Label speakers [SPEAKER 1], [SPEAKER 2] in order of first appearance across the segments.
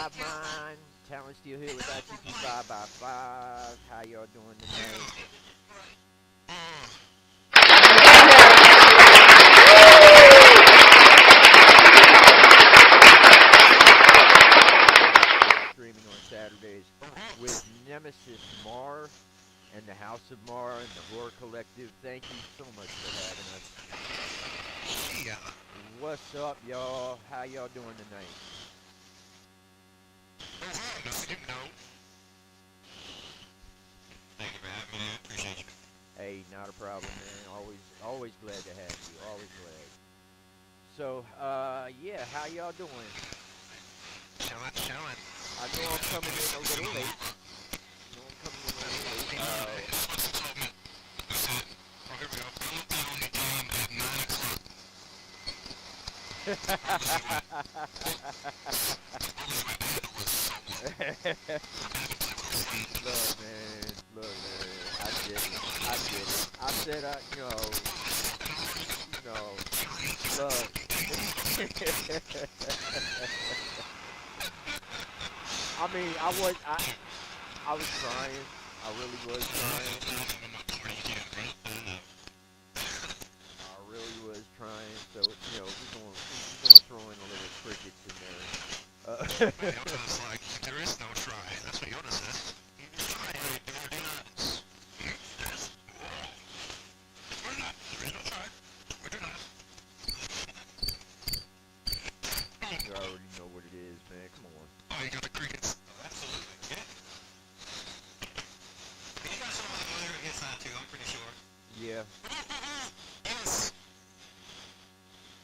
[SPEAKER 1] Hivemind. Talent still here with ITP-5By5. How y'all doing tonight? Streaming on Saturdays with Nemesis Mar and the House of Mar and the Horror Collective. Thank you so much for having us.
[SPEAKER 2] Yeah.
[SPEAKER 1] What's up, y'all? How y'all doing tonight?
[SPEAKER 2] No, I didn't know. Thank you for having me. I appreciate you.
[SPEAKER 1] Hey, not a problem, man. Always glad to have you. Always glad. So, yeah, how y'all doing?
[SPEAKER 2] Chillin'.
[SPEAKER 1] I know I'm coming in a little late.
[SPEAKER 2] Oh, here we go. Down the game at 9 o'clock.
[SPEAKER 1] Look, man, I get it. I said, look. I mean, I was trying. I really was trying. I really was trying. So, we're gonna throw in a little crickets in there.
[SPEAKER 2] Yoda's like, there is no try. That's what Yoda says. You try it, do not. We're not. There is no try. We're not.
[SPEAKER 1] You already know what it is, man. Come on.
[SPEAKER 2] Oh, you got the crickets. Oh, absolutely. Yeah. You got someone over there against that too, I'm pretty sure.
[SPEAKER 1] Yeah.
[SPEAKER 2] Yes.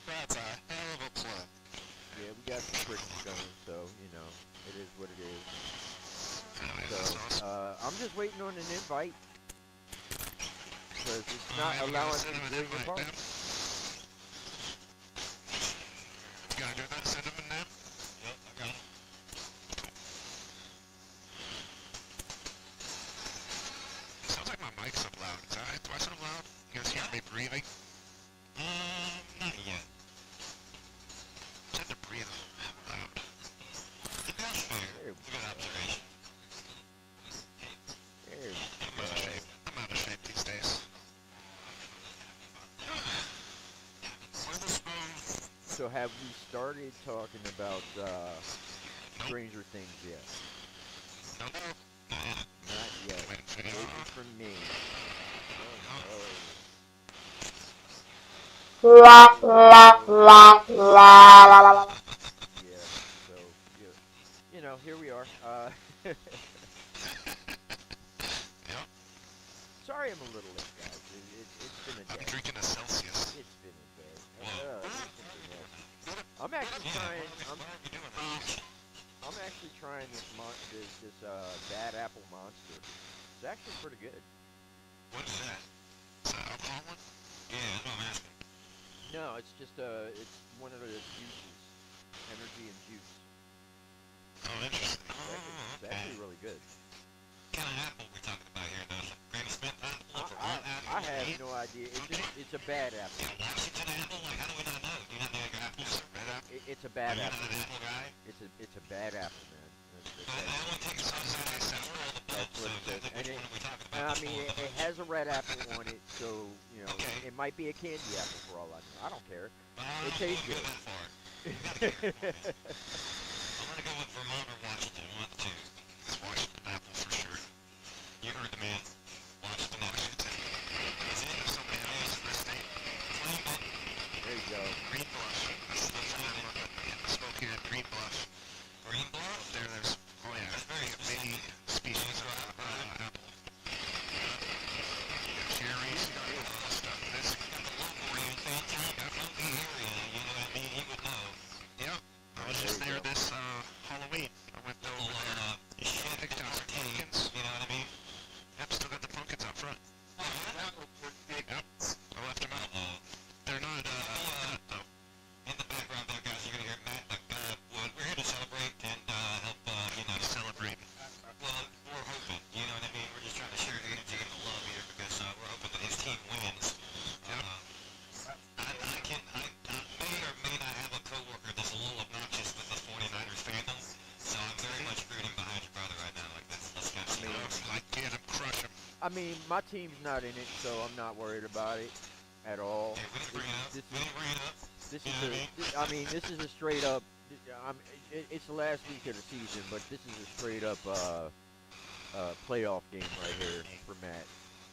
[SPEAKER 2] That's a hell of a play.
[SPEAKER 1] Yeah, we got some crickets going, so, it is what it is. So, I'm just waiting on an invite. Because it's not allowing me to bring the part.
[SPEAKER 2] You gotta do that, send him in now? Yep, I got him. Sounds like my mic's up loud. Is that right? Do I sound loud? You guys hear me breathing? Not yet. I tend to breathe loud. That's fair. It's a good observation. I'm out of shape these days.
[SPEAKER 1] So have we started talking about Stranger Things yet?
[SPEAKER 2] No.
[SPEAKER 1] Not yet. Waiting for me.
[SPEAKER 3] La la la la la.
[SPEAKER 1] Yeah, so, here we are.
[SPEAKER 2] Yep.
[SPEAKER 1] Sorry I'm a little late, guys. It's been a day.
[SPEAKER 2] I'm drinking a Celsius.
[SPEAKER 1] It's been a day.
[SPEAKER 2] Whoa.
[SPEAKER 1] I'm actually trying.
[SPEAKER 2] I'm
[SPEAKER 1] I'm actually trying this Bad Apple Monster. It's actually pretty good.
[SPEAKER 2] What is that? Is that alcohol one? Yeah, that's what I'm asking.
[SPEAKER 1] No, it's just it's one of the juices, energy and juice.
[SPEAKER 2] Oh, interesting.
[SPEAKER 1] It's actually really good.
[SPEAKER 2] What kind of apple we're talking about here, though? Granny Smith apple?
[SPEAKER 1] I have no idea. It's a bad apple.
[SPEAKER 2] Washington apple? Like, how do we not know? Do you not know your apples? Red apple?
[SPEAKER 1] It's a bad
[SPEAKER 2] Are you
[SPEAKER 1] apple.
[SPEAKER 2] not an apple guy?
[SPEAKER 1] It's a bad apple, man.
[SPEAKER 2] I only take it so serious.
[SPEAKER 1] That's what it says. And
[SPEAKER 2] Which one are we talking about?
[SPEAKER 1] I mean, it has a red apple on it, so
[SPEAKER 2] Okay.
[SPEAKER 1] it might be a candy apple for all I know. I don't care. It
[SPEAKER 2] I'm
[SPEAKER 1] tastes
[SPEAKER 2] gonna
[SPEAKER 1] good.
[SPEAKER 2] go that far. I'm gonna go with Vermont or Washington. One of the two. It's Washington apple for sure. You heard the man. Washington, Washington. Is it? If somebody knows the state. Flame button.
[SPEAKER 1] There you go.
[SPEAKER 2] Green blush. That's the flame button. Yeah, the smoke here. Green blush. Green blush? There's. Oh yeah. That's very many species of apple. You got cherries. You got all that stuff. This. You got the local area. You got from the area. You know what I mean? You would know. Yep. I was just there this Halloween. I went to picked out some pumpkins. You know what I mean? Yep, still got the pumpkins out front. Yep, I left them out. They're not though. In the background there, guys, you're gonna hear Matt Wood. We're here to celebrate, and
[SPEAKER 1] mean, my team's not in it, so I'm not worried about it at all.
[SPEAKER 2] Yeah, we didn't bring it up.
[SPEAKER 1] This
[SPEAKER 2] We
[SPEAKER 1] is
[SPEAKER 2] didn't bring it up.
[SPEAKER 1] this
[SPEAKER 2] You
[SPEAKER 1] is
[SPEAKER 2] know what I mean?
[SPEAKER 1] I mean, this is a straight up. I'm, it's the last week of the season, but this is a straight up playoff game right here for Matt.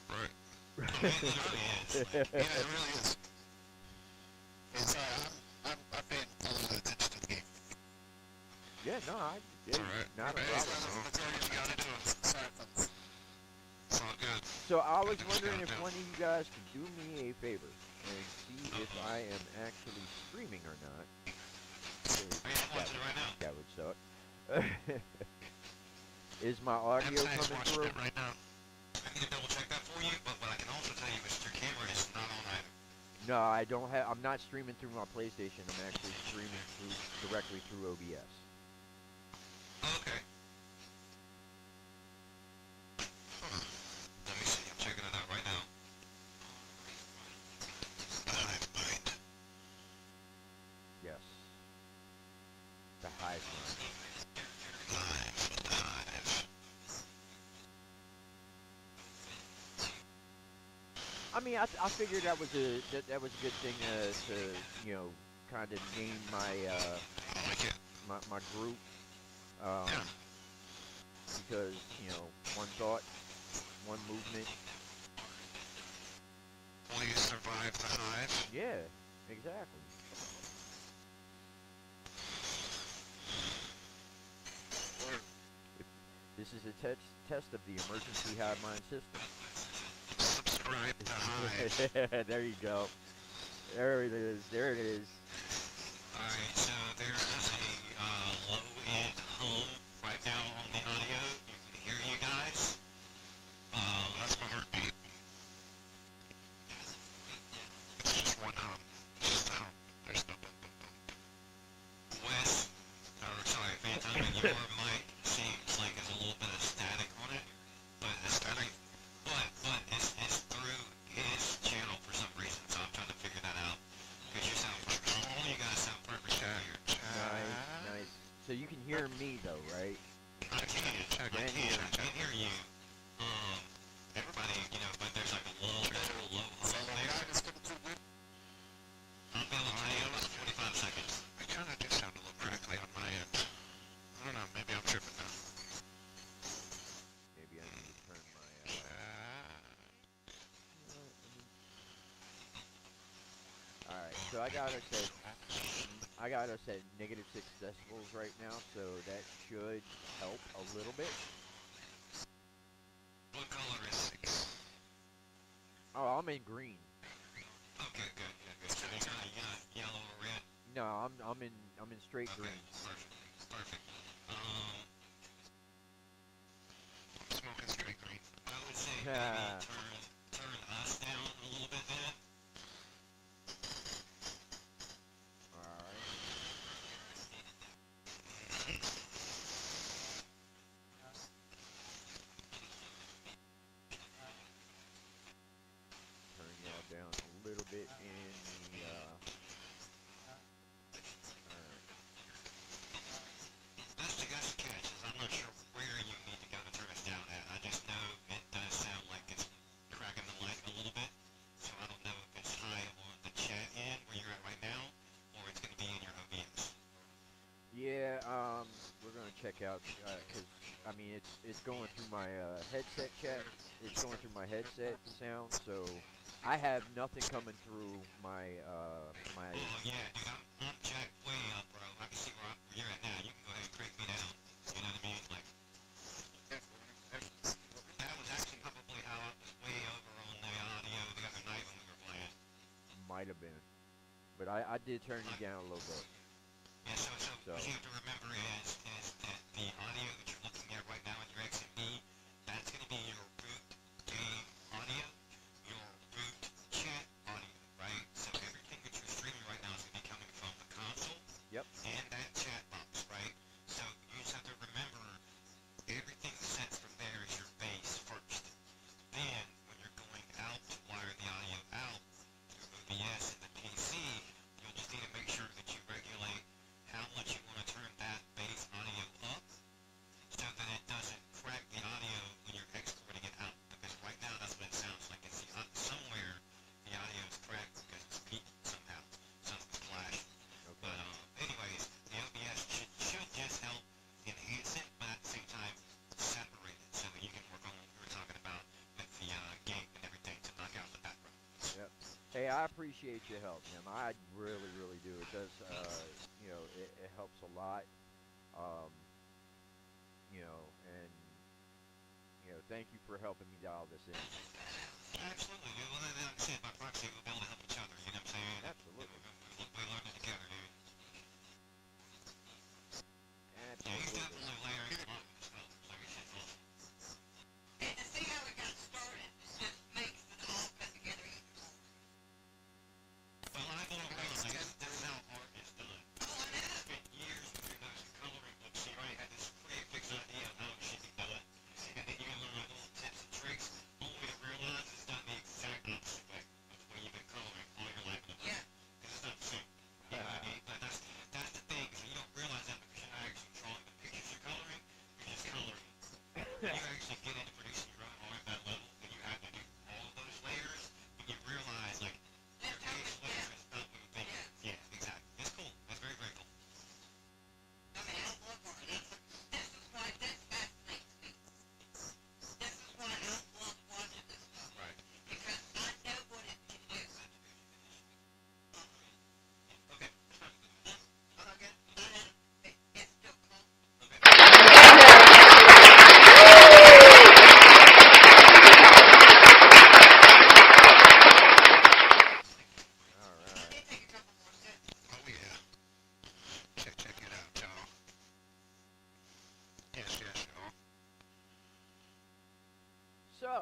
[SPEAKER 2] Right. It really is. Like, yeah, it really is. It's, I paid a lot of attention to the game.
[SPEAKER 1] Yeah, no,
[SPEAKER 2] It's alright.
[SPEAKER 1] not a
[SPEAKER 2] Hey,
[SPEAKER 1] problem.
[SPEAKER 2] that's all you gotta do. Sorry, fellas. It's all good.
[SPEAKER 1] So I was
[SPEAKER 2] Gotta do
[SPEAKER 1] wondering
[SPEAKER 2] what
[SPEAKER 1] if
[SPEAKER 2] you
[SPEAKER 1] one
[SPEAKER 2] gotta
[SPEAKER 1] of you guys could do me a favor and see if I am actually streaming or not.
[SPEAKER 2] Hey, I'm watching it right now.
[SPEAKER 1] That would suck. Is my audio
[SPEAKER 2] I'm saying
[SPEAKER 1] coming
[SPEAKER 2] watching
[SPEAKER 1] through?
[SPEAKER 2] it right now. I need to double check that for you, but what I can also tell you is your camera is not on either.
[SPEAKER 1] No, I don't have. I'm not streaming through my PlayStation. I'm actually streaming directly through OBS.
[SPEAKER 2] Okay. Let me see. I'm checking it out right now. The Hivemind.
[SPEAKER 1] Yes. The Hivemind.
[SPEAKER 2] Live with the Hive.
[SPEAKER 1] I mean, I figured that was a good thing to kind of name my
[SPEAKER 2] I like it.
[SPEAKER 1] my group.
[SPEAKER 2] Yeah.
[SPEAKER 1] Because one thought, one movement.
[SPEAKER 2] Will you survive the Hive?
[SPEAKER 1] Yeah, exactly. This is a test of the emergency Hivemind system.
[SPEAKER 2] Subscribe to Hive.
[SPEAKER 1] There you go. There it is. There it is.
[SPEAKER 2] Alright, so there is a low-end hum right now on the audio. You can hear you guys. That's my heartbeat. It's just one hum. Just a hum. There's no bump, bump, bump. Wes, or sorry, Phantom, your mic seems like there's a little bit of static on it. But the static, but it's through his channel for some reason, so I'm trying to figure that out. Because you sound perfect. All you guys sound perfect.
[SPEAKER 1] Nice, nice. So you can hear me though, right?
[SPEAKER 2] I can hear you. Everybody, but there's like a little low hum there. I'll be able to tell you about 45 seconds. I kind of do sound a little crackly on my end. I don't know, maybe I'm tripping now.
[SPEAKER 1] Maybe I need to turn my. All right, so I got us at -6 decibels right now, so that should help a little bit.
[SPEAKER 2] What color is 6?
[SPEAKER 1] Oh, I'm in green.
[SPEAKER 2] Okay, good. So you're not yellow or red?
[SPEAKER 1] No, I'm in straight green.
[SPEAKER 2] Perfect. I'm smoking straight green. I would say maybe turn us down a little bit then.
[SPEAKER 1] All right. Turn y'all down a little bit in the.
[SPEAKER 2] That's the catch is I'm not sure where you need to go to turn us down at. I just know it does sound like it's cracking the light a little bit. So I don't know if it's high on the chat end where you're at right now, or it's going to be in your OBS.
[SPEAKER 1] Yeah, we're gonna check out because I mean it's going through my headset chat. It's going through my headset sound, so I have nothing coming through my my.
[SPEAKER 2] Oh yeah, dude, I'm jacked way up, bro. I can see where you're at now. You can go ahead and crank me down. You know what I mean? Like, that was actually probably how I was way over on the audio the other night when we were playing.
[SPEAKER 1] Might have been, but I did turn you down a little bit.
[SPEAKER 2] Yeah, so what you have to remember is that the audio that you're looking at right now in your XMP, that's going to be your root game audio, your root chat audio, right? So everything that you're streaming right now is going to be coming from the console
[SPEAKER 1] Yep.
[SPEAKER 2] and that chat box, right? So you just have to remember everything sets from there is your base first. Then, when you're going out to wire the audio out through OBS and the PC, you'll just need to make sure that you regulate how much you want to turn that base audio up
[SPEAKER 1] Hey, I appreciate your help, Jim. I really, really do. It does, it helps a lot. Um, and thank you for helping me dial this in.
[SPEAKER 2] Absolutely, dude. Well, then, like I said, by proxy, we'll be able to help each other. You know what I'm saying?
[SPEAKER 1] Absolutely.
[SPEAKER 2] We learn it together, dude. Yeah, he's
[SPEAKER 1] Absolutely.
[SPEAKER 2] definitely layering a lot of this stuff. So we should just...
[SPEAKER 4] And to see how it got started just makes it all come together even more.
[SPEAKER 2] Well, I know what it was. Like, that's how art is done.
[SPEAKER 4] Oh, I know.
[SPEAKER 2] Spent years doing those coloring books. She already had this pre-fixed idea of how she could do it. And then you learn like little tips and tricks, only to realize it's done the exact opposite way of the way you've been coloring all your life.
[SPEAKER 4] Yeah.
[SPEAKER 2] Because it's not the same. You know what I mean? But that's the thing, is that you don't realize that because you're not actually drawing the pictures you're coloring, you're just coloring. When you actually get into producing your own art at that level, and you have to do all of those layers, and you realize, like, your base layer is not what you think. Yeah, exactly. It's cool. That's very, very cool.
[SPEAKER 4] I mean, I love art. This is why this fascinates me. This is why I love watching this stuff.
[SPEAKER 2] Right.
[SPEAKER 4] Because I know what it can do.
[SPEAKER 2] Okay. Okay.
[SPEAKER 4] It's still cool.
[SPEAKER 1] All
[SPEAKER 4] Let
[SPEAKER 1] right.
[SPEAKER 4] me take a couple more sips.
[SPEAKER 2] Oh, yeah. Check it out, y'all. Yes, y'all.
[SPEAKER 1] So,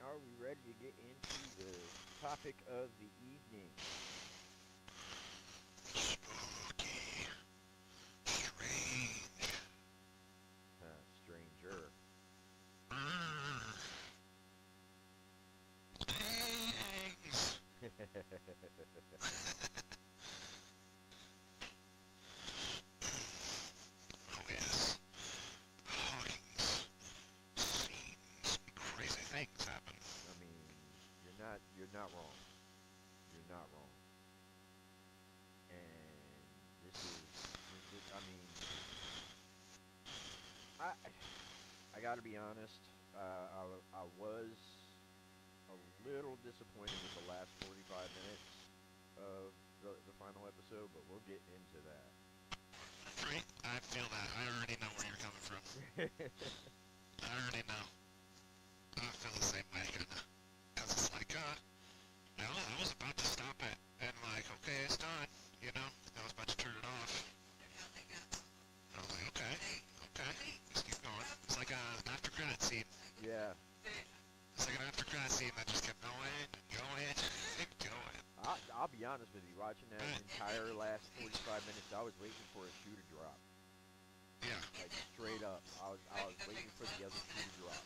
[SPEAKER 1] are we ready to get into the topic of the evening?
[SPEAKER 2] Spooky. Strange.
[SPEAKER 1] Stranger.
[SPEAKER 2] Things. Oh, yes. Hauntings. Scenes. Crazy things happen.
[SPEAKER 1] I mean, you're not wrong. You're not wrong. And I mean, I gotta be honest. I was a little disappointed with the last 45 minutes of the final episode, but we'll get into that.
[SPEAKER 2] Right? I feel that. I already know where you're coming from. I already know. I feel the same way, kinda. Cause it's like, I was about to stop it, and like, okay, it's done, you know? I was about to turn it off. I was like, okay, let's keep going. It's like an after credit scene.
[SPEAKER 1] Yeah.
[SPEAKER 2] It's like an after credit scene that just kept going and going and going.
[SPEAKER 1] I'll be honest with you. Watching that entire last 45 minutes, I was waiting for a shoe to drop.
[SPEAKER 2] Yeah.
[SPEAKER 1] Like straight up, I was waiting for the other shoe to drop.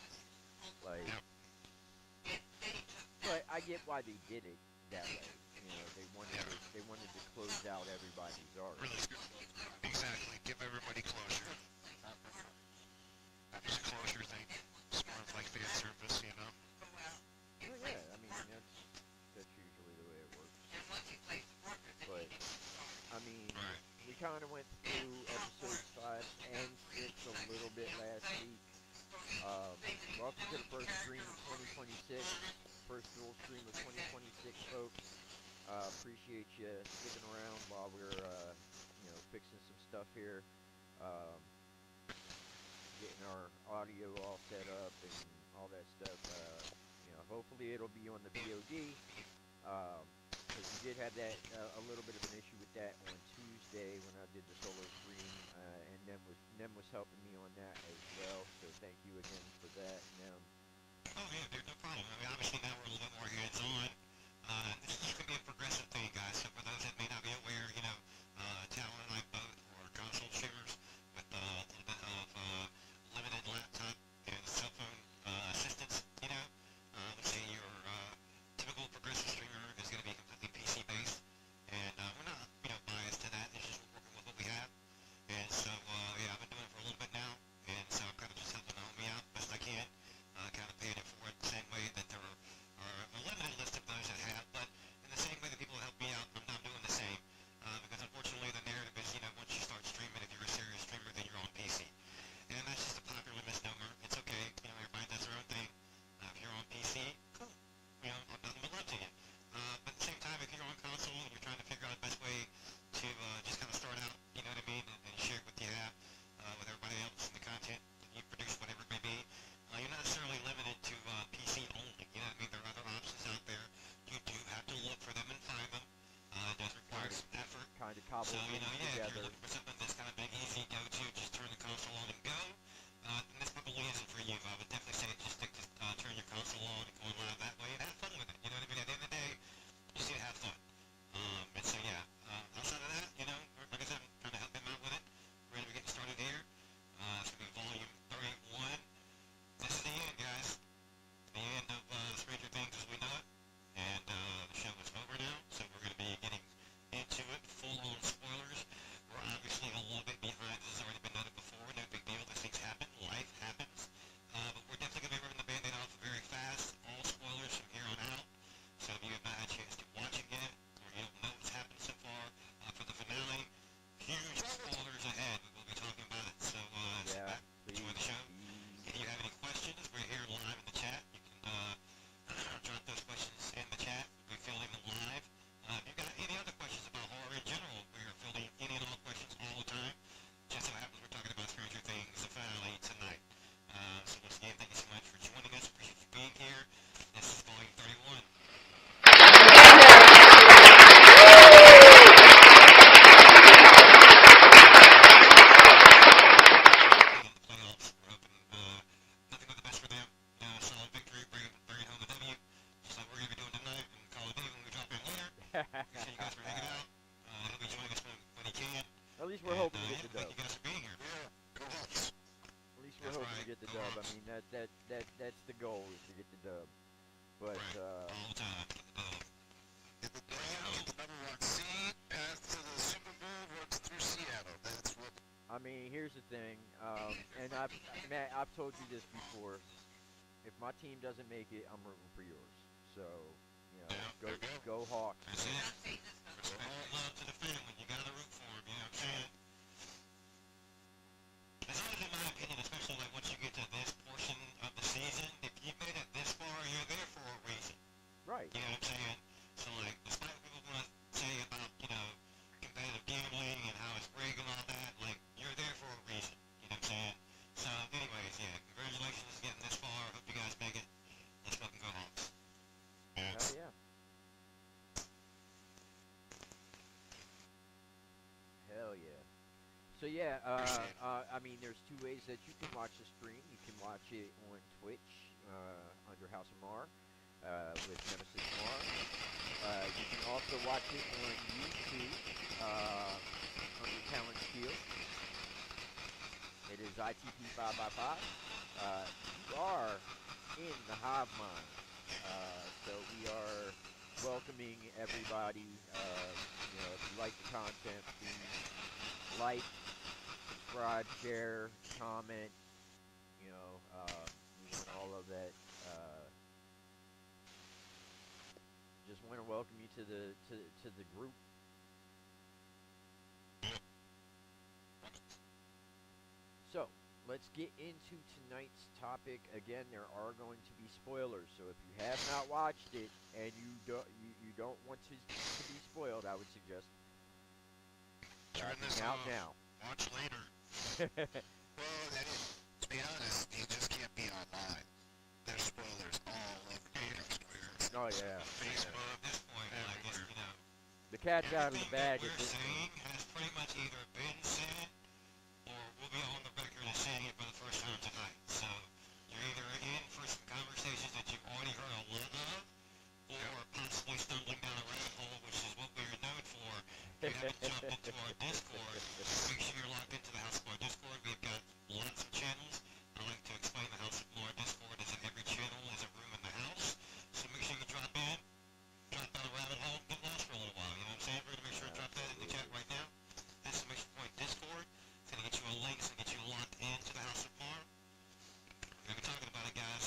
[SPEAKER 1] Like,
[SPEAKER 2] Yep.
[SPEAKER 1] but I get why they did it that way. They wanted to close out everybody's arc.
[SPEAKER 2] Really, exactly. Give everybody closure. Just a closure thing. It's more of like fan service, you know?
[SPEAKER 1] Well, yeah, I mean that's usually the way it works. But I mean,
[SPEAKER 2] Right.
[SPEAKER 1] we kind of went through episodes 5 and 6 a little bit last week. Welcome to the first stream of 2026. First dual stream of 2026, folks. Appreciate you sticking around while we're, fixing some stuff here. Getting our audio all set up and all that stuff. Hopefully it'll be on the VOD. Because we did have that a little bit of an issue with that on Tuesday when I did the solo stream, and Nem was helping me on that as well. So thank you again for that, Nem.
[SPEAKER 2] Oh yeah, dude, no problem. I mean, obviously now we're a little bit more hands-on. This is going to be a progressive thing, guys. So for those that may not be aware, Talon and I both were console streamers with a little bit of limited laptop and cell phone assistance. Let's say your typical progressive streamer is going to be completely PC-based, and we're not, biased to that. It's just we're working with what we have. And so, I've been doing it for a little bit now, and so I'm kind of just helping the homie out best I can, kind of paying it forward the same way that there are a limited list of those
[SPEAKER 1] cobble
[SPEAKER 2] So, you know,
[SPEAKER 1] things
[SPEAKER 2] yeah, if you're
[SPEAKER 1] together.
[SPEAKER 2] looking for something that's kind of big, easy, go-to, just turn the console on and go, then this probably isn't for you. I would definitely say just stick to turn your console on and go live that way and have fun with it. You know what I mean? At the end of the day, you just need to have fun. And so, yeah, outside of that, you know, like I said, I'm trying to help him out with it. We're going to be getting started here. It's going to be volume 31. This is the end, guys. The end of Stranger Things as we know it. And the show is over now, so we're going to be getting into it, full-on spoilers. We're obviously a little bit behind. This has already been noted before. No big deal. These things happen. Life happens. But we're definitely going to be ripping the Band-Aid off very fast. All spoilers from here on out. So if you have not had a chance to watch it yet, or you don't know what's happened so far for the finale, huge spoilers ahead. We will be talking about it. So sit
[SPEAKER 1] Yeah,
[SPEAKER 2] back, enjoy the show. If you have any questions, we're here live in the chat. You can drop those questions in the chat. We'll be fielding them live. If you've got any other questions about horror in general, we are fielding any and all questions all the time. Just so happens we're talking about Stranger Things, the finale tonight. So once again, thank you so much for joining us. Appreciate you being here. This is volume 31. In the playoffs, we're hoping nothing but the best for them. Solid victory, bringing home the W, just like we're going to be doing tonight in Call of Duty when we drop in later. Appreciate you guys for hanging out. He'll be joining us when he can.
[SPEAKER 1] At least we're
[SPEAKER 2] And,
[SPEAKER 1] hoping to get the
[SPEAKER 2] thank
[SPEAKER 1] dub.
[SPEAKER 2] you guys for being here. Yeah, go Hawks.
[SPEAKER 1] At least we're
[SPEAKER 2] That's
[SPEAKER 1] hoping to
[SPEAKER 2] right.
[SPEAKER 1] get the
[SPEAKER 2] Go
[SPEAKER 1] dub. I
[SPEAKER 2] Hawks.
[SPEAKER 1] mean, that's the goal, is to get the dub. But
[SPEAKER 2] All the time. Get the dub, the number one seed, pass to the Super Bowl, works through Seattle. That's what.
[SPEAKER 1] I mean, here's the thing, and Matt, I've told you this before. If my team doesn't make it, I'm rooting for yours. So, you know,
[SPEAKER 2] Yeah, there you
[SPEAKER 1] go Hawks.
[SPEAKER 2] That's
[SPEAKER 1] man.
[SPEAKER 2] it.
[SPEAKER 4] I've seen this stuff.
[SPEAKER 2] Respect and love to the family. You gotta root for them, you know what I'm saying? It's always in my opinion, especially like once you get to this portion of the season, if you made it this far, you're there for a reason.
[SPEAKER 1] Right.
[SPEAKER 2] You know what I'm saying? So like, despite what people want to say about, you know, competitive gambling and how it's rigged and all that, like, you're there for a reason. You know what I'm saying? So anyways, yeah, congratulations on getting this far. Hope you guys make it. Let's fucking go Hawks.
[SPEAKER 1] Hell yeah. Hell yeah. So yeah, I mean, there's two ways that you can watch the stream. You can watch it on Twitch under House of Mar with Nemesis Mar. You can also watch it on YouTube under Talent Steel. It is ITP-5By5. You are in the Hivemind. So we are welcoming everybody. You know, if you like the content, please like, subscribe, share, comment. You know, we want all of that. Just want to welcome you to the group. So, let's get into tonight's topic. Again, there are going to be spoilers. So if you have not watched it and you don't want to be spoiled, I would suggest
[SPEAKER 2] Turn this
[SPEAKER 1] out
[SPEAKER 2] off.
[SPEAKER 1] now.
[SPEAKER 2] Watch later. Well, to be honest, you just can't be online. There's spoilers all over everywhere.
[SPEAKER 1] Oh yeah.
[SPEAKER 2] Facebook, at this point, like, you know,
[SPEAKER 1] The cat's out of the
[SPEAKER 2] everything
[SPEAKER 1] bag
[SPEAKER 2] that
[SPEAKER 1] at
[SPEAKER 2] we're
[SPEAKER 1] this point.
[SPEAKER 2] saying has pretty much either been said or we'll be on the record as saying it for the first time tonight. So you're either in for some conversations that you've already heard a lot of, or possibly stumbling down a rabbit hole, which is what we're known for. If you haven't jumped into our Discord, make sure you're logged into the House of More Discord. We've got lots of channels. I like to explain the House of More Discord is in every channel is a room in the house. So make sure you drop in, drop down a rabbit hole, get lost for a little while. You know what I'm saying? We're going to make sure to drop that in the chat right now. That's the Mission Point Discord. It's going to get you a link, so get you locked into the House of More. We're going to be talking about it, guys.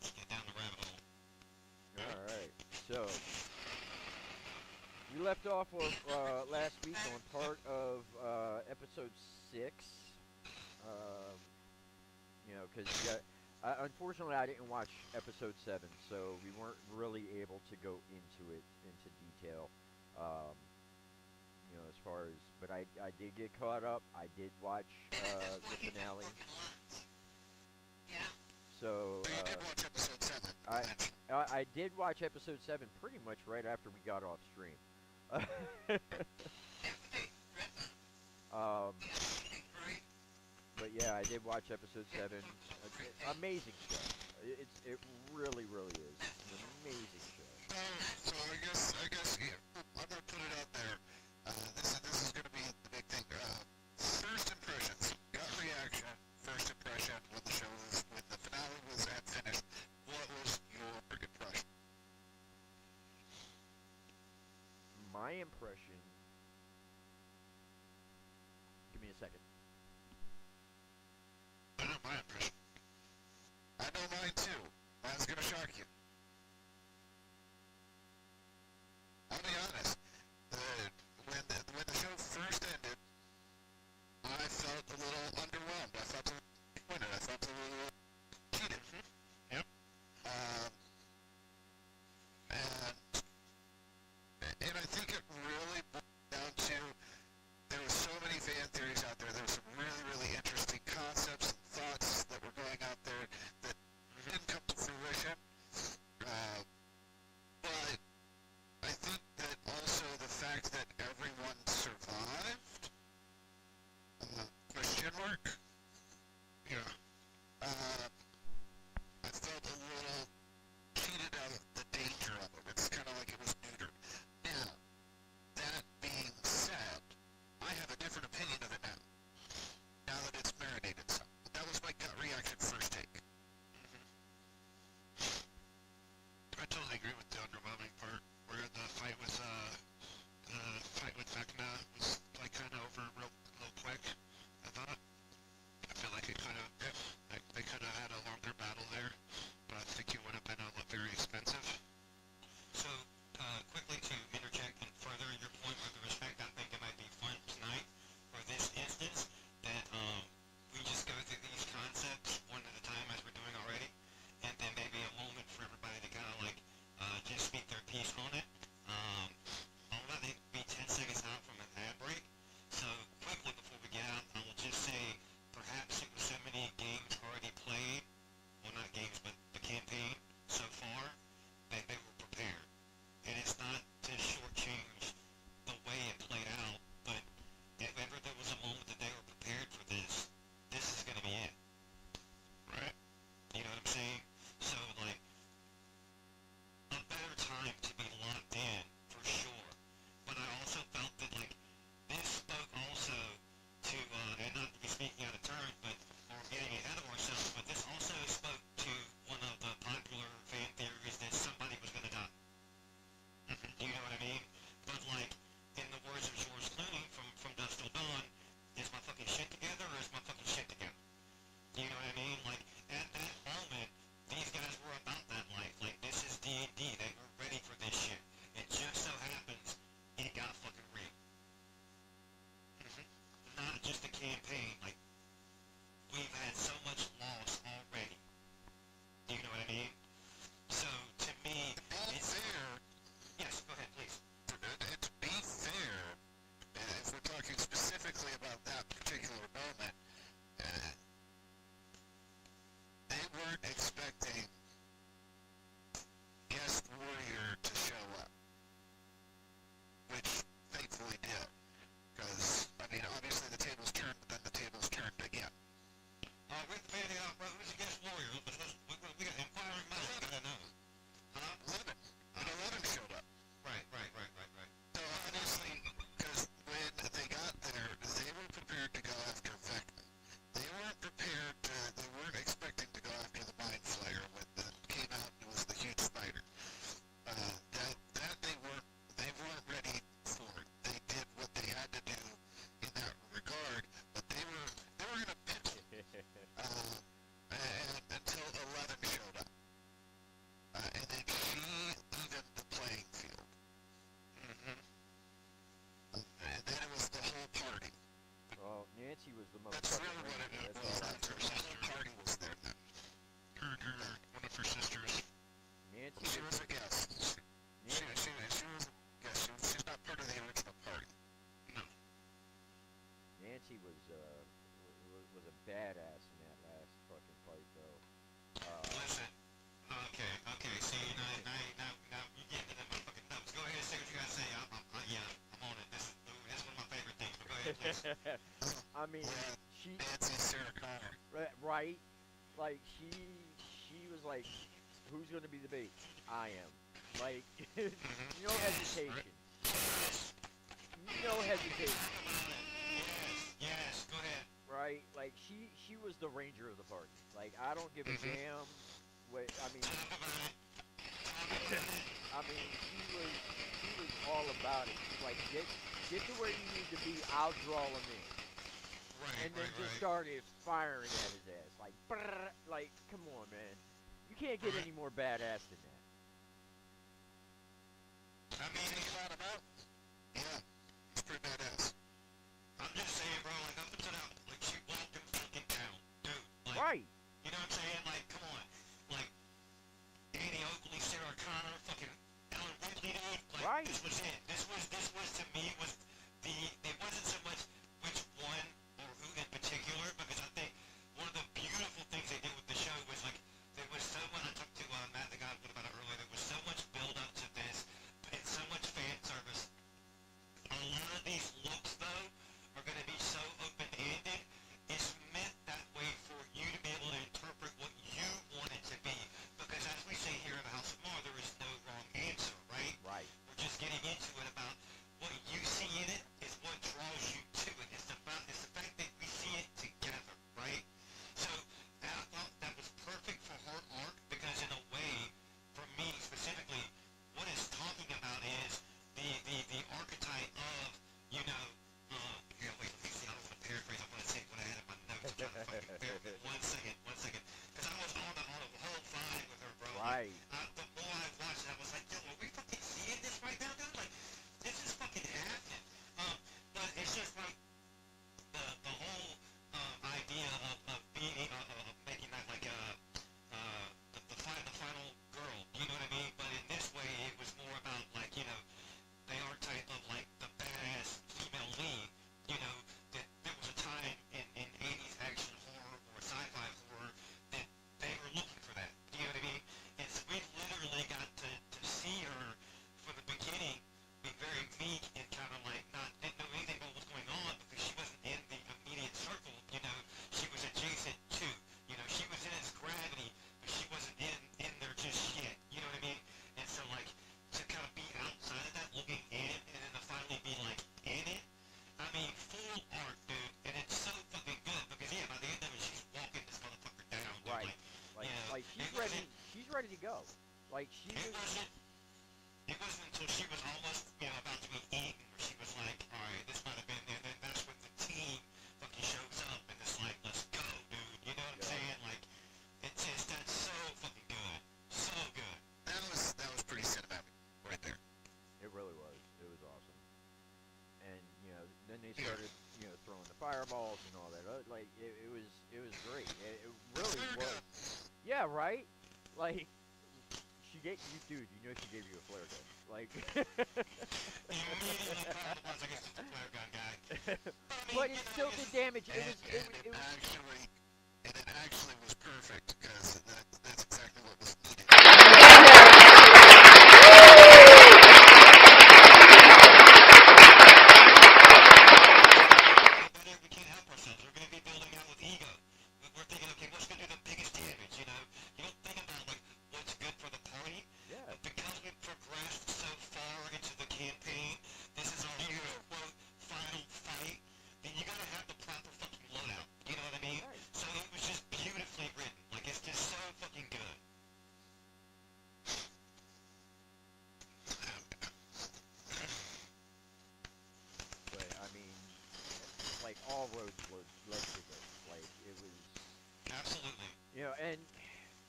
[SPEAKER 2] Let's get down the rabbit hole.
[SPEAKER 1] Alright, so we left off last week on part of episode 6. You know, because unfortunately I didn't watch episode 7, so we weren't really able to go into detail. You know, as far as, but I did get caught up. I did watch the finale.
[SPEAKER 4] Yeah.
[SPEAKER 1] So
[SPEAKER 2] So you did watch episode 7.
[SPEAKER 1] I did watch episode 7 pretty much right after we got off stream. I did watch episode 7. Amazing show. It really, really is. It's an amazing show.
[SPEAKER 2] So I guess, yeah, I'm gonna put it out there. This is gonna be the big thing. First impressions, gut reaction, first impression when the show was, when the finale was at finished. What was your impression?
[SPEAKER 1] My impression. Give me a second.
[SPEAKER 2] I know my impression. I know mine too. Mine's gonna shock you. I'll be honest. When the show first ended, I felt a little underwhelmed. I felt a little disappointed. I felt a little cheated. Yep. And I think it really boiled down to there were so many fan theories out there. There were some really, really interesting concepts and thoughts that were going out there that didn't come to fruition. But I think that also the fact that everyone survived, question mark, yeah, I felt a little cheated out of the danger of it. It's kind of like it was neutered. Now, that being said, I have a different opinion of it now. Now that it's marinated some. That was my gut reaction first take. I totally agree with the underwhelming part, where the fight with Vecna was like kind of over real quick. I thought. I feel like it could have, like, they could have had a longer battle there, but I think it would have been very expensive.
[SPEAKER 5] So, quickly to interject and further your point with respect, I think it might be fun tonight for this instance that we just go through these concepts one at a time as we're doing already, and then maybe a moment for everybody to kind of like just speak their piece on it. I'll let it be 10 seconds out from an ad break. So quickly before we get out, I will just say perhaps it was so many games already played, well not games but the campaign so far, that they were prepared. And it's not to shortchange the way it played out, but if ever there was a moment that they were prepared for this, this is going to be it.
[SPEAKER 2] Right?
[SPEAKER 5] You know what I'm saying? So, like, a better time to be locked in, for sure. But I also felt that, like, this spoke also to, and not to be speaking out of turn, but, or getting ahead of ourselves, but this also spoke to one of the popular fan theories that somebody was going to die. You know what I mean? But like, in the words of George Clooney from Dusk Till Dawn, is my fucking shit together or is my fucking shit together? You know what I mean? Like, at that moment, these guys were about that life. Like, this is D&D. They were ready for this shit. It just so happens it got fucking real. Not just a campaign. Like, we've had so much loss already. You know what I mean? So, to me, it's
[SPEAKER 2] fair.
[SPEAKER 5] Yes, go ahead, please.
[SPEAKER 2] And to be fair, if we're talking specifically about that particular moment, they weren't expecting Guest Warrior to show up, which thankfully did. Because, I mean, obviously the tables turned, but then the tables turned again.
[SPEAKER 5] We're fading out, brother. Who's the Guest Warrior? We got Inquiring Minds. I don't know. Huh?
[SPEAKER 2] 11. And 11 showed up.
[SPEAKER 5] Right.
[SPEAKER 2] So honestly, because when they got there, they were prepared to go after Vecna. They weren't expecting to go after the Mind Flayer when it came out and it was the huge spider. That they weren't ready for it. They did what they had to do in that regard, but they were gonna pitch it. And until 11 showed up. And then she evened the playing field. And then it was the whole party.
[SPEAKER 1] Well, Nancy was the most.
[SPEAKER 2] That's really what it was. The whole party was there then. One of her sisters.
[SPEAKER 1] Nancy.
[SPEAKER 2] She was a guest. She was a guest. She's not part of the original party. No.
[SPEAKER 1] Nancy was a badass in that last fucking fight, though.
[SPEAKER 5] Listen. Okay. See, now you get into my fucking notes. Go ahead and say what you gotta say. I'm on it. This is one of my favorite things. But go ahead, please.
[SPEAKER 1] I mean, she
[SPEAKER 2] Fancy Sarah Connor.
[SPEAKER 1] right, like she was like, who's gonna be the bait? I am. Like, no hesitation. No hesitation.
[SPEAKER 5] Yes, go ahead.
[SPEAKER 1] Right? Like she was the ranger of the party. Like I don't give a damn. What I mean, I mean she was all about it. She's like get to where you need to be. I'll draw him in.
[SPEAKER 5] Right,
[SPEAKER 1] And then just started firing at his ass. Like, brrr, like, come on, man. You can't get any more badass than that.
[SPEAKER 2] I mean, he's out about. Yeah, he's pretty badass.
[SPEAKER 5] I'm just saying, bro, like, up until now, like, she walked him fucking down, dude. Like,
[SPEAKER 1] Right.
[SPEAKER 5] you know what I'm saying? Like, come on. Like, Annie Oakley, Sarah Connor, fucking Ellen Ripley, dude. Like,
[SPEAKER 1] Right.
[SPEAKER 5] this was it. This was to me, was it wasn't so much which one or who in particular, because I think one of the beautiful things they did with the show was, like, there was so much, I talked to Matt the guy about it earlier, there was so much build up to this, and so much fan service. A lot of these looks, though, are going to be so open-ended. It's meant that way for you to be able to interpret what you want it to be. Because as we say here in the House of Mar, there is no wrong answer, right?
[SPEAKER 1] Right.
[SPEAKER 5] We're just getting into it about what you see in it is what draws you to it. It's the fact that we see it together, right? So I thought that was perfect for her arc because in a way, for me specifically, what it's talking about is the archetype of, you know, here, wait, let me see, I don't want to paraphrase, I want to say what I had in my notes. I'm trying to fucking bear with me. One second. Because I was on the whole vibe with her, bro.
[SPEAKER 1] Right.
[SPEAKER 5] Like, the more I watched it, I was like, yo, are we fucking seeing this right now, dude? Like, this is fucking happening. But it's just like, the whole idea of being, of making that like, the final girl, you know what I mean? But in this way, it was more about, like, you know, the archetype of like the badass female lead, you know, that there was a time in 80s action horror or sci-fi horror that they were looking for that. You know what I mean? And so we literally got to see her from the beginning be very meek and kind of like didn't know anything about what was going on because she wasn't in the immediate circle, you know, she was adjacent to, you know, she was in its gravity, but she wasn't in there just yet, you know what I mean? And so like, to kind of be outside of that, looking in, and then to finally be like in it. I mean, full art, dude, and it's so fucking good because yeah, by the end of it, she's walking this motherfucker down, dude.
[SPEAKER 1] Right.
[SPEAKER 5] Like, you know,
[SPEAKER 1] Like she's ready to go. Like she
[SPEAKER 5] it
[SPEAKER 1] was.
[SPEAKER 5] it wasn't until she was almost, you know, about to be eaten where she was like, all right, this might have been, and then that's when the team fucking shows up and it's like, let's go, dude. You know what I'm saying? Like, it's just that's so fucking good, so good.
[SPEAKER 2] That was pretty cinematic right there.
[SPEAKER 1] It really was. It was awesome. And you know, then they started, you know, throwing the fireballs and all that. Like it was great. It really was. Yeah, right. Like she gave you, dude. You know she gave you a flare gun. Like.
[SPEAKER 5] Immediately called the ones I guess the flare gun guy.
[SPEAKER 1] But it still did damage. It was.
[SPEAKER 2] And it actually was perfect because that's exactly what was needed.
[SPEAKER 5] We can't help ourselves. We're going to be building out with ego. We're thinking, okay, what's going to do the biggest damage, you know? You don't think about, like, what's good for the party.
[SPEAKER 1] Yeah.
[SPEAKER 5] But because we've progressed so far into the campaign, this is our, quote, final fight, then you got to have the proper fucking loadout. You know what I mean?
[SPEAKER 1] Right.
[SPEAKER 5] So it was just beautifully written. Like, it's just so fucking good.
[SPEAKER 1] But I mean, like all roads led to this. Like it was.
[SPEAKER 5] Absolutely.
[SPEAKER 1] You know, and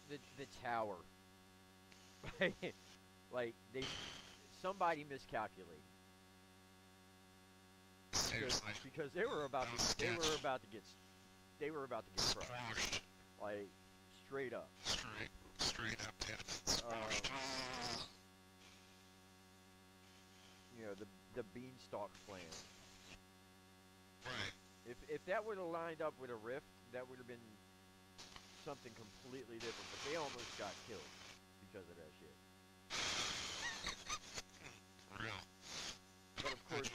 [SPEAKER 1] the tower. Like somebody miscalculated.
[SPEAKER 2] Seriously.
[SPEAKER 1] Because they were about to get crushed.
[SPEAKER 2] Squashed.
[SPEAKER 1] Like straight up.
[SPEAKER 2] Straight up, yeah. Squashed.
[SPEAKER 1] You know, the beanstalk plan.
[SPEAKER 5] Right.
[SPEAKER 1] If that would have lined up with a rift, that would have been something completely different. But they almost got killed because of that shit.
[SPEAKER 2] For real.
[SPEAKER 1] But of course,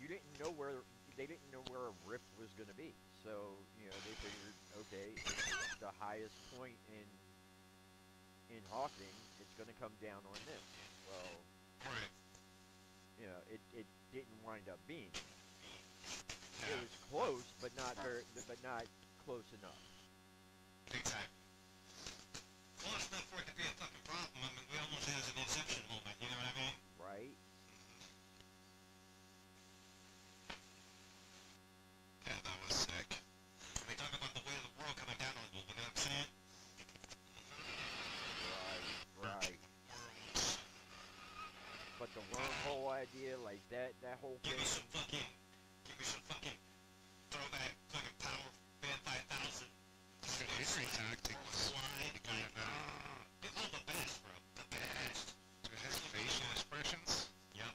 [SPEAKER 1] you didn't know where they didn't know where a rip was going to be. So they figured, okay, it's the highest point in Hawking. It's going to come down on this. Well,
[SPEAKER 2] Right.
[SPEAKER 1] it didn't wind up being that. It
[SPEAKER 2] Yeah.
[SPEAKER 1] was close, but not close enough.
[SPEAKER 2] Exactly. Close enough for it to be a fucking problem. I mean, we almost had an inception moment. You know what I mean?
[SPEAKER 1] Right?
[SPEAKER 2] Yeah, that was sick. They talk about the weight of the world coming down on you. You know what I'm saying?
[SPEAKER 1] Right.
[SPEAKER 2] Worlds.
[SPEAKER 1] But the wormhole idea, like that whole
[SPEAKER 2] Give
[SPEAKER 1] thing.
[SPEAKER 2] me some fucking throwback fucking power band 5000. History tactics. Slide. It's all the best, bro. The best. His facial expressions. Yep.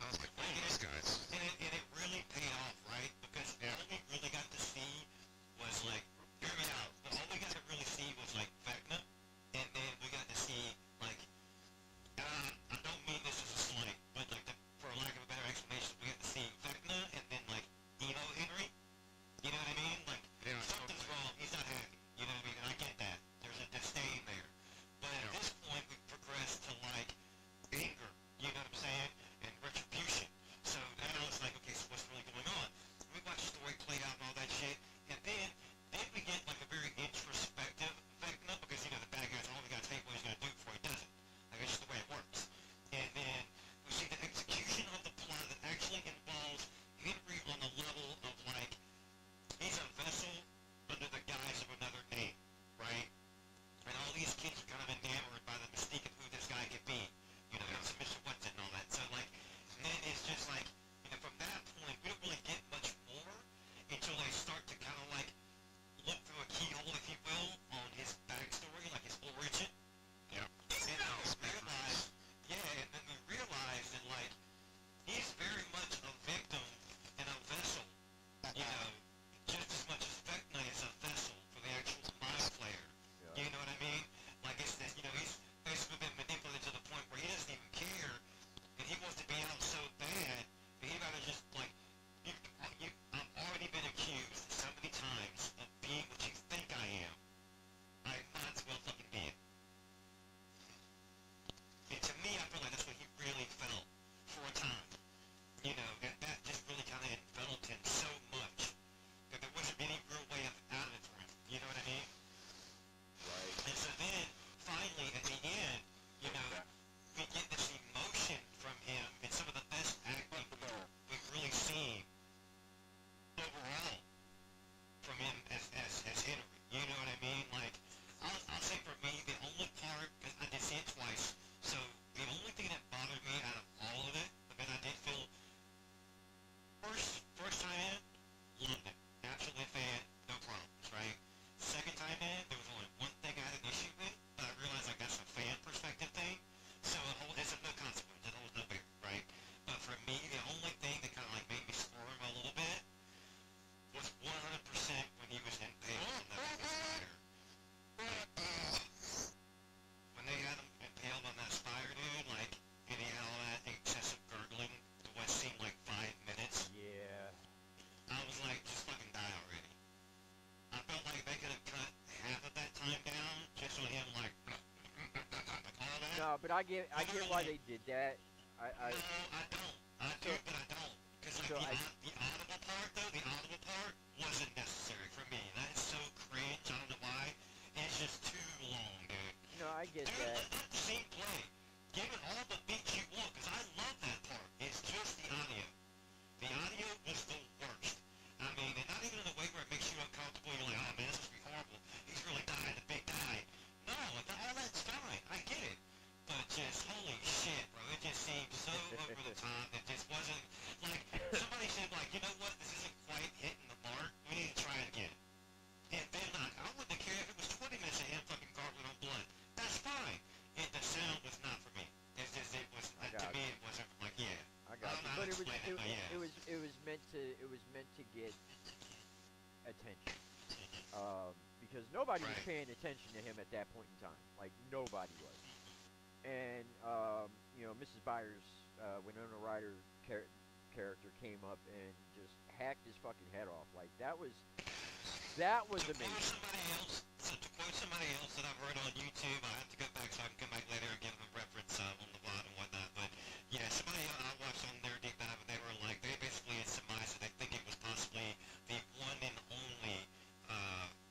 [SPEAKER 2] I was like, man, these guys. And it really paid off, right? Because all we really got to see was like, hear me out. All we got to really see was like Vecna, and then we got to see like, I don't mean this as a slight, but like for lack of a better explanation, we got to see Vecna and then like Emo Henry. You know what I mean? Like something's wrong. He's not happy. You know what I mean? And I get that. There's a disdain there. But at this point, we've progressed to like anger. You know what I'm saying? And retribution. So now it's like, okay, so what's really going on? We watch the story play out and all that shit, and then we get like a very introspective Vecna, because the bad guy's only got to take what he's gonna do before he does it. Like that's just the way it works. And then we see the execution of the plot that actually involves Henry on the level of like he's a vessel under the guise of another name, right? And all these kids are kind of enamored by the mystique of who this guy can be. It's Mr. What's and all that. So like, and then it's just like, from that point, we don't really get much more until they start to kind of like look through a keyhole, if you will, on his backstory, like his origin. Yeah. And then we realize, and then we realize that like he's very much a victim and a vessel, just as much as Vecna is a vessel for the actual mind player.
[SPEAKER 1] Yeah.
[SPEAKER 2] You know what I mean? Like it's this, he's basically been manipulated to the point where he doesn't even care, and he wants to be out so bad that he'd rather just like, I've already been accused so many times of being what you think I am. I might as well fucking be it. And to me, I feel like that's what he really felt for a time. And that just really kind of enveloped him so much that there wasn't any real way out of it for him. You know what I mean?
[SPEAKER 1] Right.
[SPEAKER 2] And so then, finally, at the end, we get this emotion from him and some of the best acting we've really seen overall from him as Henry. You know what I mean? Like, I'll say for me, the only part, because I did see it twice, so the only thing that bothered me out of all of it, because I did feel, first time in, loved it. Absolutely a fan, no problems, right? Second time in, there was only one thing I had an issue with, but I realized like that's a fan perspective thing, so it's of no consequence, it holds no bear, right? But for me, the only thing that kind of like made me squirm a little bit was 100% when he was impaled on that spider. When they had him impaled on that spider, dude, like, and he had all that excessive gurgling to what seemed like 5 minutes,
[SPEAKER 1] Yeah.
[SPEAKER 2] I was like, just fucking die already. I felt like they could have cut half of that time down just on him like all that.
[SPEAKER 1] No, but I get why they did that.
[SPEAKER 2] No, I don't. I do, but I don't. Because like the audible part though, the audible part wasn't necessary for me. That is so cringe. I don't know why. It's just too long, dude.
[SPEAKER 1] No, I get
[SPEAKER 2] Dude,
[SPEAKER 1] that.
[SPEAKER 2] let the scene play. Give it all the beats you want, because I love that part. It's just the audio. The audio was the worst. I mean, and not even in a way where it makes you uncomfortable. You're like, oh man, this must be horrible. He's really dying, the big die. No, all that's fine. I get it. But just, holy shit, bro. It just seemed so over the top. It just wasn't, like, somebody said, like, you know what, this isn't quite hitting the mark. We need to try it again. And then, I wouldn't care if it was 20 minutes of him fucking gargling on blood. That's fine. The sound was not for me. It was, to me, it wasn't like, yeah.
[SPEAKER 1] I got you. But
[SPEAKER 2] yeah.
[SPEAKER 1] it was meant to get attention. Because nobody was
[SPEAKER 2] Right.
[SPEAKER 1] paying attention to him at that point in time. Like nobody was. And Mrs. Byers, Winona Ryder character came up and just hacked his fucking head off. Like that was amazing.
[SPEAKER 5] To quote somebody else that I've heard on YouTube, I have to go back so I can come back later and give them a reference on the VOD and whatnot. But yeah, somebody I watched on their deep dive, and they were like, they basically had surmised that they think it was possibly the one and only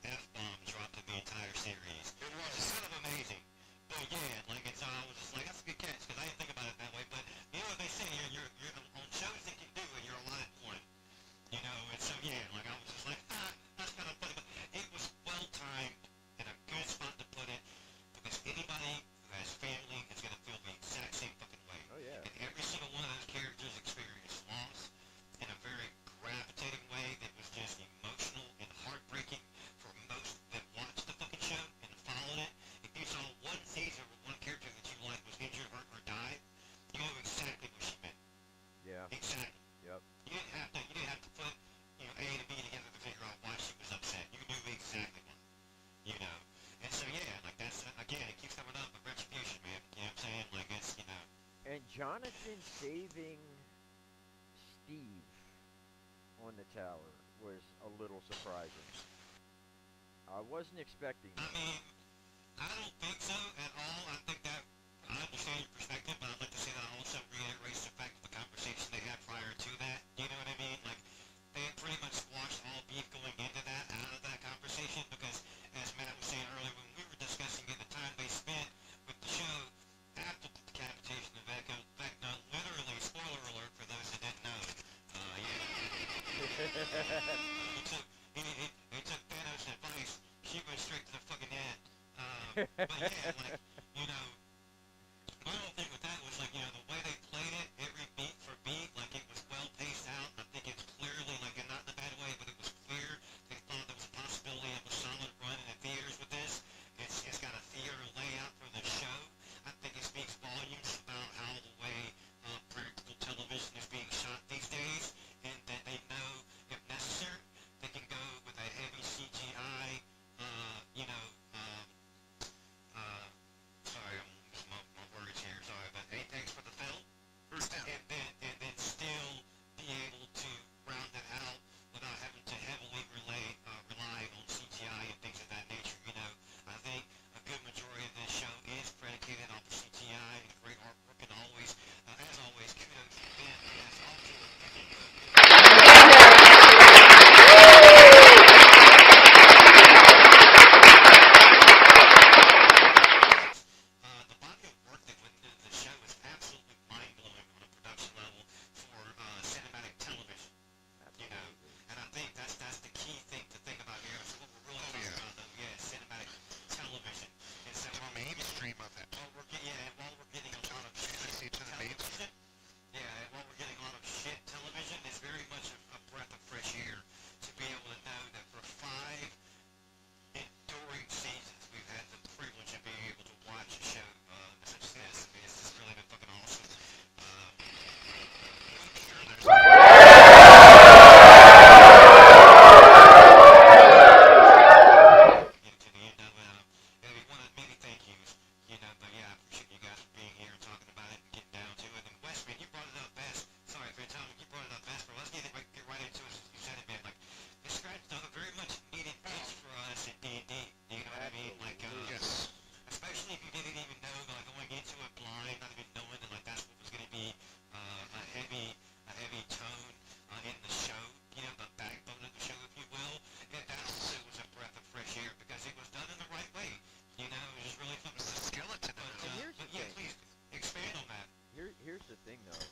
[SPEAKER 5] F-bomb dropped in the entire series. It was kind of amazing. But yeah, like I was just like, that's a good catch, because I didn't think about it that way. But you know what they say, you're on shows that can do it, you're a lot one. You know, and so yeah, like I was just like, that's kind of funny, but it was well timed and a good spot to put it because anybody who has family is gonna feel the exact same fucking way.
[SPEAKER 1] Oh yeah.
[SPEAKER 5] And every single one of those characters experienced loss in a very gravitating way that was just emotional and heartbreaking for most that watched the fucking show and followed it. If you saw one season where one character that you liked was injured, hurt, or died, you knew exactly what she meant.
[SPEAKER 1] Yeah.
[SPEAKER 5] Exactly.
[SPEAKER 1] Yep.
[SPEAKER 5] You didn't have to put, you know, A to B together to figure out why she was upset. You knew exactly why. You know. And so yeah, like that's again, it keeps coming up with retribution, man. You know what I'm saying? Like it's, you know.
[SPEAKER 1] And Jonathan saving Steve on the tower was a little surprising. I wasn't expecting
[SPEAKER 5] I
[SPEAKER 1] that.
[SPEAKER 5] mean, I don't think so at all. I think that I understand your perspective, but I'd like to say that also reiterates the fact of the conversation they had prior to that. You know what I mean? Like they had pretty much squashed all beef going into that out of that conversation because, as Matt was saying earlier, when we were discussing it, the time they spent with the show after the decapitation of Echo, in fact, no, literally, spoiler alert for those that didn't know, he took Thanos' advice, she went straight to the fucking head. But yeah, like, you know, my whole thing with that was like, you know, the way they played it, every beat for beat, like it was well paced out. I think it's clearly, like, and not in a bad way, but it was clear. They thought there was a possibility of a solid run in the theaters with this. It's got a theater layout for the show. I think it speaks volumes about how the way practical television is being shot these days, and that they know, if necessary, they can go with a heavy CGI, you know, sorry, I'm missing my words here, sorry, but thanks for the film.
[SPEAKER 2] First down.
[SPEAKER 5] And then still be able to round it out without having to heavily rely on CGI and things of that nature, you know. I think a good majority of this show is predicated off of CGI and great artwork, and always, as always, kudos to Ben, as also the body of work that went into the show is absolutely mind-blowing on a production level for cinematic television, you know. And I think that's the key thing to think about here. So what we're really talking about, though, cinematic television. And so
[SPEAKER 2] The mainstream of it.
[SPEAKER 5] while we're getting a lot of shit
[SPEAKER 2] See to the
[SPEAKER 5] television, and while we're getting a lot of shit television, it's very much a breath of fresh air to be able to know that for 5 enduring seasons, we've had the privilege of being able to watch a show such as this. I mean, it's just really been fucking awesome. Into the end of it, and we want to many thank yous, you know, but yeah, I appreciate you guys for being here and talking about it and getting down to it. And Wes, man, you brought it up best. Sorry for your time, you brought it up best, but let's get right into it. You said it, man. Like, this scratched a very much needed itch for us at D&D. You know what I mean? Like,
[SPEAKER 2] Yes.
[SPEAKER 5] especially if you didn't even know, like going into it blind, not even knowing that like that's what was going to be a heavy tone in the show. You know, the backbone of the show, if you will. And that also was a breath of fresh air because it was done in the right way. You know, it was really fun.
[SPEAKER 2] It's a skeleton in
[SPEAKER 1] And
[SPEAKER 2] it.
[SPEAKER 1] here's the
[SPEAKER 5] Yeah,
[SPEAKER 1] thing.
[SPEAKER 5] please expand on that.
[SPEAKER 1] Here's the thing, though.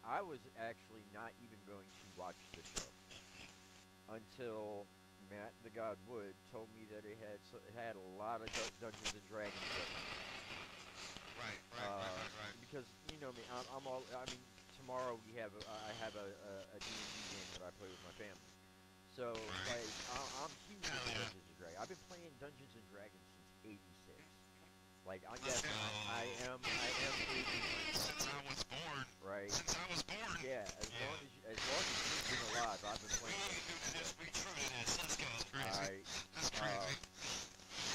[SPEAKER 1] I was actually not even going to watch the show until Matt the God Wood told me that it had a lot of Dungeons and Dragons stuff in it.
[SPEAKER 5] Right.
[SPEAKER 1] Because you know me, I'm all. I mean, tomorrow I have a D&D game that I play with my family. So
[SPEAKER 5] Right.
[SPEAKER 1] like I'm huge
[SPEAKER 5] Hell
[SPEAKER 1] into
[SPEAKER 5] yeah.
[SPEAKER 1] Dungeons and Dragons. I've been playing Dungeons and Dragons since '86. Like I
[SPEAKER 5] Let's
[SPEAKER 1] guess
[SPEAKER 5] go.
[SPEAKER 1] I am 80,
[SPEAKER 2] Since I was born.
[SPEAKER 1] right?
[SPEAKER 2] Since I was born.
[SPEAKER 1] Yeah, as long as you've been alive, I've been playing.
[SPEAKER 5] We true to this. Let's go.
[SPEAKER 1] Alright.
[SPEAKER 2] That's crazy.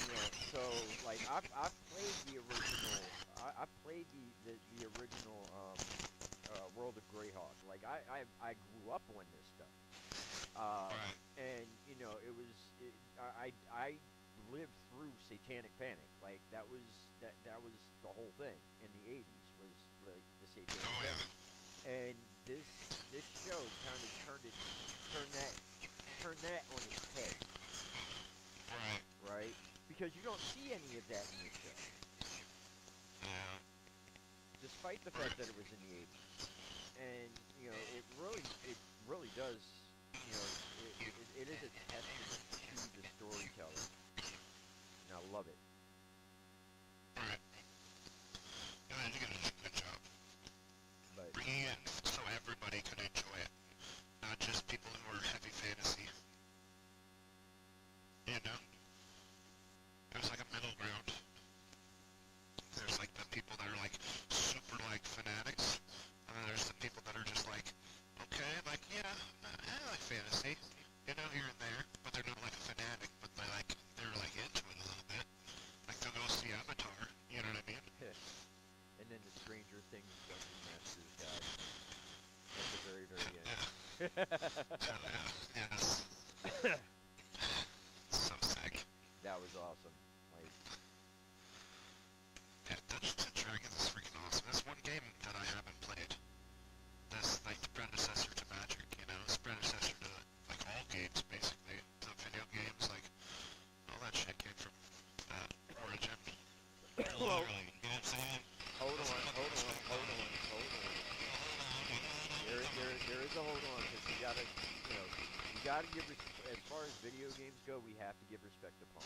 [SPEAKER 1] You know, so like I've played the original. I played the original World of Greyhawk. Like I grew up on this stuff.
[SPEAKER 5] Right.
[SPEAKER 1] And it was I lived through Satanic Panic. Like that was the whole thing in the '80s was like the Satanic
[SPEAKER 5] Oh
[SPEAKER 1] Panic.
[SPEAKER 5] yeah.
[SPEAKER 1] And this show kind of turned that turned that on its head,
[SPEAKER 5] Right.
[SPEAKER 1] right? Because you don't see any of that in this show,
[SPEAKER 5] Yeah.
[SPEAKER 1] despite the
[SPEAKER 5] Right.
[SPEAKER 1] fact that it was in the '80s. And it really does. It is a testament to the storytelling, and I love it.
[SPEAKER 5] Right. Yeah, you did a good job
[SPEAKER 1] But
[SPEAKER 5] bringing it so everybody could enjoy it, not just people who are heavy fantasy. You know, it was like a middle ground. There's like the people that are like super like fanatics, and then there's the people that are just like, okay, like yeah, I like fantasy, you know, here and there, but they're not like a fanatic, but they're like into it a little bit. Like they'll go see Avatar, you know what I mean?
[SPEAKER 1] and then the Stranger Things Dungeon Masters guy at the very very end.
[SPEAKER 5] Hell yeah, yes. So sick.
[SPEAKER 1] That was awesome. Like
[SPEAKER 5] Yeah, Dungeons and Dragons is freaking awesome. That's one game that I haven't played. That's like the predecessor to Magic, you know? It's predecessor to like all games, basically. The video games, like all that shit came from that origin.
[SPEAKER 1] well,
[SPEAKER 5] Literally, you know what I'm saying?
[SPEAKER 1] hold on. There is a hold on because you gotta give as far as video games go, we have to give respect to Pong.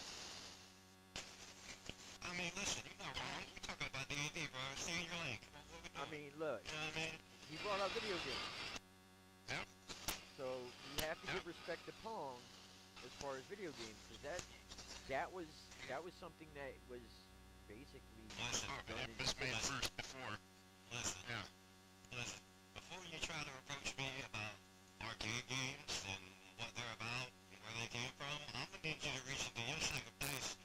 [SPEAKER 5] I mean, listen, you're not wrong. We're talking about D&D, bro. Stay in your lane. Come on, what we
[SPEAKER 1] I
[SPEAKER 5] doing?
[SPEAKER 1] mean, look,
[SPEAKER 5] You know what I mean?
[SPEAKER 1] he brought up video games,
[SPEAKER 5] Yep.
[SPEAKER 1] so we have to give respect to Pong as far as video games because that was something that was basically
[SPEAKER 5] Listen,
[SPEAKER 1] done
[SPEAKER 5] it
[SPEAKER 1] in
[SPEAKER 5] was made
[SPEAKER 1] listen,
[SPEAKER 5] first before. Listen. Yeah. Listen, before you try to approach me about arcade games and what they're about and where they came from, I'm gonna need you to reach into your sack of dice,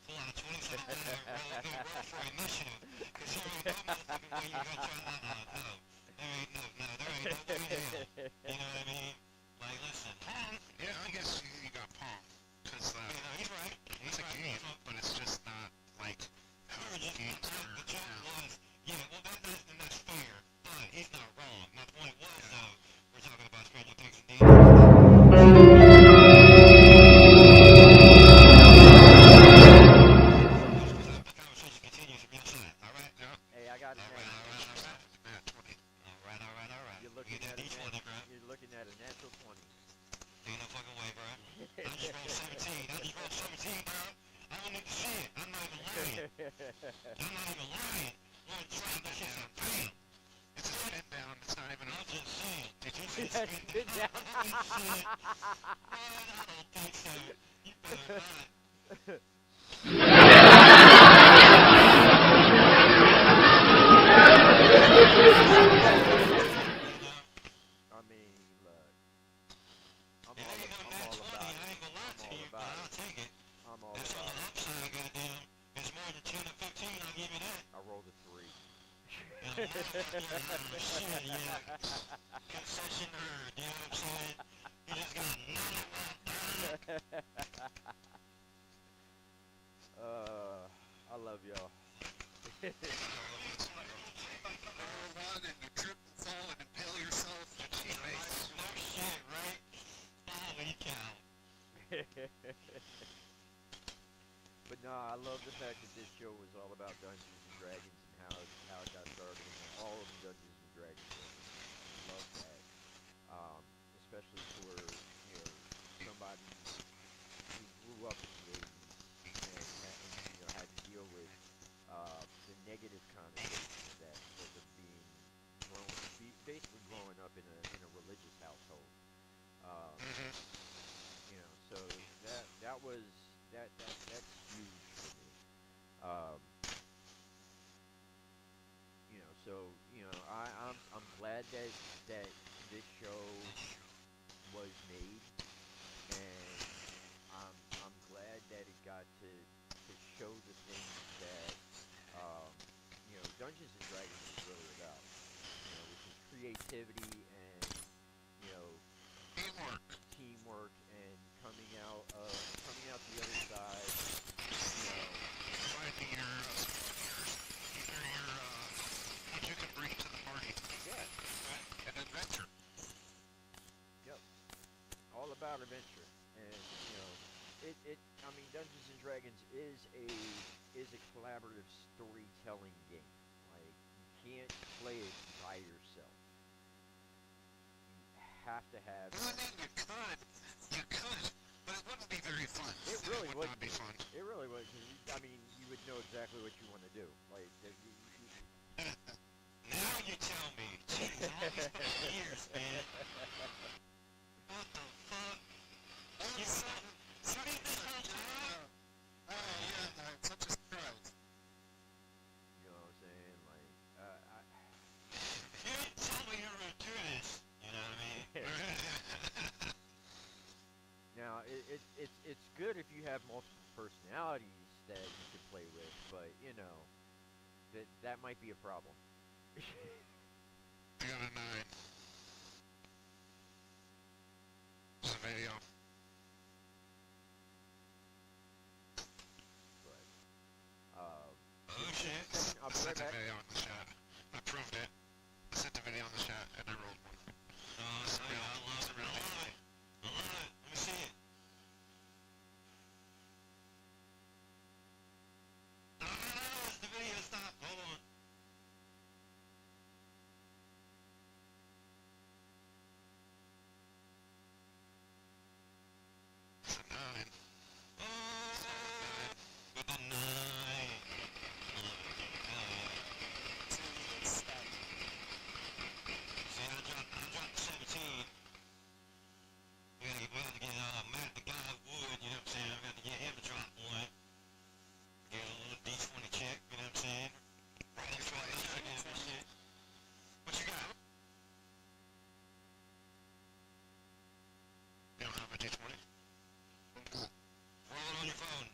[SPEAKER 5] pull out a 27 and roll for initiative. Cause there ain't no motherfucking way you gonna try that. No. There ain't no way in hell. You know what I mean? Like, listen, Pong. Yeah, I guess you got Pong. Cause, you know, he's right. It's a game, but it's just not like how games are. The joke was, yeah, well, that's fair, but he's not wrong. My point was, though, we're talking about Stranger Things and the conversation continues from your side, alright? Yep.
[SPEAKER 1] Hey, I got it
[SPEAKER 5] Alright.
[SPEAKER 1] next.
[SPEAKER 5] Alright, 20. Alright.
[SPEAKER 1] You're looking
[SPEAKER 5] Get
[SPEAKER 1] at
[SPEAKER 5] that D20, bro.
[SPEAKER 1] you're looking at a natural 20.
[SPEAKER 5] Ain't no fucking way, bro. I just rolled 17. I just rolled 17, bro. I don't need to see it. I'm not even lying. I'm not even lying. One drop, that shit's a bam. It's a spin down. It's not even. I'm just saying. Did you say
[SPEAKER 1] Yes,
[SPEAKER 5] spin
[SPEAKER 1] good
[SPEAKER 5] down?
[SPEAKER 1] job.
[SPEAKER 5] I don't think so. You better not.
[SPEAKER 1] I mean, look, I'm
[SPEAKER 5] It ain't no
[SPEAKER 1] all
[SPEAKER 5] nat 20.
[SPEAKER 1] about
[SPEAKER 5] I
[SPEAKER 1] it.
[SPEAKER 5] ain't gonna lie
[SPEAKER 1] I'm
[SPEAKER 5] to
[SPEAKER 1] all
[SPEAKER 5] you, but
[SPEAKER 1] about
[SPEAKER 5] I'll
[SPEAKER 1] it.
[SPEAKER 5] take it.
[SPEAKER 1] I'm all
[SPEAKER 5] It's on
[SPEAKER 1] about
[SPEAKER 5] the
[SPEAKER 1] it.
[SPEAKER 5] upside, goddamn. It's more than 10 or 15. I'll give you that.
[SPEAKER 1] I rolled a 3.
[SPEAKER 5] And a motherfucking shit, yeah. Concession heard, you know what I'm saying? You just got none of that.
[SPEAKER 1] I love y'all.
[SPEAKER 5] And you trip and fall and impale yourself. Nice. No shit, right? Holy cow.
[SPEAKER 1] But no, I love the fact that this show was all about Dungeons and Dragons and how it got started and all of the Dungeons and Dragons books. Love that. Especially for, somebody who grew up in the 80s and had to deal with the negative connotation of that because of being basically growing up in a religious household. Um, so that was that's huge for me. Um, I'm glad that this show was made, and I'm glad that it got to show the things that Dungeons and Dragons is really about, which is creativity and, you know,
[SPEAKER 2] Teamwork.
[SPEAKER 1] teamwork and coming out the other side, you know.
[SPEAKER 2] Finding what you can bring to the party.
[SPEAKER 1] Yeah.
[SPEAKER 2] An adventure.
[SPEAKER 1] Yep. All about adventure, and you know, I mean, Dungeons and Dragons is a collaborative storytelling game. Like you can't play it by yourself. You have to have.
[SPEAKER 2] Well, I mean, you could, but it wouldn't be very fun.
[SPEAKER 1] It really
[SPEAKER 2] would
[SPEAKER 1] would
[SPEAKER 2] not be fun.
[SPEAKER 1] It really would. 'Cause I mean, you would know exactly what you want to do. Like,
[SPEAKER 5] Now you tell me. Jeez, all these fucking years, man. What the fuck? You studied this whole time?
[SPEAKER 2] Oh, yeah, I'm such a surprise.
[SPEAKER 1] you know what I'm saying? Like,
[SPEAKER 5] You didn't tell me you were gonna do this. You know what I mean?
[SPEAKER 1] now it's good if you have multiple personalities that you can play with, but you know, that might be a problem.
[SPEAKER 2] I got a 9. It's a video.
[SPEAKER 1] But
[SPEAKER 5] Oh shit.
[SPEAKER 1] I'll
[SPEAKER 2] I
[SPEAKER 1] be right
[SPEAKER 2] sent a
[SPEAKER 1] back.
[SPEAKER 2] video in the chat. I proved it. I sent a video in the chat and I rolled one.
[SPEAKER 5] Oh, so yeah, I love it. I love it. I love it. Let me see it. No, the video stopped. Hold on.
[SPEAKER 2] It's a 9.
[SPEAKER 5] Oh, with the 9. Hell yeah. See, I dropped 17. We had to get Matt the guy of wood, you know what I'm saying? I got to get him to drop one. Get a little D20 check, you know what I'm saying? What you got?
[SPEAKER 2] You don't have a D20?
[SPEAKER 5] Roll it on your phone.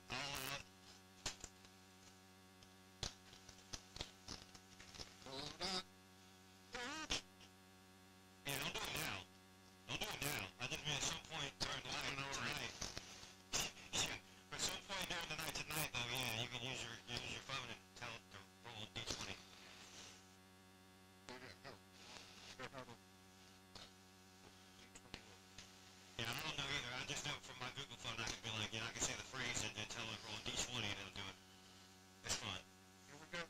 [SPEAKER 5] Yeah, don't do it now. Don't do it now. I just mean at some point during the night tonight. Yeah, but at some point during the night tonight, though, yeah, you can use your phone and tell it to roll a D20. Yeah, I don't know either. I just know from my Google phone I can be like, I can say the phrase and tell it roll a D20 and it'll do it. It's fun.
[SPEAKER 2] Here we go.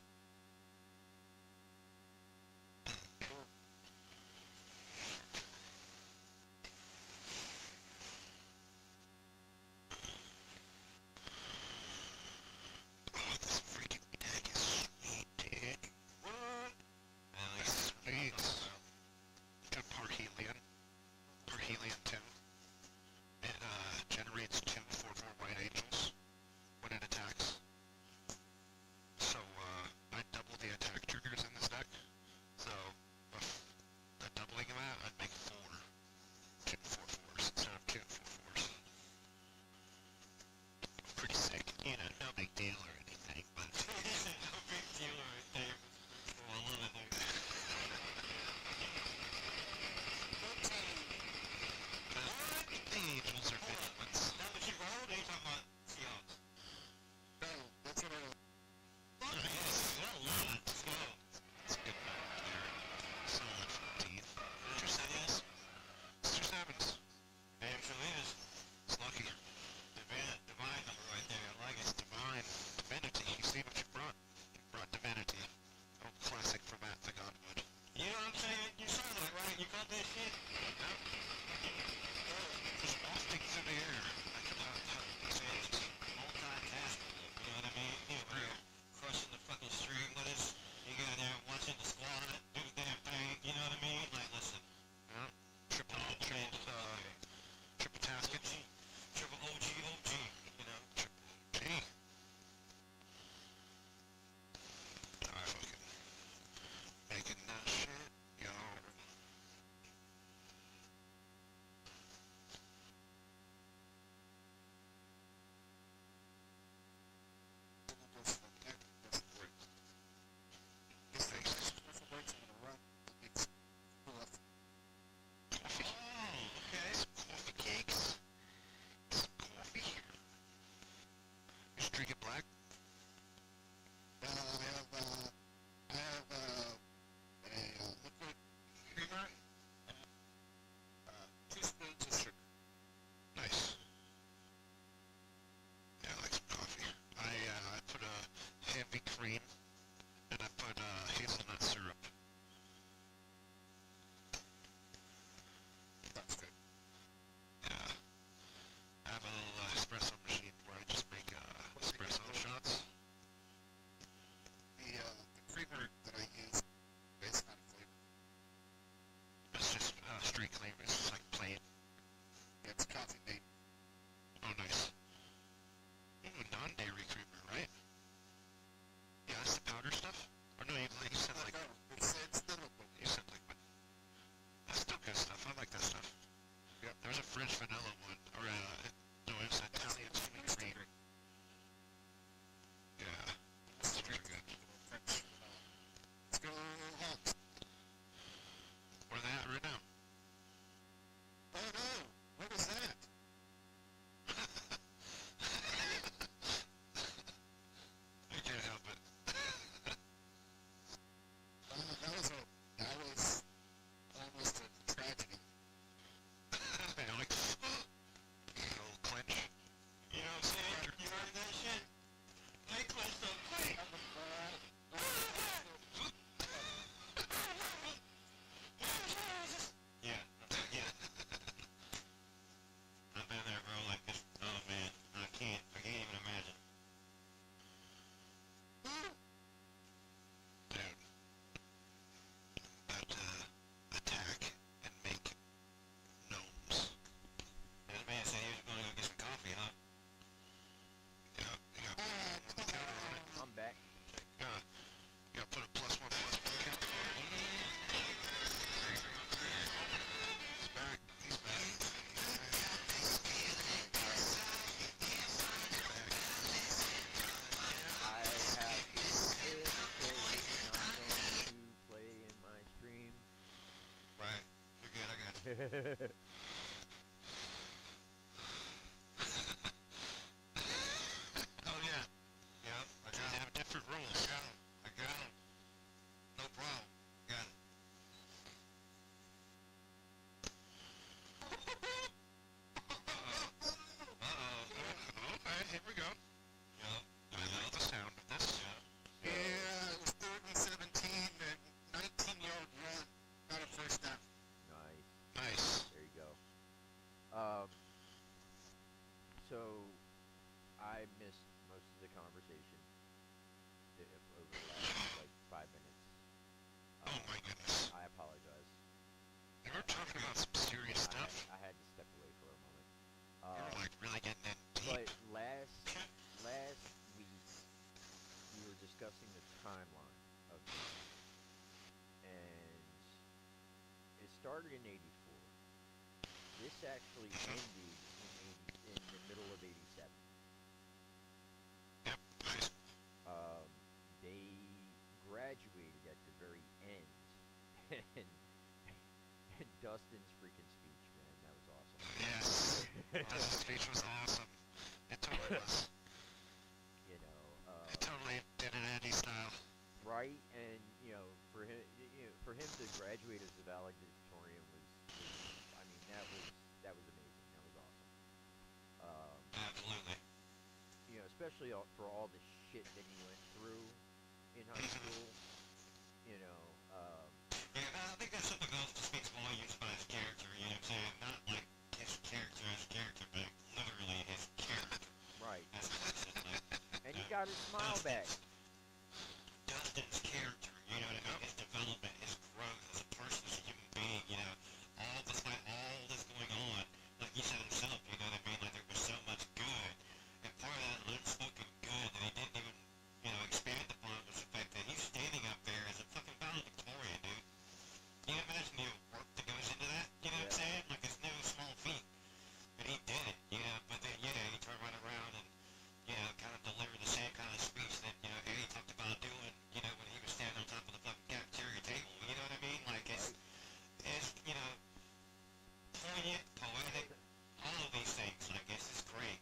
[SPEAKER 2] Oh, this freaking deck is sweet, dude.
[SPEAKER 5] What?
[SPEAKER 2] Sweet. Got Parhelion 2. It generates 2
[SPEAKER 5] Oh yeah. Yeah. I gotta have different rules. I got 'em. No problem. Got it. Uh-oh. Okay, here we go. Yep. I know the sound of this. Yeah. Yeah, it was 3rd and 17 and 19-yard run. Got a first down.
[SPEAKER 1] Nice.
[SPEAKER 5] Nice.
[SPEAKER 1] There you go. Um, so I missed most of the conversation over the last like 5 minutes.
[SPEAKER 5] Oh my goodness.
[SPEAKER 1] I apologize.
[SPEAKER 5] We were talking about some serious stuff.
[SPEAKER 1] I had to step away for a moment.
[SPEAKER 5] We were like really getting in
[SPEAKER 1] But
[SPEAKER 5] deep.
[SPEAKER 1] last week we were discussing the timeline of things, and it started in '84. This actually ended in the middle of '87.
[SPEAKER 5] Yep. Nice.
[SPEAKER 1] They graduated at the very end, and, and Dustin's freaking speech, man, that was awesome.
[SPEAKER 5] Yes. The speech was awesome. It totally was.
[SPEAKER 1] You know,
[SPEAKER 5] It totally did it Andy style.
[SPEAKER 1] right, and for him to graduate as a valedictorian I mean, that was amazing. That was awesome.
[SPEAKER 5] Absolutely.
[SPEAKER 1] Especially for all the shit that he went through in high school. You know,
[SPEAKER 5] Yeah, I think that's something else that speaks volumes about his character, you know what I'm saying? Not like his character as a character, but literally his character
[SPEAKER 1] right.
[SPEAKER 5] as a person. Like,
[SPEAKER 1] And he got his smile back.
[SPEAKER 5] Dustin's character, you know what I mean? His development, his growth as a person, as a human being, despite all this going on, like he said himself, you know what I mean? Like there was so much good, and part of that unspoken good that he didn't even, expand upon was the fact that he's standing up there as a fucking valedictorian, dude. Can you imagine the work that goes into that? You know what I'm saying? Like it's no small feat, but he did it, but then, he turned right around and, kind of delivered the same kind of speech that, Eddie talked about doing, when he was standing on top of the fucking cafeteria table. You know what I mean? Like, it's poignant, poetic, all of these things. Like, it's just great.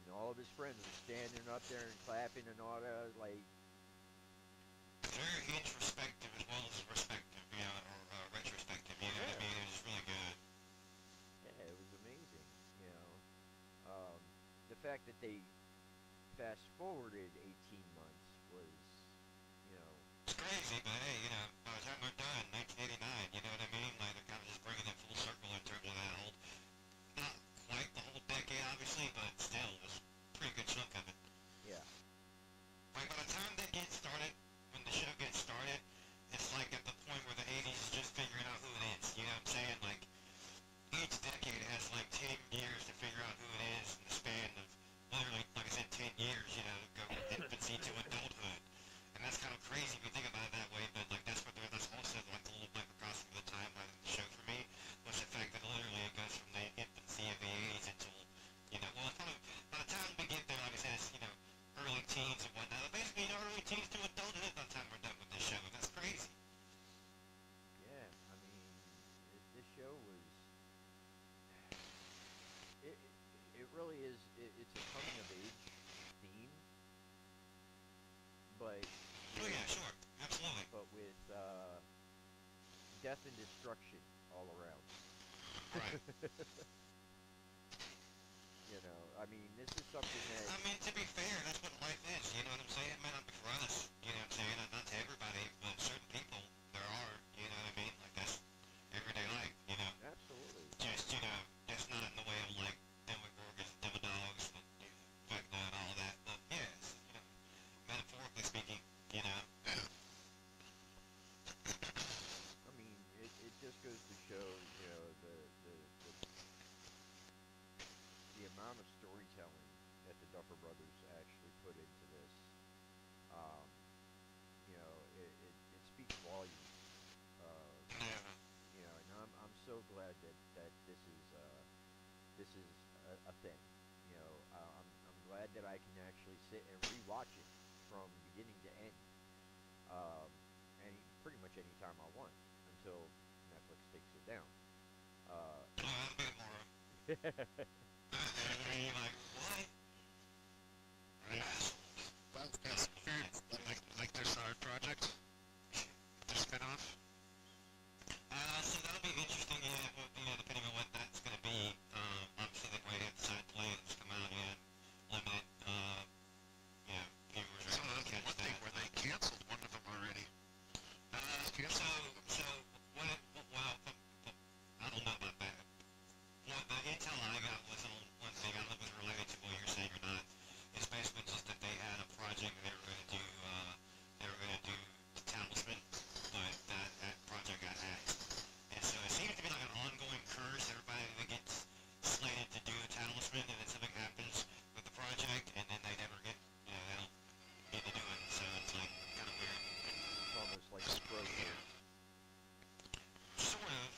[SPEAKER 1] And all of his friends were standing up there and clapping and all that. Like,
[SPEAKER 5] Very introspective as well as respective, or retrospective. You know what I mean? It was really good.
[SPEAKER 1] yeah, it was amazing. The fact that they fast forwarded 18 months was,
[SPEAKER 5] It's crazy, but hey, by the time we're done, 1989, you know what I mean? Like, they're kind of just bringing it full circle in terms of that whole, not quite the whole decade, obviously, but still, it was a pretty good chunk of it.
[SPEAKER 1] yeah,
[SPEAKER 5] Like, by the time they get started, when the show gets started, it's like at the point where the 80s is just figuring out who it is, you know what I'm saying? Like, each decade has like 10 years to figure out who it is in the span of, literally, like I said, 10 years, go from infancy to adulthood. And that's kind of crazy if you think about it that way, but like that's also like the little microcosm of the timeline of the show for me, was the fact that literally it goes from the infancy of the 80s until, well, it's kind of, by the time we get there, like I said, it's, early teens and whatnot. Basically, early teens to adulthood by the time we're done with this show. That's crazy.
[SPEAKER 1] yeah. I mean, this show was. It really is. It's a coming of age theme, but
[SPEAKER 5] Oh yeah, sure, absolutely.
[SPEAKER 1] but with death and destruction all around.
[SPEAKER 5] Right.
[SPEAKER 1] I mean, this is something that.
[SPEAKER 5] I mean, to be fair, that's what life is, you know what I'm saying? It may not be for us, you know what I'm saying? Not to everybody, but certain people, there are, you know what I mean? Like, that's everyday life,
[SPEAKER 1] Absolutely.
[SPEAKER 5] Just, just not in the way of, like, demogorgons, demodogs, and vecna and all that, but, yeah, it's, metaphorically speaking,
[SPEAKER 1] I mean, it just goes to show, the amount of storytelling that the Duffer Brothers actually put into this. Um, it speaks volumes.
[SPEAKER 5] yeah.
[SPEAKER 1] And I'm so glad that this is a thing. I'm glad that I can actually sit and rewatch it from beginning to end. Pretty much any time I want until Netflix takes it
[SPEAKER 5] mean, like, what?
[SPEAKER 2] Right. Well, that's weird. Like their side project, their spin-off.
[SPEAKER 5] So that'll be interesting, yeah, but, depending on what that's going to be. Obviously, the way the side plays come out, limited, viewers
[SPEAKER 2] So
[SPEAKER 5] are able to catch
[SPEAKER 2] one thing
[SPEAKER 5] that.
[SPEAKER 2] where they canceled one of them already.
[SPEAKER 5] So, well, I don't know about that. Well, the intel I got was on one thing, I don't know if it's related to what you're saying or not. It's basically just that they had a project they were going to do, the Talisman, but that project got axed. And so it seems to be like an ongoing curse. Everybody that gets slated to do a Talisman, and then something happens with the project, and then they never get, they don't get to do it. So it's like kind of weird.
[SPEAKER 1] It's almost like a pro curse.
[SPEAKER 5] Sort of.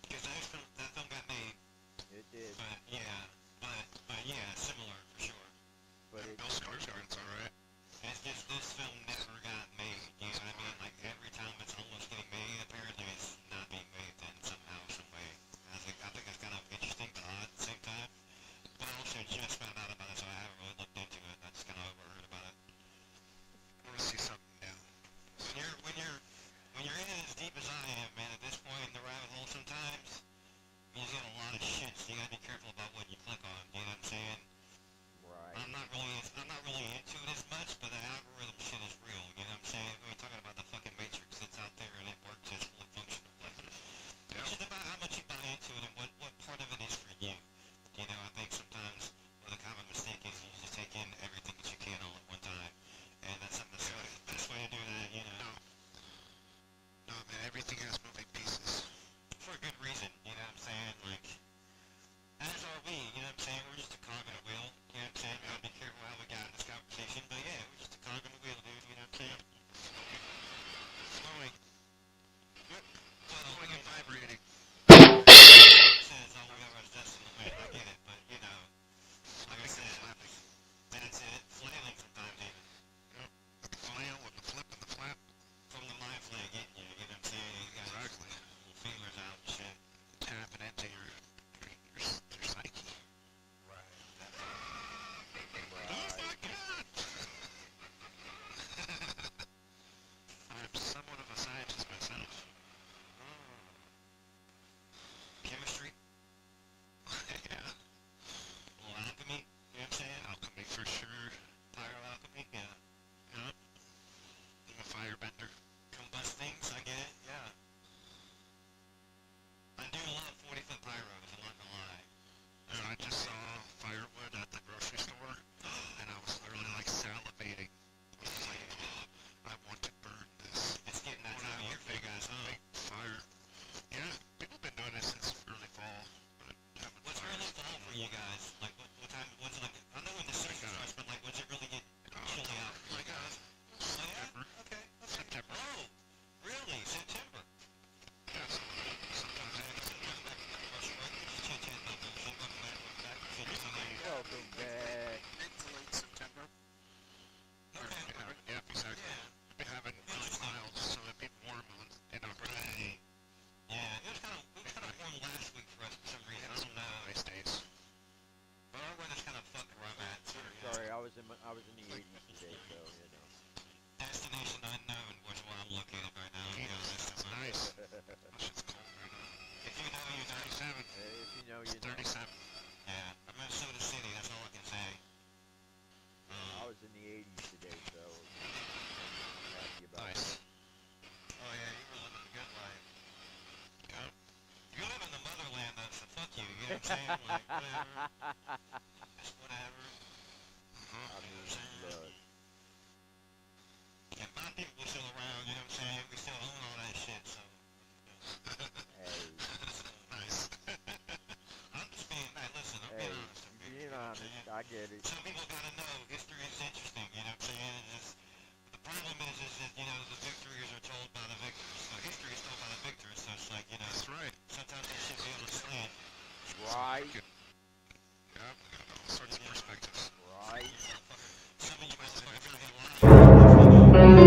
[SPEAKER 5] Because that film got made,
[SPEAKER 1] It did,
[SPEAKER 5] but yeah, similar for sure.
[SPEAKER 1] but it.
[SPEAKER 2] Bill Skarsgård's alright.
[SPEAKER 5] It's just this film never got made. You know what I mean? Like every time it's almost getting made, apparently it's not being made then somehow, some way. I think it's kind of interesting but odd at the same time. But I also just found out about it, so I haven't really looked into it. I just kind of overheard about it.
[SPEAKER 2] I want to see something new.
[SPEAKER 5] When you're in it as deep as I am, man, at this point in the rabbit hole sometimes, you just get a lot of shit, so you gotta be careful about what you click on, you know what I'm saying?
[SPEAKER 1] Right.
[SPEAKER 5] I'm not really into it as much, but the algorithm shit is real, you know what I'm saying? We're talking about the fucking Matrix that's out there and it works as fully functional. It's just about how much you buy into it and what part of it is for you. You know, I think sometimes what the common mistake is you just take in everything that you can all at one time. And that's something that's the best way to do that, you know.
[SPEAKER 2] No, man, everything has moving pieces.
[SPEAKER 5] For a good reason, you know what I'm saying? Like, as are we, you know what I'm saying? We're just a cog in a wheel, you know what I'm saying? We gotta be careful how we got in this conversation, but yeah, we're just a cog in a wheel, dude, you know what I'm saying?
[SPEAKER 2] Flowing.
[SPEAKER 5] But,
[SPEAKER 2] Flowing and vibrating.
[SPEAKER 5] says all we ever is dust in the wind, I get it, but, you know, like I said,
[SPEAKER 2] Flapping.
[SPEAKER 5] that's it, flailing sometimes even.
[SPEAKER 2] Yep. The flail and the flip and the flap.
[SPEAKER 5] From the mind flare getting you, you know what I'm saying? You got
[SPEAKER 2] Exactly.
[SPEAKER 5] little feelers out and shit.
[SPEAKER 2] Tapping into your psyche.
[SPEAKER 5] Right.
[SPEAKER 2] Oh my god! I'm somewhat of a scientist myself.
[SPEAKER 5] Chemistry,
[SPEAKER 2] Yeah.
[SPEAKER 5] little alchemy, you know what I'm saying?
[SPEAKER 2] Alchemy for sure.
[SPEAKER 5] Pyroalchemy, yeah.
[SPEAKER 2] Yep. I'm a firebender.
[SPEAKER 5] Combust things, I get it, yeah. I do love 40-foot pyros, I'm not gonna lie.
[SPEAKER 2] And I just saw firewood at the grocery store, and I was literally like salivating. I was like, I want to burn this.
[SPEAKER 5] It's getting that
[SPEAKER 2] When
[SPEAKER 5] time
[SPEAKER 2] I
[SPEAKER 5] of year
[SPEAKER 2] have
[SPEAKER 5] for you guys, huh?
[SPEAKER 2] big fire. Yeah, people have been doing it since early fall. But having
[SPEAKER 5] What's
[SPEAKER 2] fires.
[SPEAKER 5] early fall for you guys? Like, what time, when's it like, I know when the season starts, but like, when's it really get chilly out for you
[SPEAKER 2] Like
[SPEAKER 5] guys? Oh
[SPEAKER 2] September.
[SPEAKER 5] yeah? Okay.
[SPEAKER 2] September.
[SPEAKER 5] Oh, really? September?
[SPEAKER 2] Yeah, sometimes it is.
[SPEAKER 1] Welcome back.
[SPEAKER 2] Mid to late September. Yeah, exactly.
[SPEAKER 5] Yeah.
[SPEAKER 2] We haven't really mild, so it'd be warm in October.
[SPEAKER 5] Right. Yeah, it was kind of warm last week for us for some reason. I don't know.
[SPEAKER 2] Nice days.
[SPEAKER 5] But our weather's kind of fucked where I'm at. So, yeah.
[SPEAKER 1] Sorry, I was in the 80s today, so you know.
[SPEAKER 5] Destination unknown was where I'm located right now. To be honest.
[SPEAKER 2] That's nice. That shit's cold right now.
[SPEAKER 5] If you know, you know.
[SPEAKER 2] 37.
[SPEAKER 1] If you know, you know.
[SPEAKER 2] 37.
[SPEAKER 5] Yeah, I'm Minnesota City. That's all I can say.
[SPEAKER 1] I was in the 80s today, so I'm happy about
[SPEAKER 2] Nice.
[SPEAKER 5] Oh yeah, you were living the good life.
[SPEAKER 2] Yeah.
[SPEAKER 5] You live in the motherland though, so fuck you. You know what I'm saying? Like whatever. Just whatever.
[SPEAKER 1] I mean, look.
[SPEAKER 5] And my people are still around. You know what I'm saying? We still own all that shit. So.
[SPEAKER 1] Hey,
[SPEAKER 2] Nice.
[SPEAKER 5] I'm just being. Hey, listen. I'm
[SPEAKER 1] hey,
[SPEAKER 5] being honest. I'm being
[SPEAKER 1] being honest, I get it.
[SPEAKER 5] Some people gotta know history is interesting, you know what I'm saying? It's just, the problem is that, you know, the victories are told by the victors. So history is told by the victors, so it's like, you know,
[SPEAKER 2] That's right.
[SPEAKER 5] sometimes they should be able to slant.
[SPEAKER 1] Right,
[SPEAKER 2] Yeah, all sorts of perspectives.
[SPEAKER 1] right.
[SPEAKER 5] Some of you motherfuckers are gonna get lying.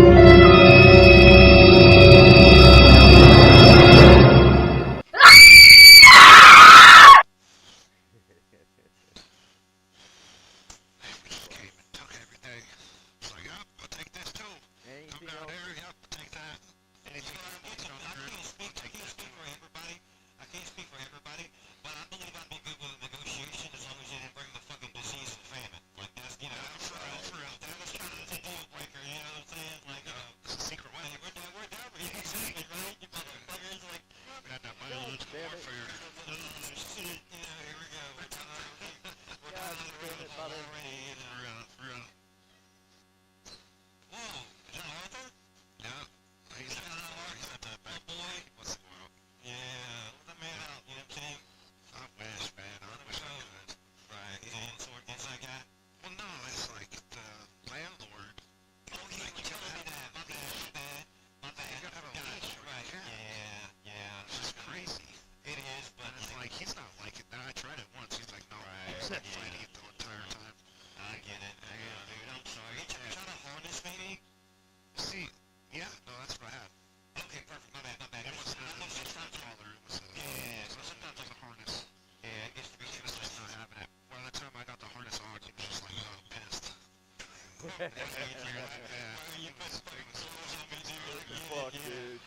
[SPEAKER 5] You put fucking clothes on me, dude.
[SPEAKER 1] What the
[SPEAKER 5] Yeah,
[SPEAKER 1] fuck,
[SPEAKER 5] yeah.
[SPEAKER 1] dude?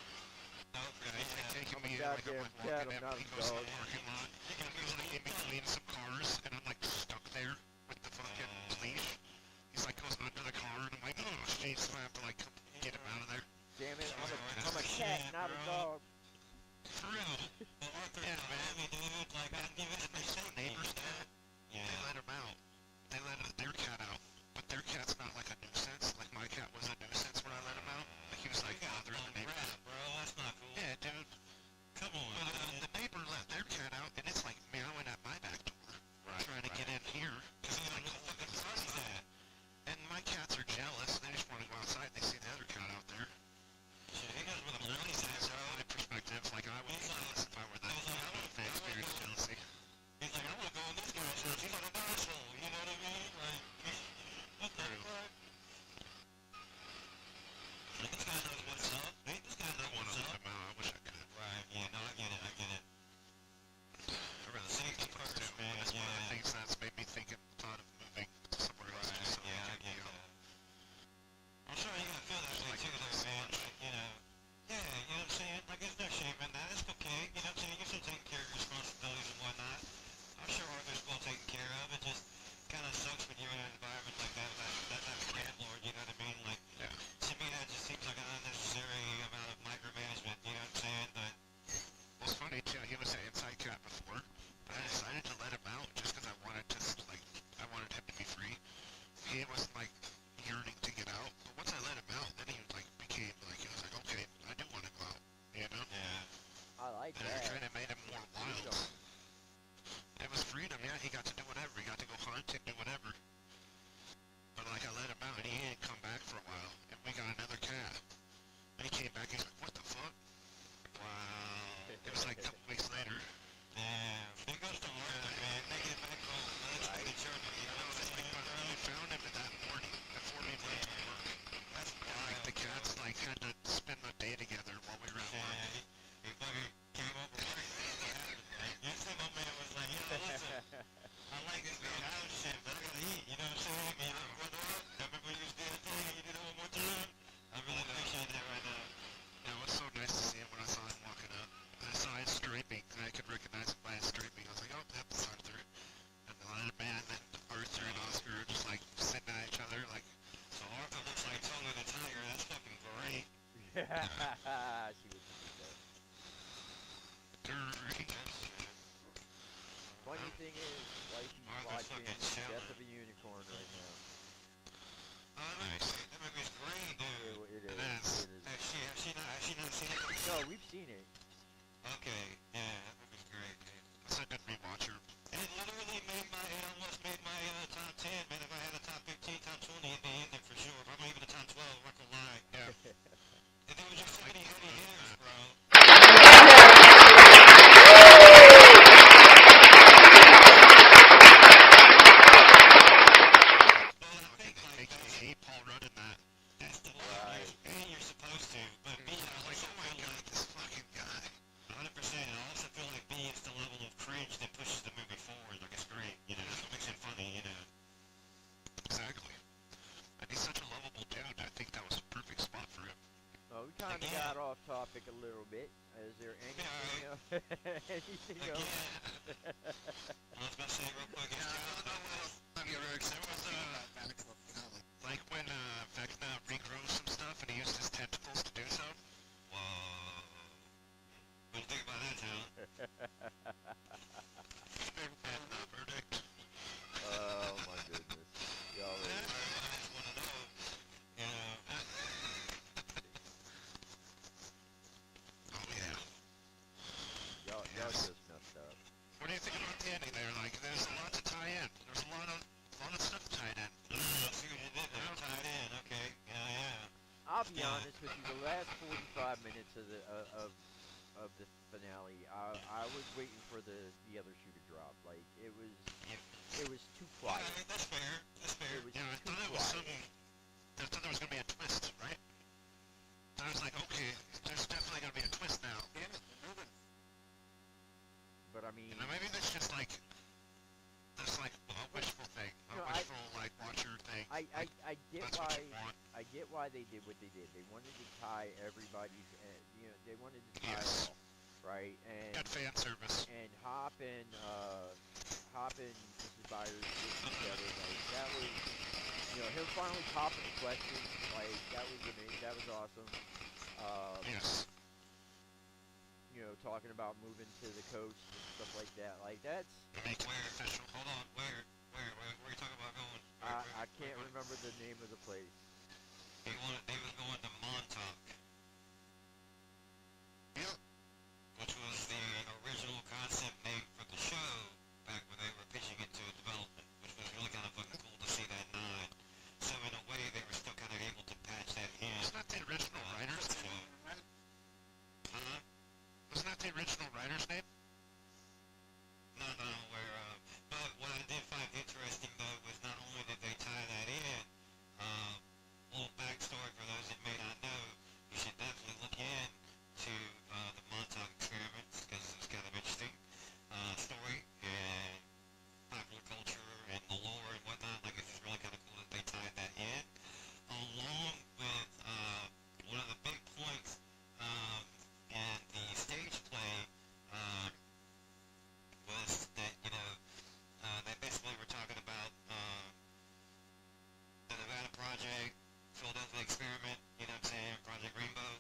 [SPEAKER 5] Nope,
[SPEAKER 1] I'm
[SPEAKER 5] yeah.
[SPEAKER 1] a
[SPEAKER 5] Taking me
[SPEAKER 1] goddamn
[SPEAKER 5] like
[SPEAKER 1] cat,
[SPEAKER 5] I'm
[SPEAKER 1] I'm not a
[SPEAKER 5] walking up, he goes to
[SPEAKER 1] dog.
[SPEAKER 5] the parking lot. He goes like in between some cars, and I'm like stuck there with the fucking leash. He's like goes under the car, and I'm like, oh, jeez, so I have to like come get him out of there.
[SPEAKER 1] Damn it, I'm a cat, not a dog.
[SPEAKER 5] For real. But Arthur, yeah, man. Me, dude, like I'm giving it my neighbors now. Yeah. They let him out. They let their cat out, but their cat's not like a nuisance. Like my cat was a nuisance when I let him out. Like he was like bothering the neighbor. Bro, that's not cool. Yeah, dude. Come on. But the neighbor let their cat out, and it's like meowing at my back door, trying to get in here. Cause he's like, oh, fucking sorry that. And my cats are jealous. They just want to go outside. They see the other cat out there. Shit, he knows where the money's at, bro. My perspective, like I would be jealous if I were that. I would have experienced jealousy. He's like, I want to go in this guy's house. He's like an asshole. You know what I mean? Like, what the fuck? This guy knows what's up. This guy knows what's up. I wish I could. Right, yeah, no, I get it. I really safety first, man. That's one of the things that's made me think of the thought of moving somewhere else. Right, yeah, I get that. I'm sure you're gonna feel that way too, though, man. Like, you know, yeah, you know what I'm saying? Like, there's no shame in that. It's okay. You know what I'm saying? You're still taking care of your responsibilities and whatnot. I'm sure Arthur's well taken care of. It just kind of sucks when you're in an environment like that, that landlord, you know what I mean? Like, to me, that just seems like an unnecessary amount of micromanagement, you know what I'm saying? But, well, it's funny, too. He was an inside cat before, but I decided to let him out just because I wanted to, like, I wanted him to be free. He was, like, yearning to get out, but once I let him out, then he, like, became, like, he was like, okay, I do want to go out, you know? Yeah.
[SPEAKER 1] I like
[SPEAKER 5] And
[SPEAKER 1] that.
[SPEAKER 5] it kind of made him more wild. It was freedom, yeah. He got to do whatever. He got to go hunt and do whatever. But like I let him out, and he didn't come back for a while. And we got another cat. And he came back. He's like, "What the fuck?" Wow. It was like a couple weeks later. Damn. It goes to Arthur, man. Making it back home. That's quite a journey. You know what I'm saying? We found him that morning before we went to work. That's wild. Like the cats like had to spend the day together while we were at work. He fucking came over work. You see, my man was like, you know, listen, I like this being house shit, but I gotta eat, you know what I'm saying? You know, what up? I remember you was doing a thing, you did it one more time. I really appreciate that right now. Yeah, it was so nice to see him when I saw him walking up. And I saw his scraping, and I could recognize him by his scraping. I was like, oh, that's Arthur. And the other man, and Arthur and Oscar are just like sitting at each other, like, so Arthur looks like Tongue of the Tiger, that's fucking great.
[SPEAKER 1] She was Funny thing is, wifey's watching Death of a Unicorn right now.
[SPEAKER 5] Oh, nice. That movie's great, dude.
[SPEAKER 1] It is.
[SPEAKER 5] Has she not seen it?
[SPEAKER 1] No, we've seen it.
[SPEAKER 5] Okay, yeah, that movie's great, dude. That's a good rewatcher. And it literally almost made my top 10, man. If I had a top 15, top 20, it'd be in there for sure. Probably even a top 12, I'm not gonna lie. Yeah. And there was just so many heavy hitters, bro. Paul Rudd in that. That's the right. And you're supposed to, but B, I was like, oh my god, this fucking guy. 100%. I also feel like B, it's the level of cringe that pushes the movie forward. Like, it's great, you know, that's what makes it funny, you know. Exactly. And he's such a lovable dude. I think that was a perfect spot for him.
[SPEAKER 1] Oh, we kind of got off topic a little bit. Is there anything else? Anything else?
[SPEAKER 5] I was about to say real quick. There was, like when Vecna regrows some stuff and he used his tentacles to do so. Whoa. What do you think about that, Taylor? Verdict.
[SPEAKER 1] Oh my goodness. Y'all
[SPEAKER 5] I just want to know, you know. Oh yeah.
[SPEAKER 1] Y'all just messed up.
[SPEAKER 5] What do you think about the ending there? Like, there's a lot to tie in. There's a lot of stuff tied in. See what you did there. Tied in. Okay. Yeah.
[SPEAKER 1] I'll be honest with you. The last 45 minutes of the finale, I was waiting for the other shoe to drop. Like it was too quiet.
[SPEAKER 5] Yeah, I mean, that's fair. That's fair.
[SPEAKER 1] It was
[SPEAKER 5] I
[SPEAKER 1] too
[SPEAKER 5] thought it was
[SPEAKER 1] quiet.
[SPEAKER 5] I thought there was gonna be a twist, right? I was like, okay, there's definitely gonna be a twist now. Yeah.
[SPEAKER 1] But I mean,
[SPEAKER 5] You know, maybe that's just like a wishful thing, a wishful like watcher thing.
[SPEAKER 1] I get
[SPEAKER 2] That's what
[SPEAKER 1] why
[SPEAKER 2] you want.
[SPEAKER 1] I get why they did what they did. They wanted to tie everybody's, they wanted to tie it
[SPEAKER 2] Yes.
[SPEAKER 1] all, right?
[SPEAKER 2] Got fan service.
[SPEAKER 1] And Hop and Mrs. Byers getting together, like that was, him finally popping the question, like that was amazing. That was awesome.
[SPEAKER 2] Yes.
[SPEAKER 1] Talking about moving to the coast and stuff like that. Like that's
[SPEAKER 5] Make where official. Hold on. Where are you talking about going?
[SPEAKER 1] I can't remember the name of the place.
[SPEAKER 5] They was going to Montauk.
[SPEAKER 2] Yep.
[SPEAKER 5] Which was the original concept name for the show back when they were pitching it to a development, which was really kind of fucking cool to see that nod. So in a way, they were still kind of able to patch that in.
[SPEAKER 2] Isn't that the original writer's
[SPEAKER 5] So,
[SPEAKER 2] name?
[SPEAKER 5] huh?
[SPEAKER 2] Wasn't that the original writer's name?
[SPEAKER 5] Not that I'm aware of. But what I did find interesting though was not only did they tie that in, little backstory for those that may not know, you should definitely look into the Montauk experiments because it's kind of interesting story and popular culture and the lore and whatnot. Like it's just really kind of cool that they tied that in, along with one of the big points in the stage play was that they basically were talking about the Nevada Project, Philadelphia Experiment, you know what I'm saying, Project Rainbow.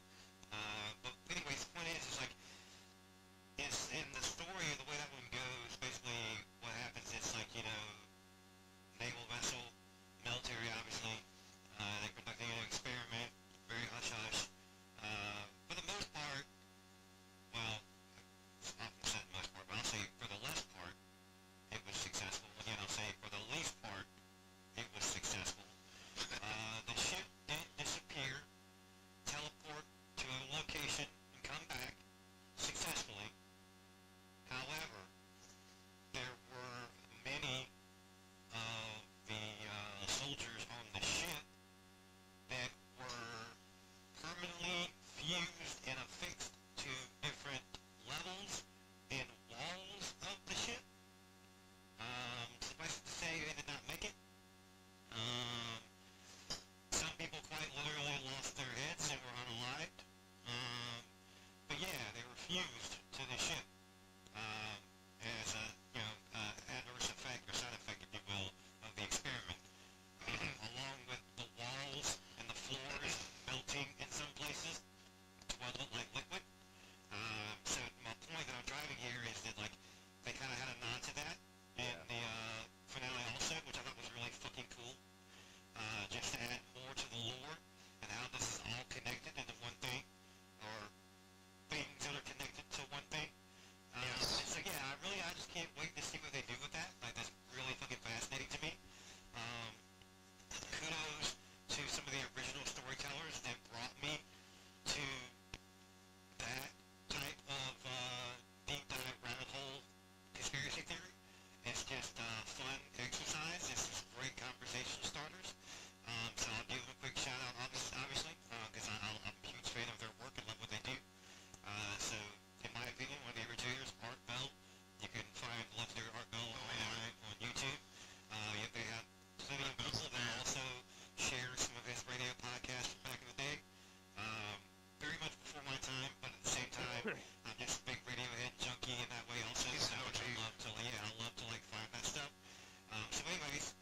[SPEAKER 5] But anyways, the point is like, it's in the story, the way that one goes, basically what happens is like, naval vessel, military obviously, they're conducting an experiment, very hush-hush. For the most part, well, it's not for the most part, but I'll say for the less part, it was successful. Again, I'll say for the least part, it was successful. The ship did disappear, teleport to a location, and come back successfully. However, there were many of the soldiers on the ship that were permanently fused and affixed to different levels and walls of the ship. Suffice it to say, they did not make it. Some people quite literally lost their heads and were unalived. But yeah, they were fused to the ship as a adverse effect or side effect, if you will, of the experiment. Along with the walls and the floors melting in some places to what looked like liquid. So my point that I'm driving here is that like they kind of had a nod to that in the finale also, which I thought was really fucking cool. Just to add more to the lore and how this is all connected into one thing, or things that are connected to one thing. So yeah, I just can't wait to see what they do with that. Like that's really fucking fascinating to me. Kudos to some of the original storytellers that brought me to that type of deep dive rabbit hole conspiracy theory. It's just fun exercise. It's just great conversation starters. So I'll give them a quick shout out, obviously, because I'm a huge fan of their work and love what they do. So in my opinion, one of the originators, Art Bell, you can find legendary Art Bell online on YouTube. Yet they have plenty of people that also share some of his radio podcasts from back in the day. Very much before my time, but at the same time, I'm just a big Radiohead junkie in that way also. So I love to like find that stuff. So anyways,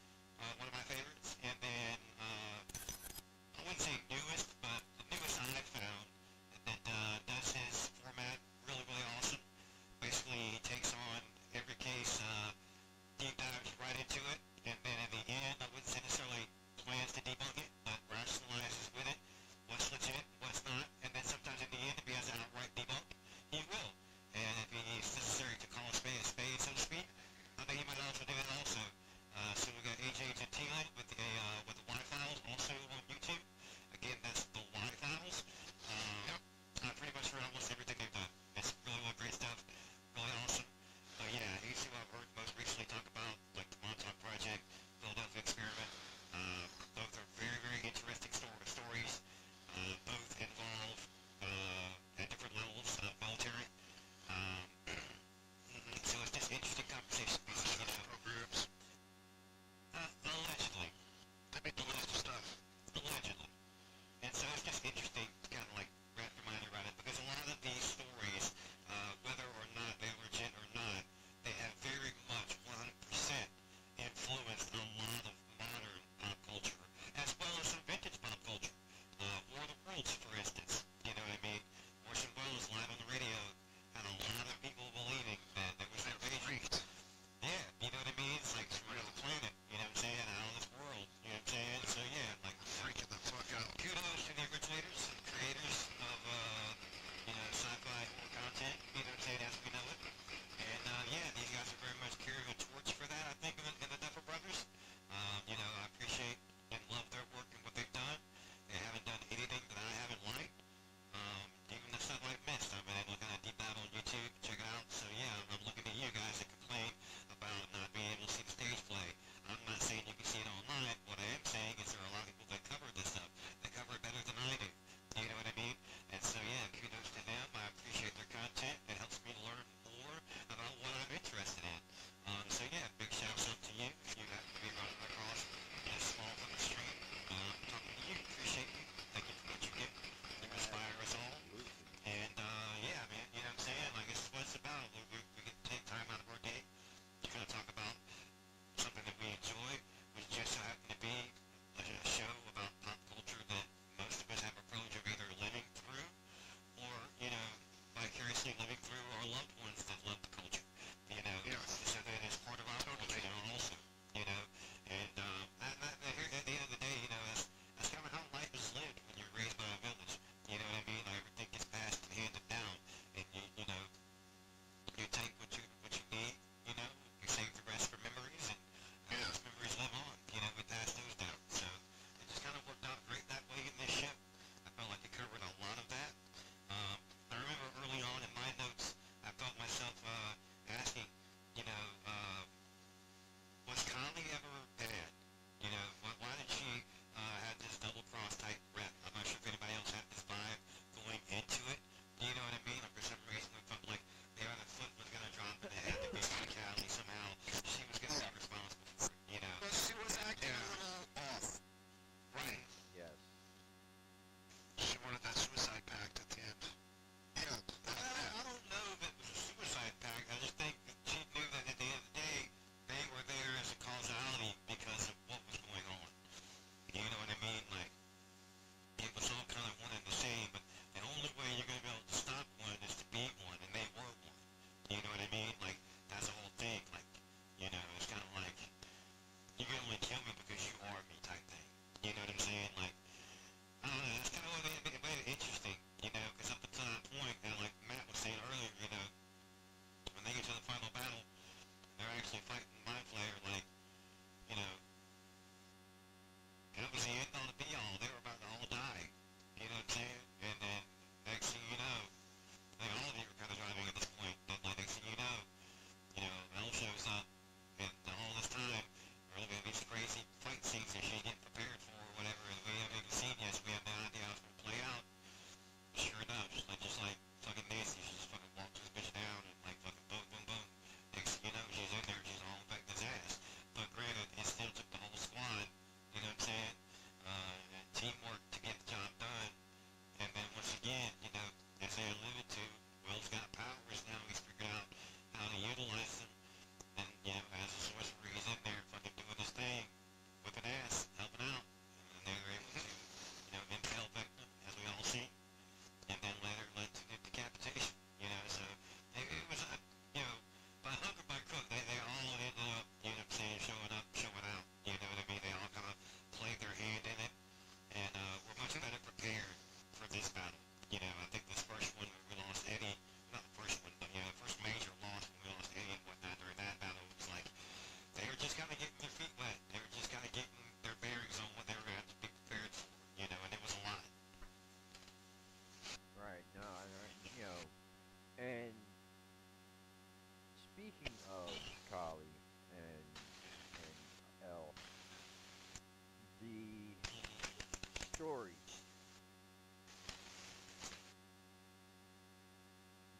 [SPEAKER 5] one of my favorites, and then I wouldn't say newest, but the newest I've found that does his format really, really awesome. Basically, he takes on every case, deep dives right into it, and then in the end, I wouldn't say necessarily plans to debunk it, but rationalizes with it what's legit, what's not, and then sometimes in the end, if he has an outright debunk, he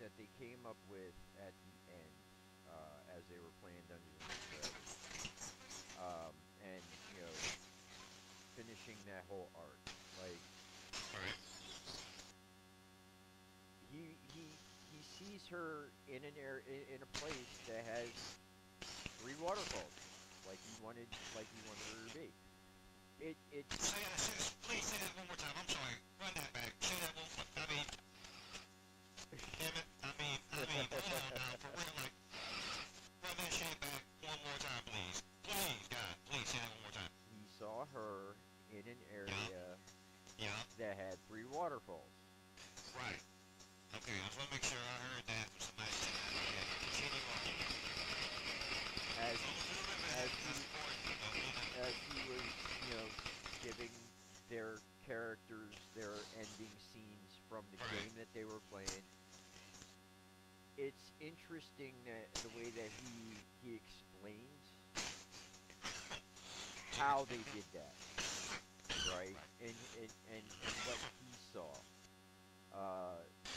[SPEAKER 1] that they came up with at the end, as they were playing Dungeons and Dragons, and finishing that whole arc. Like
[SPEAKER 2] Right.
[SPEAKER 1] he sees her in in a place that has 3 waterfalls, like he wanted her to be. It's
[SPEAKER 2] Please say that one more time. I'm sorry. Run that back. Say that one more. I mean, damn it. Hold on now. For real, like, run that shit back one more time, please. Please, God, please say that one more time.
[SPEAKER 1] he saw her in an area
[SPEAKER 2] Yeah.
[SPEAKER 1] that had 3 waterfalls.
[SPEAKER 2] Right. Okay, I just want to make sure I heard that from somebody said that. Okay, continue on.
[SPEAKER 1] As
[SPEAKER 2] Don't do it, man.
[SPEAKER 1] as
[SPEAKER 2] That's
[SPEAKER 1] he
[SPEAKER 2] important.
[SPEAKER 1] as he was giving their characters their ending scenes from the
[SPEAKER 2] Right.
[SPEAKER 1] game that they were playing. It's interesting that the way that he explains how they did that, right? And what he saw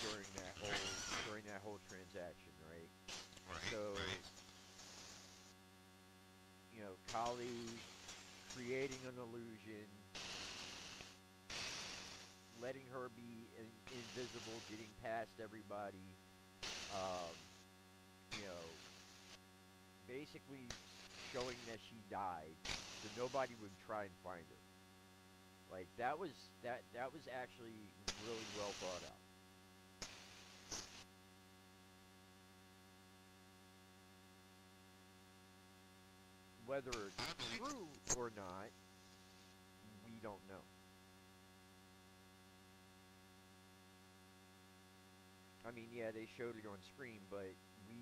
[SPEAKER 1] during that whole transaction, right?
[SPEAKER 2] Right.
[SPEAKER 1] So
[SPEAKER 2] Right.
[SPEAKER 1] Kali creating an illusion, letting her be invisible, getting past everybody, um, you know, basically showing that she died, so nobody would try and find her. Like that was actually really well thought out. Whether it's
[SPEAKER 2] I believe.
[SPEAKER 1] true or not, we don't know. I mean, yeah, they showed it on screen, but we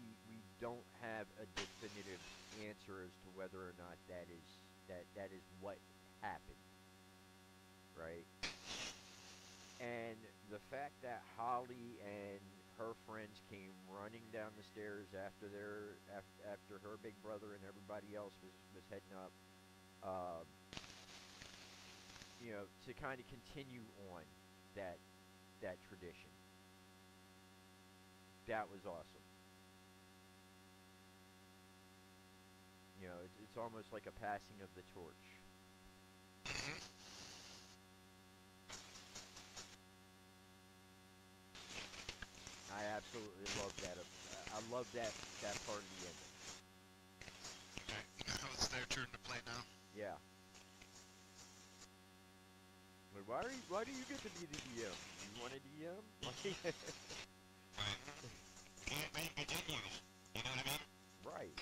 [SPEAKER 1] don't have a definitive answer as to whether or not that is what happened, right? And the fact that Holly and her friends came running down the stairs after her big brother and everybody else was heading up, um, to kind of continue on that tradition. That was awesome. It's almost like a passing of the torch.
[SPEAKER 2] Mhm.
[SPEAKER 1] I absolutely love that. I love that part of the ending.
[SPEAKER 2] Okay. Now it's their turn to play now.
[SPEAKER 1] Yeah. Like, why do you get to be the DM? You want a DM?
[SPEAKER 2] Right. Campaign continues. You know what I mean?
[SPEAKER 1] Right.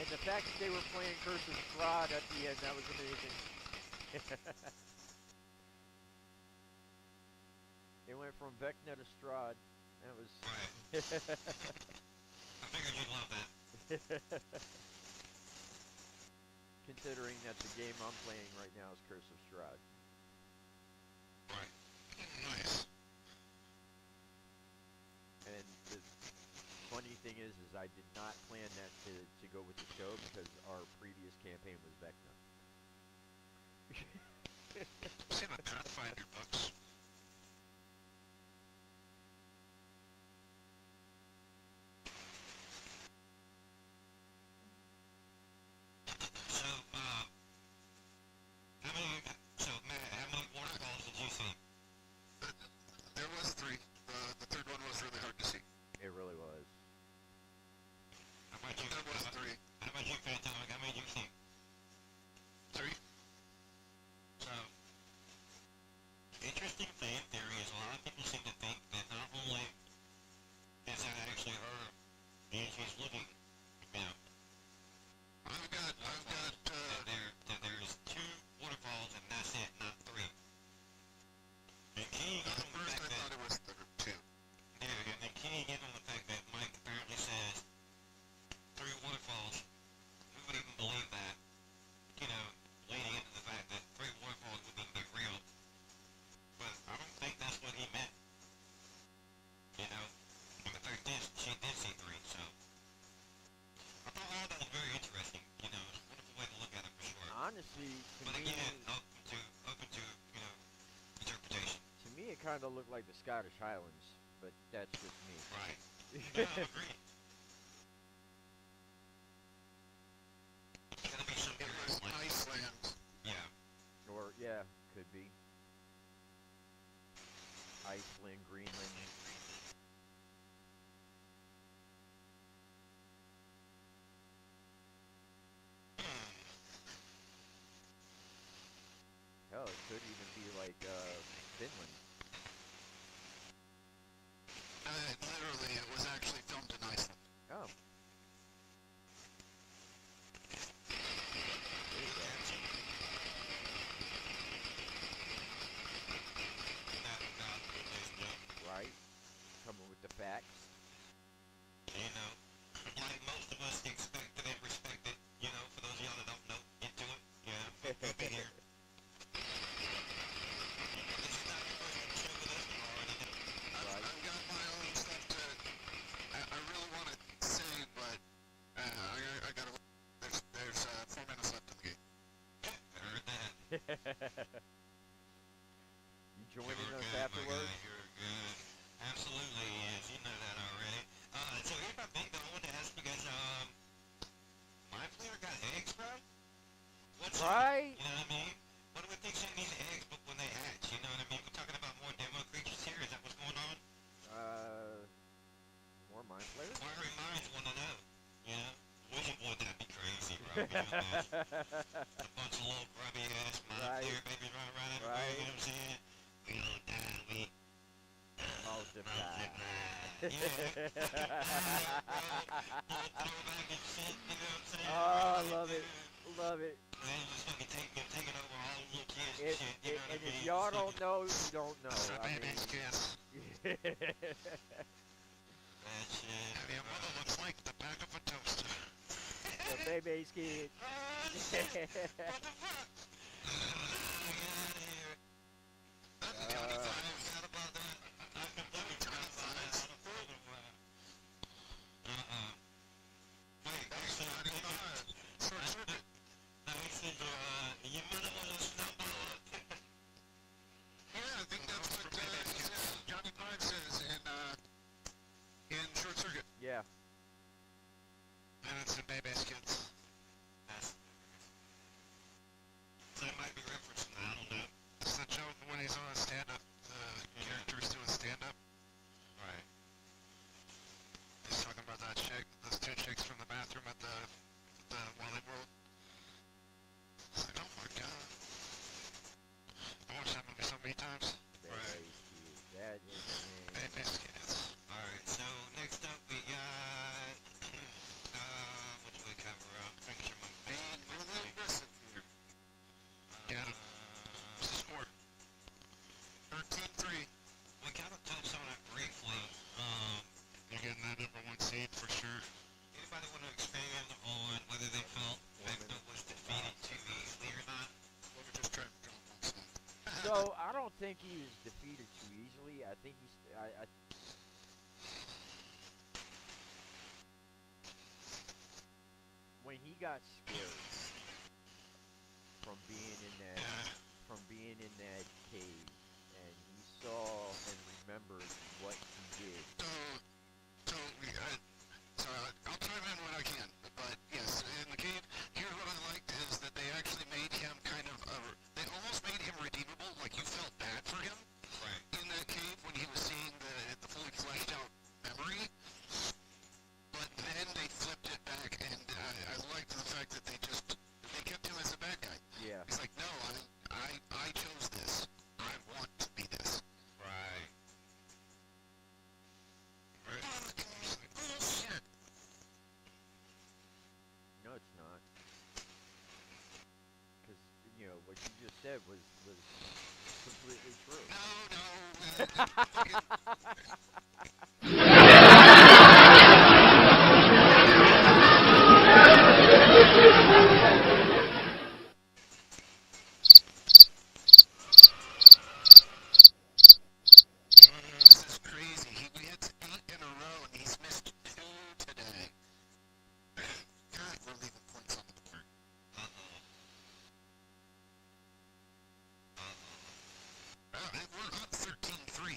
[SPEAKER 1] And the fact that they were playing Curse of Strahd at the end, that was amazing. They went from Vecna to Strahd. That was...
[SPEAKER 2] Right. I figured you'd love that.
[SPEAKER 1] Considering that the game I'm playing right now is Curse of Strahd.
[SPEAKER 2] Right. Nice.
[SPEAKER 1] And the funny thing is I did not plan that to go with the show because our previous campaign was Vecna.
[SPEAKER 2] I've seen the Pathfinder books. So, Matt, how many waterfalls did you see? There was 3. The third one was really hard to see.
[SPEAKER 1] It really was.
[SPEAKER 2] How about you? There was 3. How about you, Phantom? How many did you see? 3. So, interesting fan theory is a lot of people seem to think that not only is that actually her and she's looking, you know, that there's 2 waterfalls and that's it, not 3. And keying in on the fact that... I thought it was 2. Yeah, and then keying in on the fact that Mike apparently says 3 waterfalls, who would even believe that? Leading into the fact that 3 waterfalls would even be real. But I don't think that's what he meant. And the fact is, she did see 3, so... I thought all that was very interesting, it's a wonderful way to look at it for sure.
[SPEAKER 1] Honestly,
[SPEAKER 2] But again, open to interpretation.
[SPEAKER 1] to me it kind of look like the Scottish Highlands, but that's just me.
[SPEAKER 5] Right. No, I agree. It's gonna be some
[SPEAKER 2] It
[SPEAKER 5] period
[SPEAKER 2] was
[SPEAKER 5] like
[SPEAKER 2] Iceland.
[SPEAKER 5] yeah.
[SPEAKER 1] Or yeah, could be Iceland, Greenland. Hell, it could even be like Finland.
[SPEAKER 2] Literally, it was actually filmed in Iceland.
[SPEAKER 1] Oh. There you go. Right. Coming with the facts.
[SPEAKER 5] You know, like most of us expected and respected, you know, for those of y'all that don't know, into it, yeah, we'll be here. This is not your first show with us, or anything.
[SPEAKER 1] Right.
[SPEAKER 2] I've got my own stuff to. I really want to say, but I gotta. There's 4 minutes left in the game.
[SPEAKER 5] Heard that.
[SPEAKER 1] You joining
[SPEAKER 5] You're
[SPEAKER 1] us
[SPEAKER 5] good, my
[SPEAKER 1] afterwards?
[SPEAKER 5] guy, you're good. Absolutely, yes, you know that already. So here's my thing though, I wanted to ask you guys, my player got eggs, bro? What's
[SPEAKER 1] Right?
[SPEAKER 5] You know what I mean? What do we think's in these eggs but when they hatch? You know what I mean? We're talking about more demo creatures here, is that what's going on?
[SPEAKER 1] More mind players?
[SPEAKER 5] Fiery minds want to know, you know? Wizard would that be crazy, bro? Can you imagine? A bunch of little grubby ass mind
[SPEAKER 1] Right.
[SPEAKER 5] player babies running around everywhere,
[SPEAKER 1] Right.
[SPEAKER 5] you know what I'm saying? We don't die, we
[SPEAKER 1] Multiply. Oh, I love it. Love it.
[SPEAKER 5] Taking over all the little kids and
[SPEAKER 1] If,
[SPEAKER 5] shit, you know what I
[SPEAKER 1] and if
[SPEAKER 5] mean?
[SPEAKER 1] y'all don't know, you don't know.
[SPEAKER 2] That's
[SPEAKER 1] I
[SPEAKER 2] baby
[SPEAKER 1] mean,
[SPEAKER 2] kiss.
[SPEAKER 5] That shit.
[SPEAKER 2] And your mother looks like the back of a toaster.
[SPEAKER 1] the baby's kid.
[SPEAKER 5] What the fuck?
[SPEAKER 2] That's the Johnny
[SPEAKER 1] Uh,
[SPEAKER 2] Five.
[SPEAKER 5] Forgot about that. I completely forgot about that. Wait,
[SPEAKER 2] That's
[SPEAKER 5] so
[SPEAKER 2] Johnny Five. Short circuit.
[SPEAKER 5] now he said your mother was a snowball.
[SPEAKER 2] Yeah, I think that's what Johnny Five says in Short Circuit.
[SPEAKER 1] yeah.
[SPEAKER 2] And it's in Baby's Kids.
[SPEAKER 5] That's so it might be referencing that, I don't know.
[SPEAKER 2] It's the joke when he's on a stand-up. The character's doing stand-up.
[SPEAKER 5] Right.
[SPEAKER 2] He's talking about that chick, those 2 chicks from the bathroom at the Wally World. It's like, oh my god. I watched that movie so many times.
[SPEAKER 1] Baby's kid. That is the name.
[SPEAKER 2] Baby's Kids.
[SPEAKER 5] Alright, so next up we got what do we cover? Making sure my
[SPEAKER 2] Being really aggressive here. Yeah. Score. 13-3.
[SPEAKER 5] we kind of touched on it briefly.
[SPEAKER 2] You're getting that #1 seed for sure.
[SPEAKER 5] Anybody want to expand on whether they felt Vecna was defeated too easily or not?
[SPEAKER 2] Let me just try to go on one side.
[SPEAKER 1] So I don't think he was defeated too easily. I think he's. When he got scared from being in that cave, and he saw and remembered what he did.
[SPEAKER 2] I'll chime in when I can. But yes, in the cave, here's what I liked is that they actually made him kind of they almost made him redeemable. Like you felt bad for him
[SPEAKER 5] Right.
[SPEAKER 2] in that cave when he was seeing the fully fleshed out memory. But then they flipped it back, and I liked the fact that they kept him as a bad guy.
[SPEAKER 1] Yeah.
[SPEAKER 2] He's like, no, I chose this. I want to be this.
[SPEAKER 5] Right.
[SPEAKER 2] Right? He's like, oh shit.
[SPEAKER 1] No, it's not. Because what you just said was completely true.
[SPEAKER 2] This is crazy. He hits 8 in a row, and he's missed 2 today. God, we're leaving points on the board. We're up 13-3.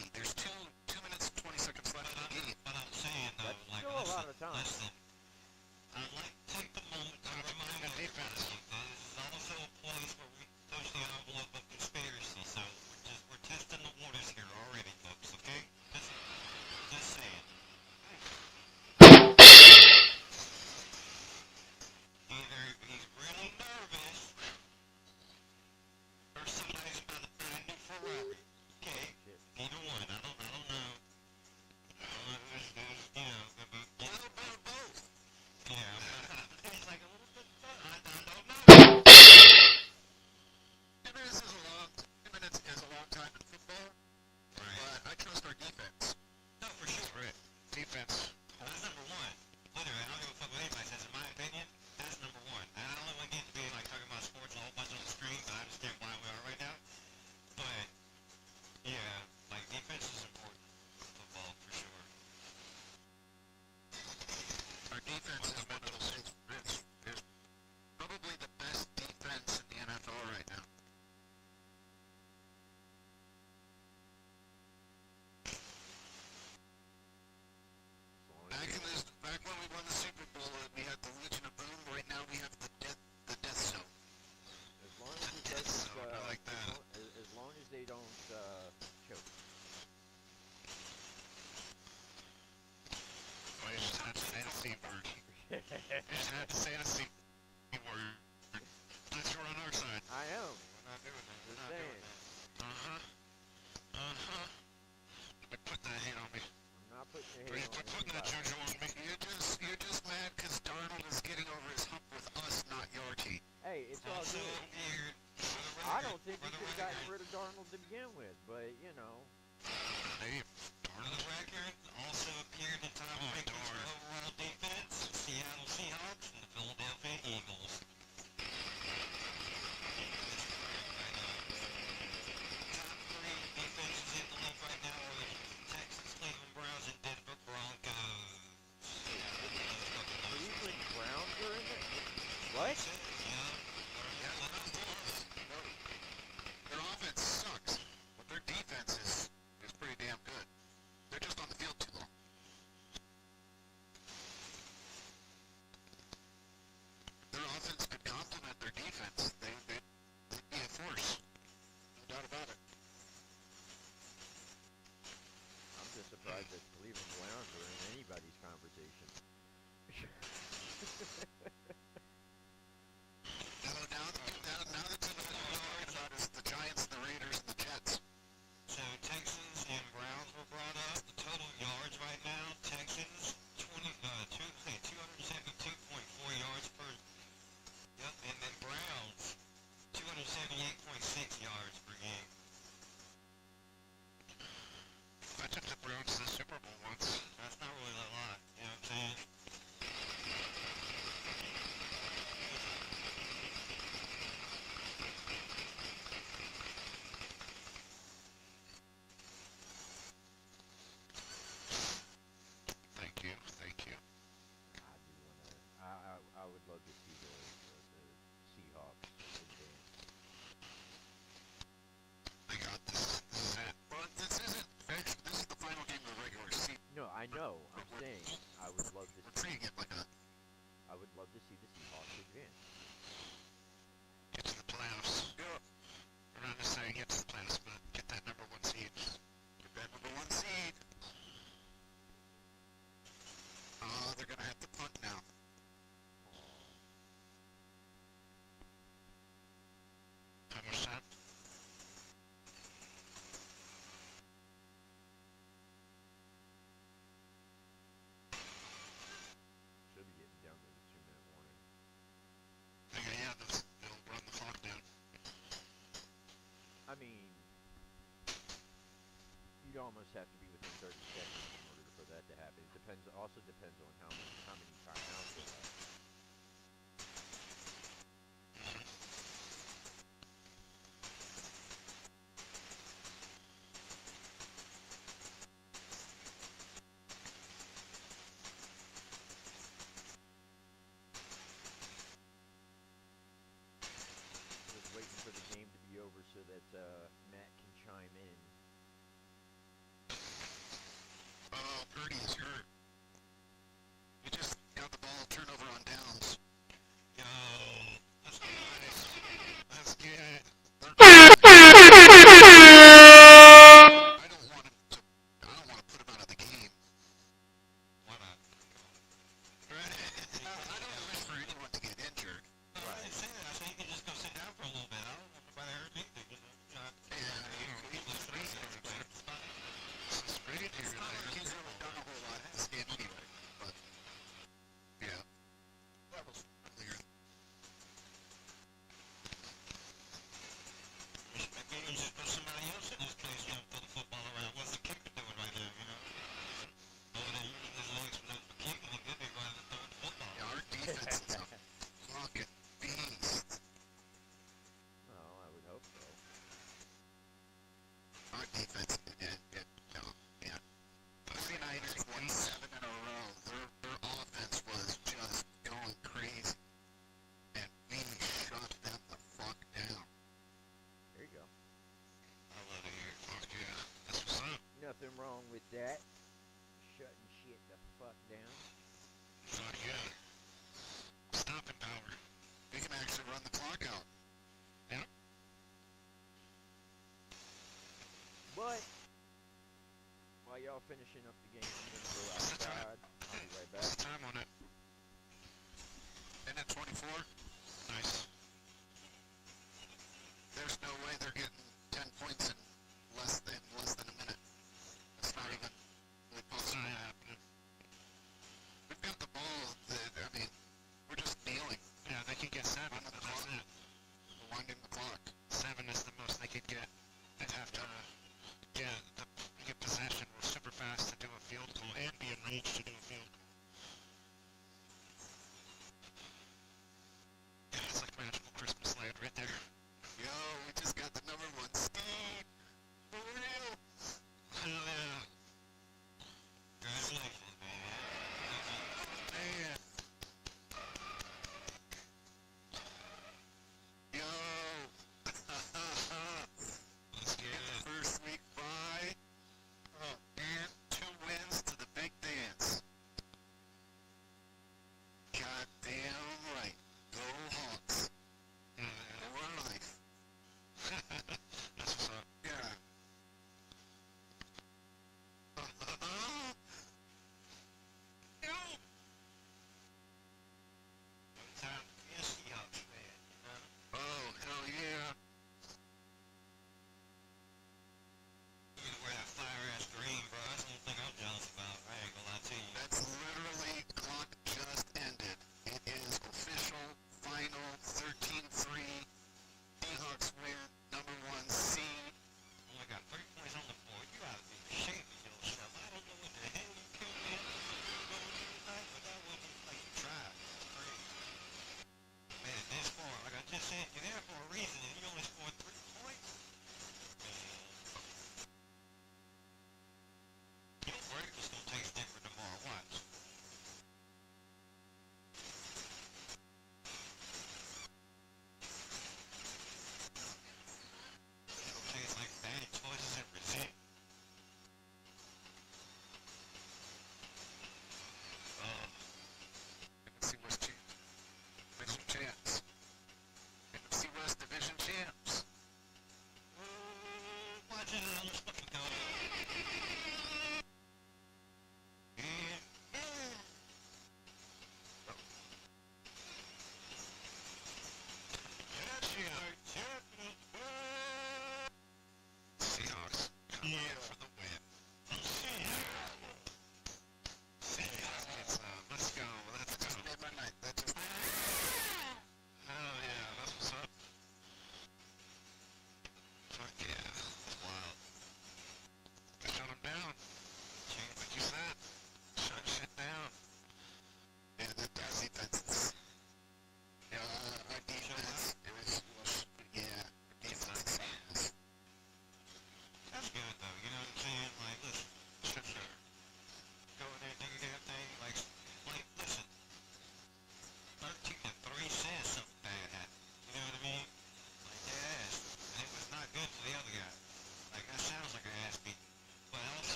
[SPEAKER 5] I trust our defense.
[SPEAKER 2] No, for sure.
[SPEAKER 5] Right. Defense.
[SPEAKER 2] That's number one. Literally, I don't give a fuck what anybody says. In my opinion, that's number one. And I don't know what get to be like talking about sports a whole bunch on the screen, but I understand why we are right now. But yeah, like defense is important. Football for sure.
[SPEAKER 5] Our defense is one of those. It's probably the best defense in the NFL right now. Back when we won the Super Bowl, we had the Legion of Boom. Right now, we have the Death Zone.
[SPEAKER 1] As long as it
[SPEAKER 5] Death
[SPEAKER 1] doesn't,
[SPEAKER 5] Zone. I like that.
[SPEAKER 1] as long as they don't choke.
[SPEAKER 5] Oh, you just have to say the C word. You just have to say the C word. Since you're on our side.
[SPEAKER 1] I am.
[SPEAKER 2] We're not doing that.
[SPEAKER 1] Just
[SPEAKER 2] We're not
[SPEAKER 1] saying.
[SPEAKER 2] doing that.
[SPEAKER 5] Uh-huh. Put that hand on me.
[SPEAKER 1] I'm not putting your
[SPEAKER 5] Please
[SPEAKER 1] hand
[SPEAKER 5] quit
[SPEAKER 1] on
[SPEAKER 5] putting that
[SPEAKER 1] anybody.
[SPEAKER 5] juju on me. You're just mad because Darnold is getting over his hump with us, not your team.
[SPEAKER 1] Hey, it's all
[SPEAKER 2] Also
[SPEAKER 1] good.
[SPEAKER 2] appeared for the record.
[SPEAKER 1] I don't think
[SPEAKER 2] for
[SPEAKER 1] you
[SPEAKER 2] the
[SPEAKER 1] could have gotten
[SPEAKER 2] record.
[SPEAKER 1] rid of Darnold to begin with, but you know.
[SPEAKER 5] Hey,
[SPEAKER 2] For
[SPEAKER 5] Darnold.
[SPEAKER 2] the record, also appeared in top
[SPEAKER 5] Oh,
[SPEAKER 2] rankings for
[SPEAKER 5] darn.
[SPEAKER 2] overall defense, Seattle Seahawks and the Philadelphia Eagles. Top three defenses in the league right now are the Texans, Cleveland Browns, and Denver Broncos.
[SPEAKER 1] Cleveland Browns are in it? What?
[SPEAKER 5] Their offense sucks, but their defense is pretty damn good. They're just on the field too long. Their offense could complement their defense. They'd be a force. No doubt about it.
[SPEAKER 1] I'm just surprised that Cleveland Browns are in anybody's conversation.
[SPEAKER 5] Now the team that we're talking about is the Giants, the Raiders, and the Jets.
[SPEAKER 2] So Texans and Browns were brought up. The total yards right now, Texans 272.4 yards per. Yep, and then Browns 278.6 yards per game.
[SPEAKER 5] I took the Browns to the Super Bowl once.
[SPEAKER 2] That's not really a lot, you know what I'm saying?
[SPEAKER 5] Thank you.
[SPEAKER 1] I would love to see the Seahawks advance.
[SPEAKER 5] I got this. This is it. But this isn't. Actually, this is the final game of the regular season.
[SPEAKER 1] No, I know. I'm saying I would love to
[SPEAKER 5] We're
[SPEAKER 1] see.
[SPEAKER 5] treating it like a
[SPEAKER 1] I would love to see the Seahawks advance.
[SPEAKER 5] get to the playoffs. Yeah. We're not just saying get to the playoffs, but get that number one seed. Get that number one seed. They're gonna have to punt now. How much time?
[SPEAKER 1] Should be getting down to the 2-minute warning.
[SPEAKER 5] Yeah, they'll run the clock down.
[SPEAKER 1] I mean, you'd almost have to be within 30 seconds in order for that to happen. It also depends on how many timeouts they have. Just waiting for the game to be over so that Matt can chime in.
[SPEAKER 5] Oh, Purdy is hurt. He just got the ball turnover
[SPEAKER 1] with that, shutting shit the fuck down.
[SPEAKER 2] Oh, yeah. Stopping power.
[SPEAKER 5] We can actually run the clock out.
[SPEAKER 2] Yep.
[SPEAKER 1] But while y'all finishing up the game, I'm gonna go
[SPEAKER 2] What's the time?
[SPEAKER 1] outside. I'll be right
[SPEAKER 2] What's
[SPEAKER 1] back.
[SPEAKER 2] the time on it?
[SPEAKER 5] Minute 24.
[SPEAKER 2] Nice.
[SPEAKER 5] There's no way they're getting 10 points in less than a minute. It's not even really
[SPEAKER 2] It's
[SPEAKER 5] possible.
[SPEAKER 2] not happening.
[SPEAKER 5] We've got the ball. I mean, we're just kneeling,
[SPEAKER 2] Yeah, they could get 7,
[SPEAKER 5] On the
[SPEAKER 2] but that's
[SPEAKER 5] clock.
[SPEAKER 2] it.
[SPEAKER 5] winding the clock.
[SPEAKER 2] 7 is the most they could get. They'd have to get possession super fast to do a field goal and be in range to do a field goal. Yeah, it's like magical Christmas land right there.
[SPEAKER 5] Yo, we just got the number 1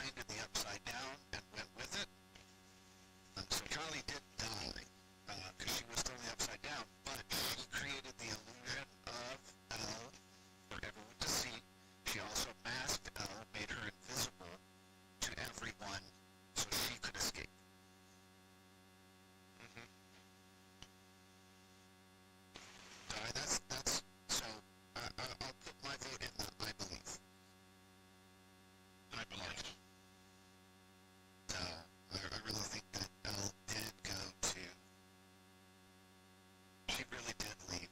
[SPEAKER 5] finding the upside down and went with it. So Charlie didn't die because she was totally upside down, but she created the illusion of Elle for everyone to see. She also masked Elle, made her invisible to everyone so she could escape. That's so I'll put my vote in the I believe. I believe. I really think that Elle did go to. She really did leave.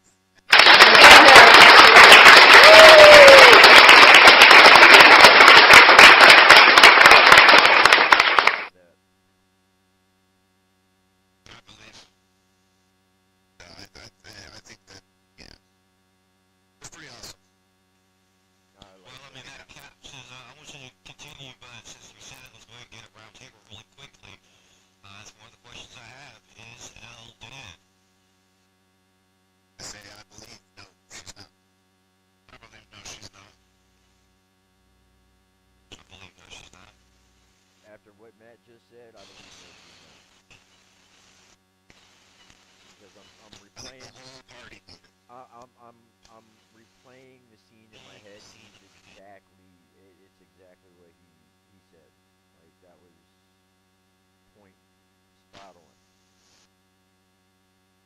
[SPEAKER 1] That.
[SPEAKER 5] I believe. I think that, yeah. It's pretty awesome.
[SPEAKER 1] I like
[SPEAKER 2] Well, I mean, that captures, I want you to continue, but since you said it, let's go ahead and get a round table really quickly. That's one of the questions I have. Is Elle dead?
[SPEAKER 5] I say I believe no, she's not. I believe no, she's not.
[SPEAKER 2] I believe no, she's not.
[SPEAKER 1] After what Matt just said, I believe no, she's not. Because I'm
[SPEAKER 5] I think
[SPEAKER 1] replaying.
[SPEAKER 5] the whole party knew it.
[SPEAKER 1] I'm replaying the scene in my head. He's exactly. It's exactly what he said. Like that was point spot on.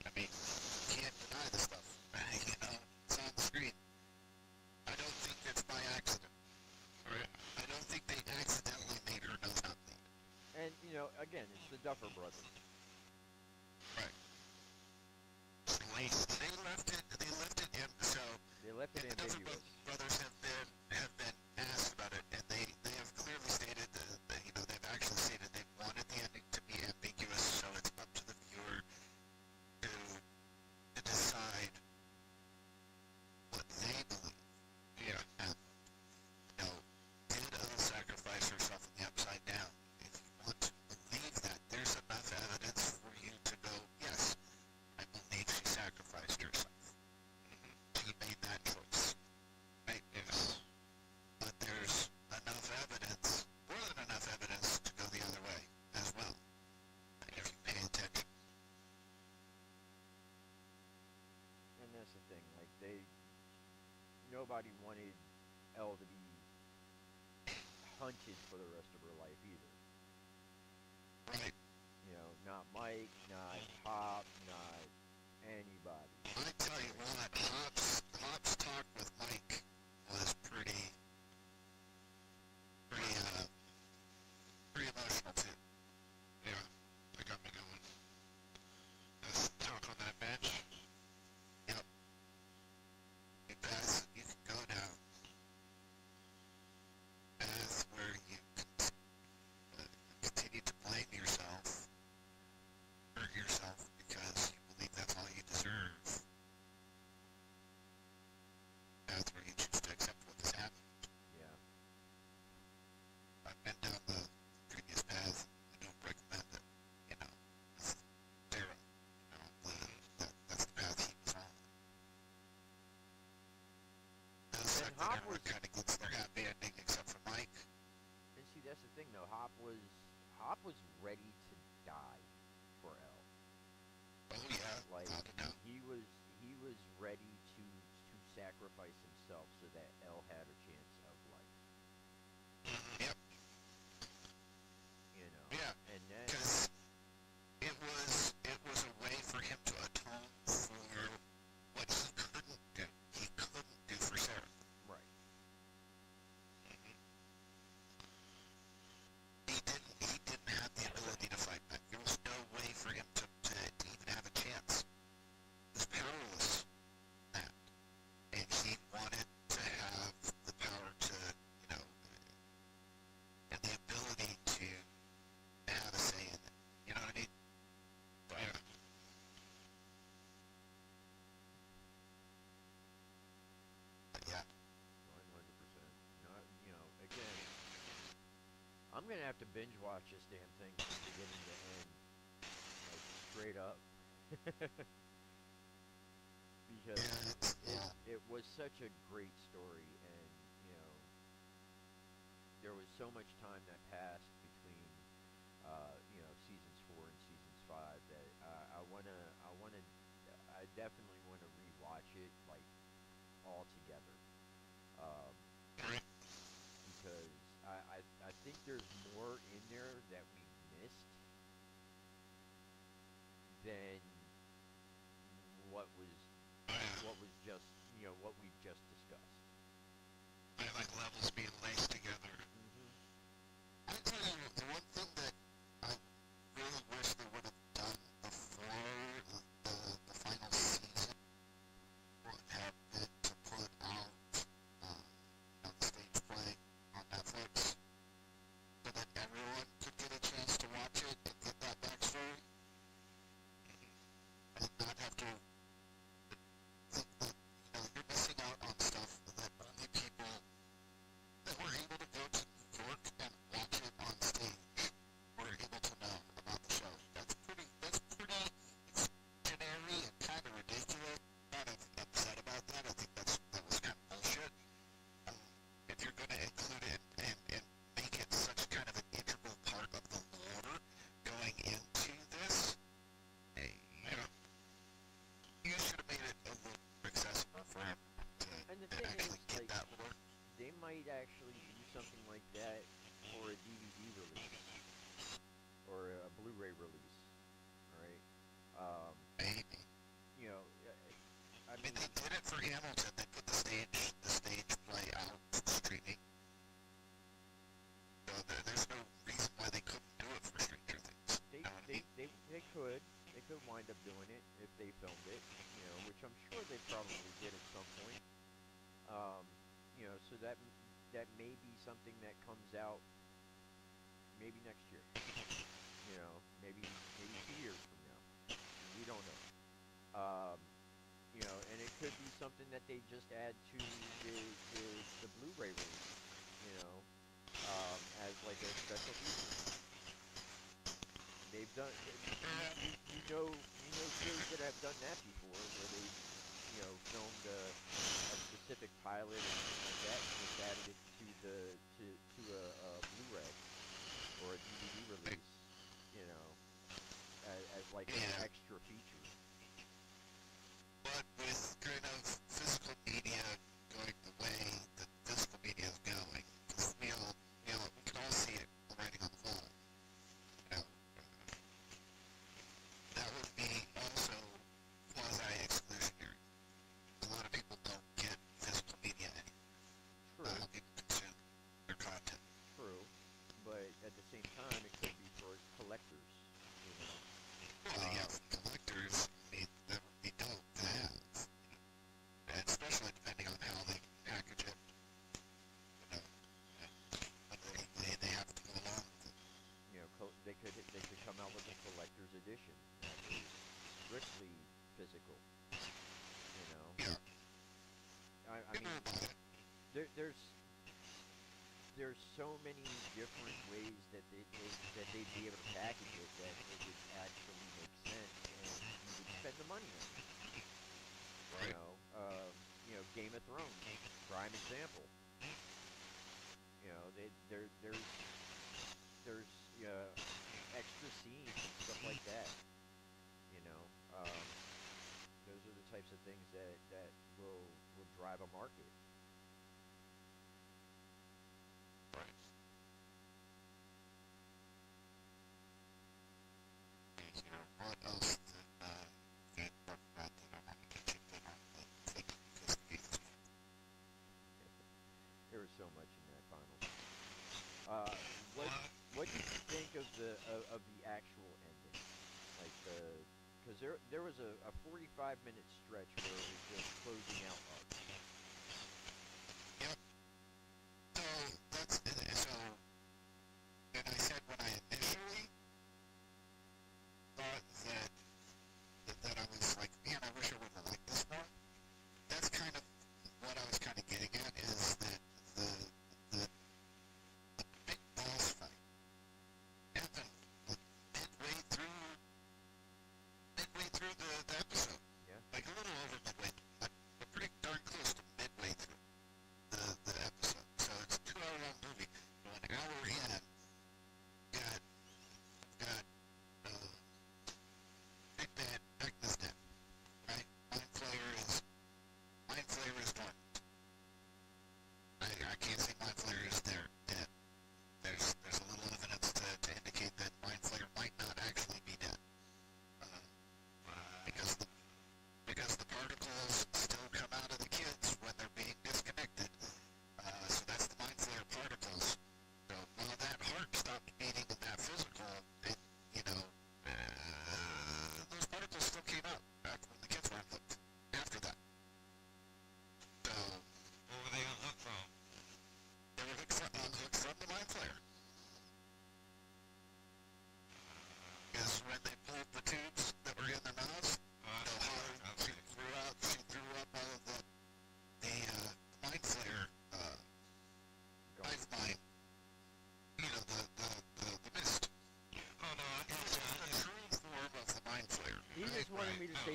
[SPEAKER 5] I mean, you can't deny the stuff. You know, it's on the screen. I don't think it's by accident. Right? I don't think they accidentally made her nose not bleed.
[SPEAKER 1] And you know, again, it's the Duffer Brothers.
[SPEAKER 5] Right. They left it in, so
[SPEAKER 1] They left it
[SPEAKER 5] the Duffer
[SPEAKER 1] ambiguous.
[SPEAKER 5] Brothers have been asked about it, and they have clearly stated that you know they've actually stated they wanted the ending to be ambiguous, so it's up to the viewer to decide what they believe. Yeah. And you know, did Elle sacrifice herself in the upside down? If you want to believe that, there's enough evidence for you to go, yes, I believe she sacrificed herself. She made that choice. Right? Yes. But there's enough evidence, more than enough evidence, to go the other way as well. If you pay attention.
[SPEAKER 1] And that's the thing. Like nobody wanted Elle to be hunted for the rest of her life either.
[SPEAKER 5] Right.
[SPEAKER 1] You know, not Mike, not Pop, not anybody.
[SPEAKER 5] I tell you what, Hop's talk with Mike was pretty emotional too. Yeah, that got me going. Let's talk on that bench. Yep. You pass, you can go down. Path where you continue to blame yourself, hurt yourself because you believe that's all you deserve. Path where you choose to accept what has happened.
[SPEAKER 1] Yeah.
[SPEAKER 5] I've been down the previous path. I don't recommend it. You know, it's zero. You know, that's the path he was on. It does suck that
[SPEAKER 1] Hop
[SPEAKER 5] everyone
[SPEAKER 1] was-
[SPEAKER 5] kind of gets their happy ending except for Mike.
[SPEAKER 1] And see, that's the thing though. Hop was ready to die for Elle.
[SPEAKER 5] Oh yeah,
[SPEAKER 1] Like
[SPEAKER 5] without a doubt.
[SPEAKER 1] he was ready to sacrifice himself so that Elle had a chance of life.
[SPEAKER 5] Yep.
[SPEAKER 1] You know.
[SPEAKER 5] Yeah.
[SPEAKER 1] And then
[SPEAKER 5] Because it was a way for him to atone for what he couldn't do. He couldn't do for Sarah.
[SPEAKER 1] right.
[SPEAKER 5] He didn't have the ability to fight back. There was no way for him to even have a chance. He was powerless at that. And he wanted to have the power to, you know, and the ability to have a say in it. You know what I mean? Yeah. But yeah.
[SPEAKER 1] 100%. Not, you know, again, I'm gonna have to binge watch this damn thing from beginning to end, like straight up, because
[SPEAKER 5] Yeah,
[SPEAKER 1] it was such a great story, and you know, there was so much time that passed between seasons 4 and seasons 5 that I definitely wanna rewatch it like all together. Um,
[SPEAKER 2] Right.
[SPEAKER 1] because I think there's more in there that we missed than what was
[SPEAKER 2] Oh, yeah.
[SPEAKER 1] what was just what we've just discussed.
[SPEAKER 2] Right, like levels being laced together.
[SPEAKER 1] Hmm.
[SPEAKER 5] I tell you, the one thing that I really wish they would have done before the final season would have been to put out, the stage play on Netflix so that everyone could get a chance to watch it and get that backstory and not have to think that, you're missing out on stuff that only people that were able to go to New York and watch it on stage were able to know about the show. That's pretty extraordinary and kind of ridiculous. Kind of upset about that. I think that was kind of bullshit. If you're going to include it and make it such kind of an integral part of the lore going into this, hey, you should have made it a little more accessible for everyone
[SPEAKER 1] And the
[SPEAKER 5] to
[SPEAKER 1] thing is,
[SPEAKER 5] actually get
[SPEAKER 1] like,
[SPEAKER 5] that lore.
[SPEAKER 1] they might actually do something like that for a DVD release or a Blu-ray release, right? Um,
[SPEAKER 5] Maybe.
[SPEAKER 1] I
[SPEAKER 5] I mean,
[SPEAKER 1] mean,
[SPEAKER 5] they did it for Hamilton. They put the stage play out streaming. So there's no reason why they couldn't do it for Stranger Things.
[SPEAKER 1] they,
[SPEAKER 5] You know what I
[SPEAKER 1] they,
[SPEAKER 5] mean?
[SPEAKER 1] they, they could. They could wind up doing it if they filmed it, which I'm sure they probably did at some point. So that may be something that comes out maybe next year. Maybe 2 years from now. We don't know. Um, and it could be something that they just add to the Blu-ray release, as like a special feature. They've done, shows that have done that before, where they, filmed a specific pilot or something like that, and just added it to a Blu-ray or a DVD release, as like an
[SPEAKER 5] Yeah.
[SPEAKER 1] extra feature.
[SPEAKER 5] But with kind of physical media going the way that physical media is going, because we can all see it writing on the wall. That would be also quasi-exclusionary. A lot of people don't get physical media anymore.
[SPEAKER 1] True,
[SPEAKER 5] How people consume their content.
[SPEAKER 1] true, but at the same time, it could be for collectors,
[SPEAKER 5] Well, yeah, for collectors, that would be dope to have. And especially depending on how they package it, and they have to go along with it.
[SPEAKER 1] They could come out with a collector's edition that is strictly physical.
[SPEAKER 5] Yeah,
[SPEAKER 1] I
[SPEAKER 5] you know
[SPEAKER 1] mean,
[SPEAKER 5] about it.
[SPEAKER 1] there's so many different ways that they'd be able to package it that it would actually make sense and you would spend the money on it.
[SPEAKER 5] Right.
[SPEAKER 1] Game of Thrones, prime example. There's extra scenes and stuff like that. You know, um, those are the types of things that will drive a market.
[SPEAKER 5] Right. What else did talk about that I wanted to chip in on the thing because Jesus.
[SPEAKER 1] There was so much in that final. What did you think of the actual ending? Like because there was a 45-minute stretch where it was just closing out arcs.
[SPEAKER 5] Yep. So that's so. And I said when I initially thought that I was like, man, I wish I would have liked this more. That's kind of what I was kind of getting at is that the big boss fight happened like midway through the episode.
[SPEAKER 1] Yeah.
[SPEAKER 5] Like a little over midway, but pretty darn close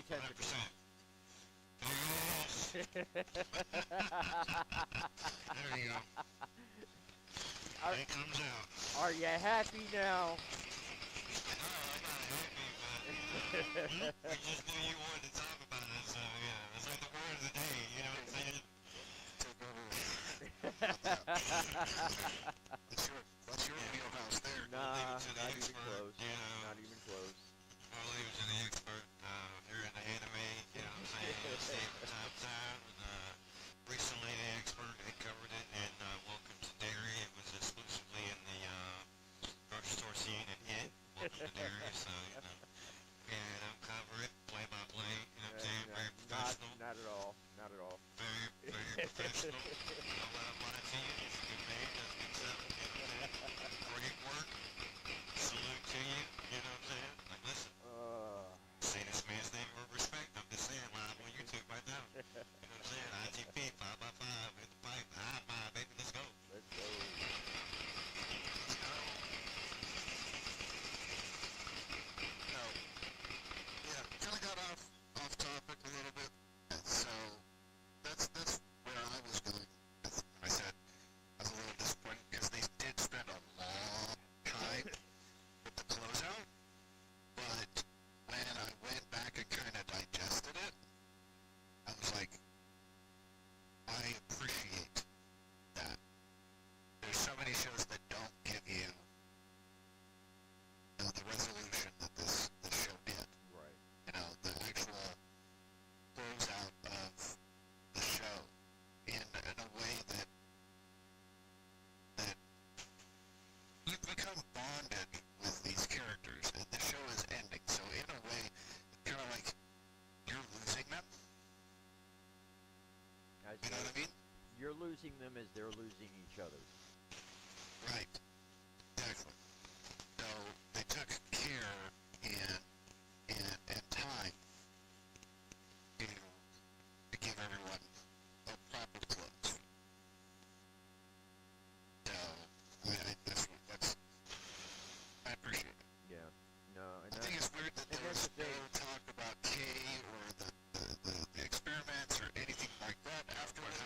[SPEAKER 1] tentacles.
[SPEAKER 5] 100%. There you go.
[SPEAKER 1] Are,
[SPEAKER 5] It comes out.
[SPEAKER 1] are you happy now?
[SPEAKER 5] No, I'm not happy, but we just knew you wanted to talk about it, so yeah, it's like the word of the day, you know what I'm saying?
[SPEAKER 2] That's your wheelhouse there.
[SPEAKER 1] Nah,
[SPEAKER 5] to the
[SPEAKER 1] not even
[SPEAKER 5] expert,
[SPEAKER 1] close.
[SPEAKER 5] you know.
[SPEAKER 1] Not even close.
[SPEAKER 5] I'll leave it to the expert. If you're in the anime, you know what I'm saying? Stay from time to time. Recently, the expert had covered it, and Welcome to Dairy. It was exclusively in the grocery store scene, and it. Welcome to Dairy, so, you know. And I'll cover it, play by play, you know what I'm saying? Very professional.
[SPEAKER 1] Not at all. Not at all.
[SPEAKER 5] Very, very professional. I'll let him lie to you. He's a good man, does good stuff, you know what I'm saying? Great work. Salute to you, you know what I'm saying? Like, listen. Say this man's name with respect. I'm just saying, live on YouTube right now. You know what I'm saying? ITP-5By5 hit the pipe. High, baby, let's go.
[SPEAKER 1] Let's go.
[SPEAKER 5] Let's go.
[SPEAKER 2] So, yeah, kind of got off topic a little bit. So that's where I was going. I said I was a little disappointed because they did spend a long time with the closeout, but when I went back and kind of digested it, I was like, I appreciate that. There's so many shows that don't give you, the resolution that this show did.
[SPEAKER 1] Right.
[SPEAKER 2] The actual closeout of the show in a way that you become bonded with these characters, and the show is ending. So in a way, it's kind of like you're losing them. You know what I mean?
[SPEAKER 1] You're losing them as they're losing each other.
[SPEAKER 2] Right. Exactly. So they took care and time to give everyone a proper close. So I appreciate it.
[SPEAKER 1] Yeah. No, and
[SPEAKER 2] I think it's weird that there
[SPEAKER 1] that's
[SPEAKER 2] was
[SPEAKER 1] the
[SPEAKER 2] no
[SPEAKER 1] thing.
[SPEAKER 2] talk about Kay or the experiments or anything like that afterwards.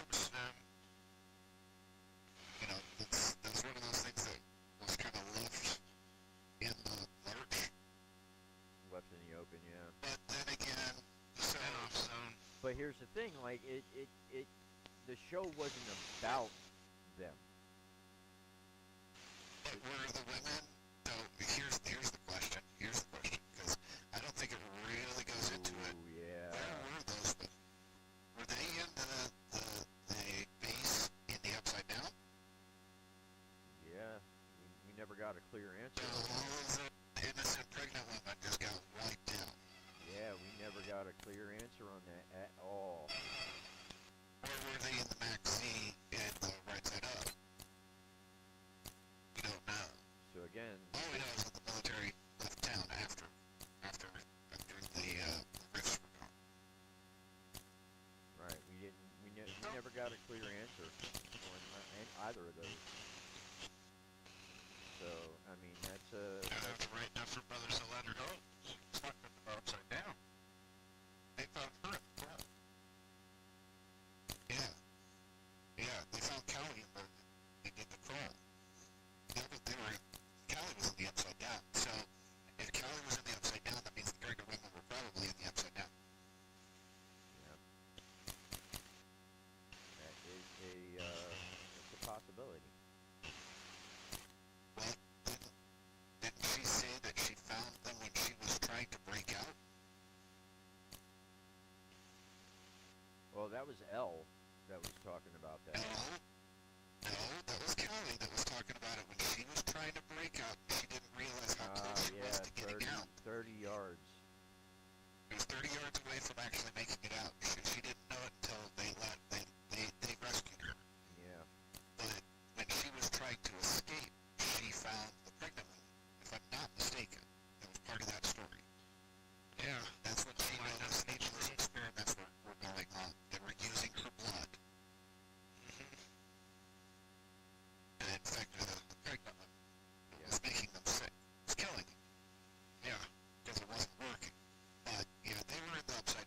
[SPEAKER 2] That's one of those things that was kind of left in the lurch.
[SPEAKER 1] Left in the open, yeah.
[SPEAKER 2] But then again,
[SPEAKER 5] Spin-off zone.
[SPEAKER 1] But here's the thing, like the show wasn't about them.
[SPEAKER 2] but were the women? So here's the question. Because I don't think it really goes into it.
[SPEAKER 1] Ooh, yeah.
[SPEAKER 2] Where were those women? Were they in the base in the Upside Down?
[SPEAKER 1] Yeah. We never got a clear answer.
[SPEAKER 2] So all of the innocent pregnant women just got wiped out.
[SPEAKER 1] Yeah, we never got a clear answer on that at all.
[SPEAKER 2] Or were they in the magazine in the Right Side Up? We don't know.
[SPEAKER 1] So again,
[SPEAKER 2] All we know is that the military left town after the rifts were gone.
[SPEAKER 1] right? We never got a clear answer on either of those. So I mean, that's
[SPEAKER 5] I have to write enough for brothers to let her go.
[SPEAKER 2] She's not going to go upside down. They found her in the crawl. Yeah. Yeah, they found Callie in the crawl. Callie was in the Upside Down. So if Callie was in the Upside Down, that means the pregnant women were probably in the Upside Down.
[SPEAKER 1] that is it's a possibility.
[SPEAKER 2] Well, didn't she say that she found them when she was trying to break out?
[SPEAKER 1] Well, that was Elle that was talking about that.
[SPEAKER 2] No, that was Callie that was talking about it when she was trying to break out. She didn't realize how close she was to getting out.
[SPEAKER 1] 30 yards.
[SPEAKER 2] It was 30 yards away from actually making it out. She didn't know it until they rescued her.
[SPEAKER 1] Yeah.
[SPEAKER 2] But when she was trying to escape, she found the pregnant woman. If I'm not mistaken, that was part of that story.
[SPEAKER 5] Yeah.
[SPEAKER 2] That's when she noticed these experiments were going on. They were using her blood. And infected the pregnant woman. It was making them sick. It was killing them.
[SPEAKER 5] Yeah.
[SPEAKER 2] Because it wasn't working. But, yeah, they were in the upside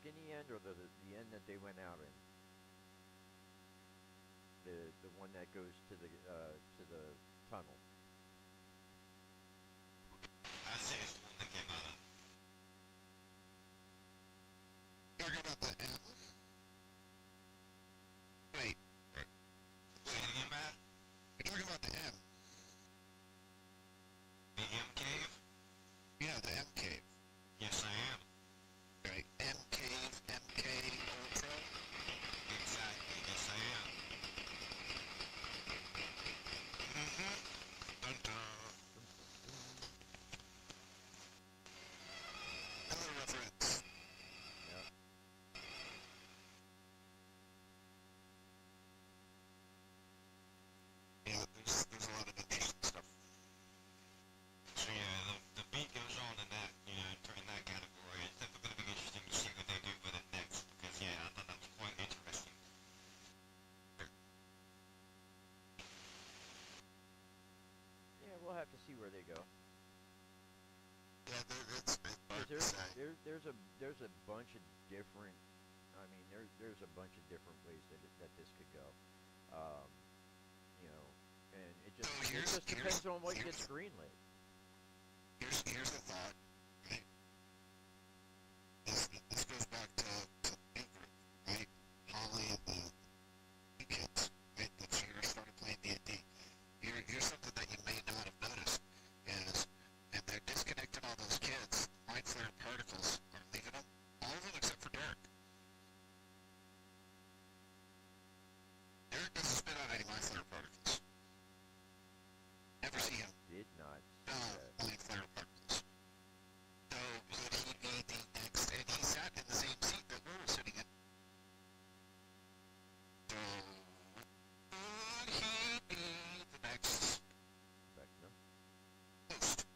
[SPEAKER 1] skinny end or the end that they went out in? The one that goes to the tunnel.
[SPEAKER 5] I'd say it's the one that came out of.
[SPEAKER 2] Talking about the M? Wait.
[SPEAKER 5] Say it again, Matt?
[SPEAKER 2] You're talking about the M.
[SPEAKER 5] The M cave?
[SPEAKER 2] Yeah, the M cave.
[SPEAKER 5] Yes, I am.
[SPEAKER 2] Right. M cave, MK Ultra.
[SPEAKER 5] Exactly. Yes, I am. Mm-hmm. Dun dun.
[SPEAKER 2] Another reference.
[SPEAKER 1] Yep.
[SPEAKER 2] Yeah, there's a lot of interesting stuff.
[SPEAKER 5] So yeah, the beat goes on in that, you know, in that category. It's definitely going to be interesting to see what they do with it next, because yeah, I thought that was quite interesting.
[SPEAKER 1] Yeah, we'll have to see where they go.
[SPEAKER 2] Yeah, it's hard to say.
[SPEAKER 1] There's a bunch of different. I mean, there's a bunch of different ways that this could go. Um, you know, and it just
[SPEAKER 2] So
[SPEAKER 1] it just depends on what gets greenlit.
[SPEAKER 2] Here's a thought. Right? This goes back to Ingrid, right? Holly and the kids, right? The cheaters started playing D&D. Here's something that you may not have noticed is, and they're disconnecting all those kids. Mind flare particles are leaving them, all of them except for Derek. Derek doesn't spit out any mind flare particles. Never see him.
[SPEAKER 1] Did not
[SPEAKER 2] No,
[SPEAKER 1] see that.
[SPEAKER 2] mind flare particles. So would he be the next? And he sat in the same seat that we were sitting in. So would he be the next
[SPEAKER 1] Vecna.
[SPEAKER 2] host?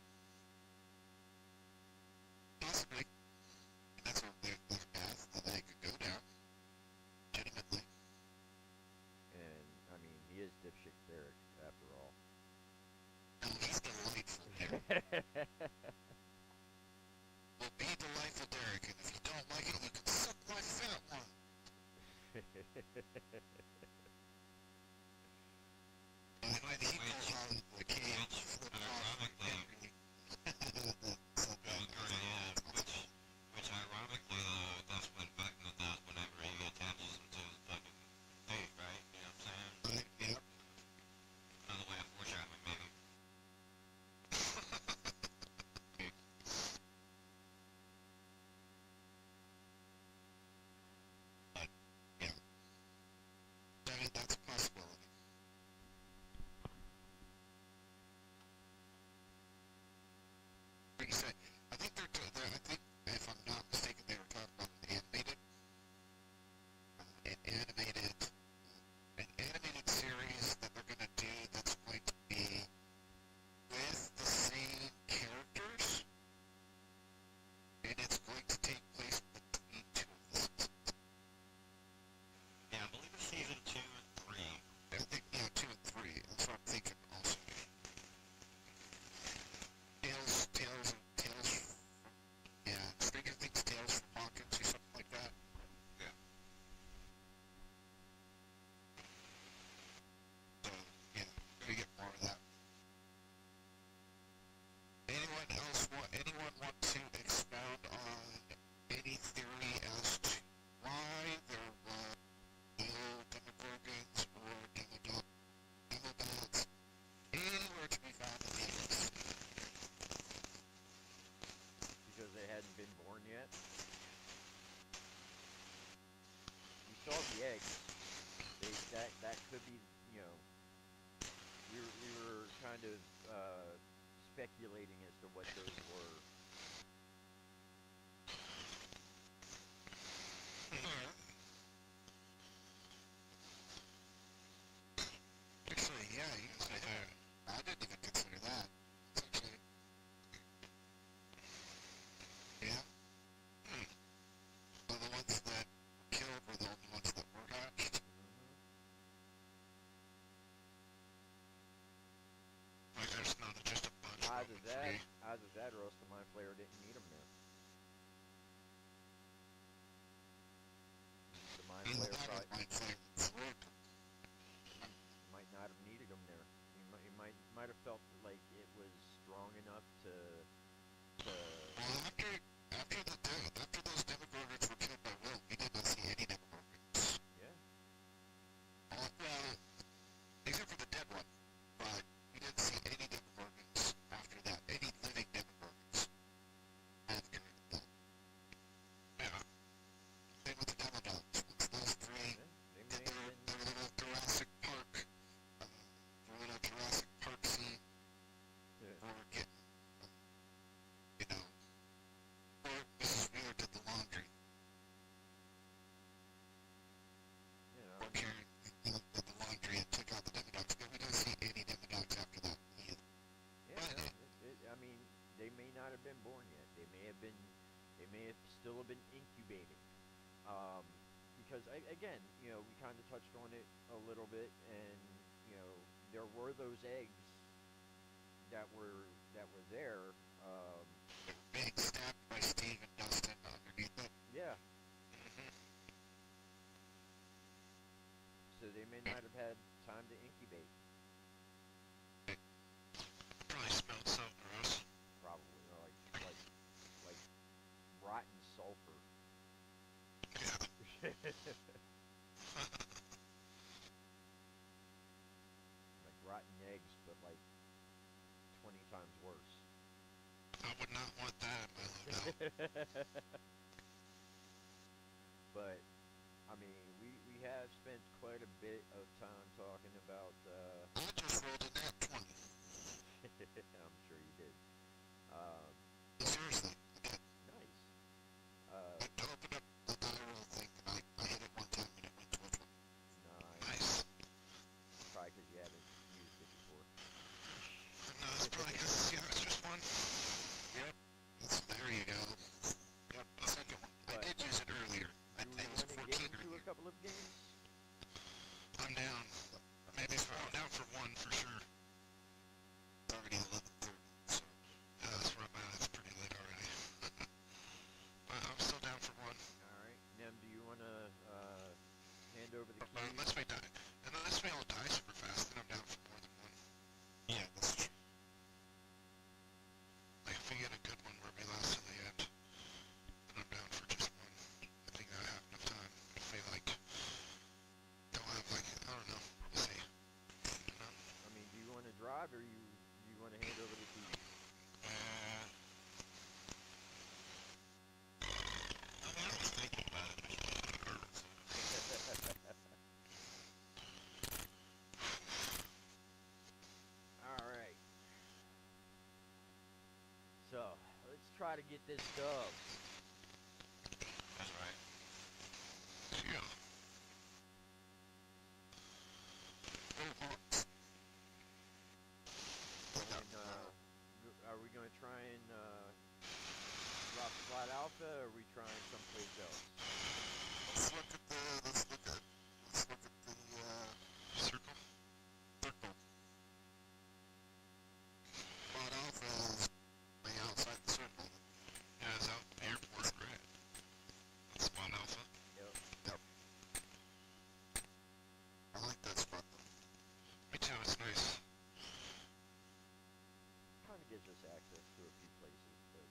[SPEAKER 2] Possibly. And that's what the path that they could go down. Legitimately.
[SPEAKER 1] And I mean, he is dipshit Derek after all.
[SPEAKER 2] No, he's delightful, Derek. Well, be delightful, Derek. And if you don't like it, you can suck my fat one. And by the equal on the cage, flip off.
[SPEAKER 5] Ironically, which ironically though, that's what Vecna does whenever he attaches him to his fucking tape, right? You know what I'm saying?
[SPEAKER 2] Right, yep.
[SPEAKER 5] Another way of foreshadowing, maybe.
[SPEAKER 2] But, yeah. That's a possibility. Like you said, I think I think, if I'm not mistaken, they were talking about an animated series that they're going to do that's going to be with the same characters, and it's going to take place between two of the seasons.
[SPEAKER 5] Yeah, I believe it's season 2 and 3.
[SPEAKER 2] I think, yeah, 2 and 3. That's what I'm thinking also. Tales, yeah, Stranger Things Tales from Hawkins or something like that.
[SPEAKER 5] Yeah.
[SPEAKER 2] So, yeah, we get more of that. Anyone want to expound on any theory as to why there were no Demogorgons or Demogods anywhere to be found in the universe?
[SPEAKER 1] Because they hadn't been born yet. We saw the eggs. That could be, you know. We were kind of speculating as to what those were.
[SPEAKER 2] Actually, yeah, you can say that. I didn't even consider that. It's actually, yeah. Well, the ones that were killed were the only ones that were hatched. Like, there's not just a bunch of
[SPEAKER 1] Either
[SPEAKER 2] them.
[SPEAKER 1] that,
[SPEAKER 2] Three.
[SPEAKER 1] either that, or else the mind flayer didn't need them there. strong enough to
[SPEAKER 2] Well, after those Demogorgons were killed by Will, we did not see any Demogorgons.
[SPEAKER 1] yeah.
[SPEAKER 2] Well, except for the dead one, but we didn't see any Demogorgons after that. Any living Demogorgons after that. Yeah. Same with the Demodogs. Once those three
[SPEAKER 1] Yeah, they
[SPEAKER 2] did
[SPEAKER 1] may have
[SPEAKER 2] their
[SPEAKER 1] been.
[SPEAKER 2] little Jurassic Park, scene
[SPEAKER 1] Yeah.
[SPEAKER 2] before getting, you know, or Mrs. Wheeler did the laundry.
[SPEAKER 1] You know,
[SPEAKER 2] Or Karen did the laundry and took out the Demodogs. But we don't see any Demodogs after that either.
[SPEAKER 1] yeah. No, I mean, they may not have been born yet. They may have been. They may have still have been incubating. Um, because again, you know, we kind of touched on it a little bit, and you know, there were those eggs that were there.
[SPEAKER 2] Being stabbed by Steve and Dustin underneath it.
[SPEAKER 1] Yeah.
[SPEAKER 2] Mm-hmm.
[SPEAKER 1] So they may not have had time to incubate.
[SPEAKER 2] Probably smelled so gross.
[SPEAKER 1] Probably, you know, like rotten sulfur.
[SPEAKER 2] Yeah.
[SPEAKER 1] Like rotten eggs, but like 20 times worse.
[SPEAKER 2] I would not want that in my loadout.
[SPEAKER 1] But I mean, we have spent quite a bit of time talking about.
[SPEAKER 2] I just rolled a nat 20.
[SPEAKER 1] I'm sure you did.
[SPEAKER 2] Seriously, I did.
[SPEAKER 1] Nice.
[SPEAKER 2] I opened up the die roll thing and I hit it one time and it went to a 20.
[SPEAKER 1] Nice.
[SPEAKER 2] Nice.
[SPEAKER 1] Probably because you haven't used it before.
[SPEAKER 2] No, it's probably because, yeah, it's just one. Yep. There you go. Yep, the second one. I
[SPEAKER 1] But
[SPEAKER 2] did use it earlier. I
[SPEAKER 1] do we
[SPEAKER 2] think it was
[SPEAKER 1] want to
[SPEAKER 2] 14
[SPEAKER 1] get into
[SPEAKER 2] earlier.
[SPEAKER 1] a couple of games?
[SPEAKER 2] I'm down. I'm down for one for sure. It's already 11:30, so yeah, that's where I'm at. It's pretty late already. But I'm still down for one.
[SPEAKER 1] All right. Nem, do you want to hand over the keys?
[SPEAKER 2] Unless we die. And unless we all die super fast, then I'm down for more than one. Yeah, that's true. Like if we get a good one where we last to the end, then I'm down for just one. I think I have enough time. If we like don't have like I don't know. We'll see. You know?
[SPEAKER 1] I mean, do you want to drive or you want to hand over the keys?
[SPEAKER 2] I mean, I was thinking about it.
[SPEAKER 1] All right. So let's try to get this dub.
[SPEAKER 2] That's right. Yeah.
[SPEAKER 1] And are we going to try and drop flat alpha, or are we trying someplace else?
[SPEAKER 2] Let's look at the circle. Circle. Spot alpha is way outside the circle. Yeah, it's out the airport, right? That's spot alpha.
[SPEAKER 1] Yep.
[SPEAKER 2] I like that spot though. Me too, it's nice.
[SPEAKER 1] Kind of gives us access to a few places, but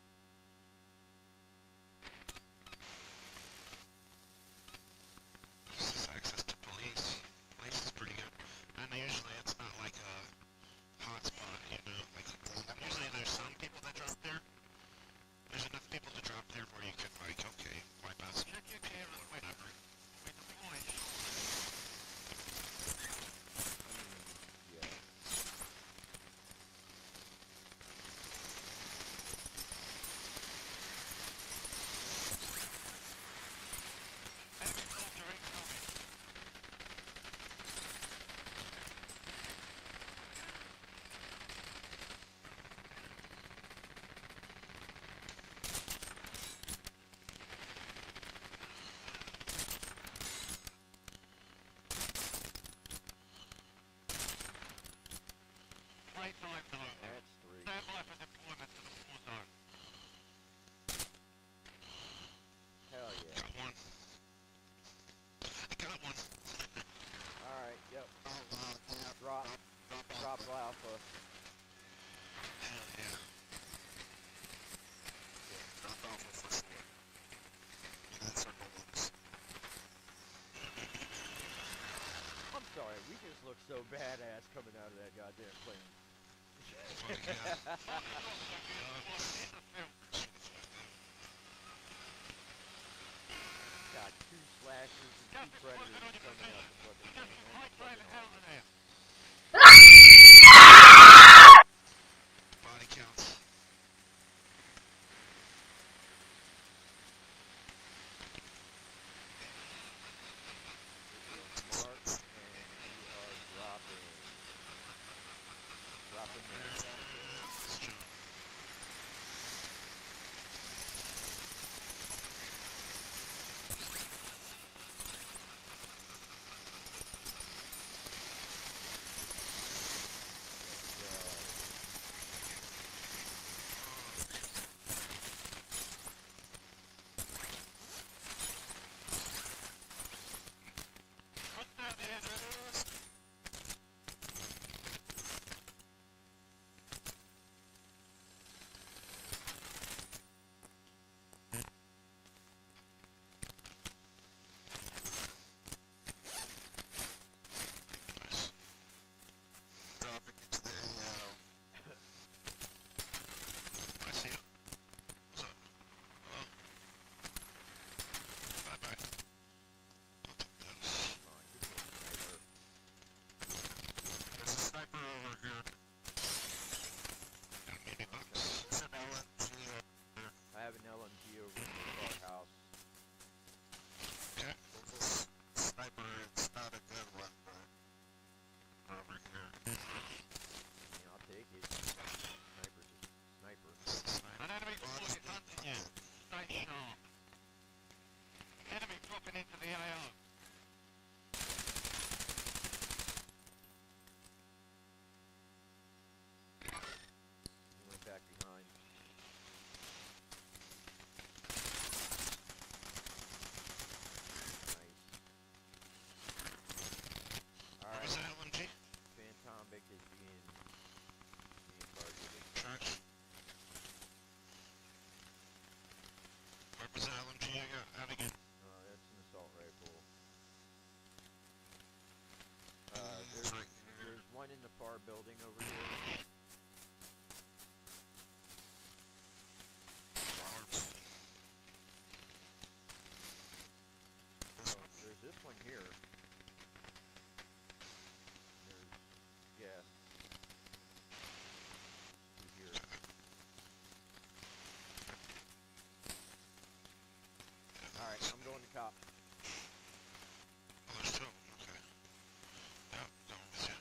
[SPEAKER 2] This is access to police. Police is pretty good. And usually it's not like a hot spot, you know, like usually there's some people that drop there. There's enough people to drop there where you can like, okay, wipe out, check your camera, whatever. Wait, the point.
[SPEAKER 1] yeah.
[SPEAKER 2] Enemy soldier incoming. Right side below.
[SPEAKER 1] That's three.
[SPEAKER 2] Stand by for deployment to the war zone.
[SPEAKER 1] Hell yeah.
[SPEAKER 2] Got one. I got one.
[SPEAKER 1] All right. Yep.
[SPEAKER 2] Oh, yeah.
[SPEAKER 1] Drop alpha.
[SPEAKER 2] Hell yeah.
[SPEAKER 1] so badass coming out of that goddamn plane.
[SPEAKER 2] Fuck yeah.
[SPEAKER 1] Got 2 slashers and 2 predators coming out the fucking plane. That's fucking awesome.
[SPEAKER 2] Body counts.
[SPEAKER 1] This is Mark, and we are dropping. Dropping the
[SPEAKER 2] Let's jump. Nice. Dropping into the AO. I see it. What's up? Oh. Bye-bye. Don't take those.
[SPEAKER 1] Come on, give me a sniper.
[SPEAKER 2] There's a sniper over here. Got mini bucks. It's an LMG.
[SPEAKER 1] I have an LMG over in the car house.
[SPEAKER 2] Okay. There's a sniper. It's not a good one, but over here.
[SPEAKER 1] I mean, I'll take it. Sniper's a sniper.
[SPEAKER 5] An enemy deployed hunting you. Stay sharp. Enemy dropping into the AO.
[SPEAKER 1] He went back behind. Nice.
[SPEAKER 2] What was
[SPEAKER 1] Alright,
[SPEAKER 2] that LMG?
[SPEAKER 1] Phantomic is being targeted.
[SPEAKER 2] Charge. Where was that LMG I got out again?
[SPEAKER 1] That's an assault rifle.
[SPEAKER 2] It's right here.
[SPEAKER 1] There's one in the far building over here. There's this one here. There's, yeah. Here. Alright, I'm going to cop.
[SPEAKER 2] Oh, there's two of them. Okay. Yeah, going with you.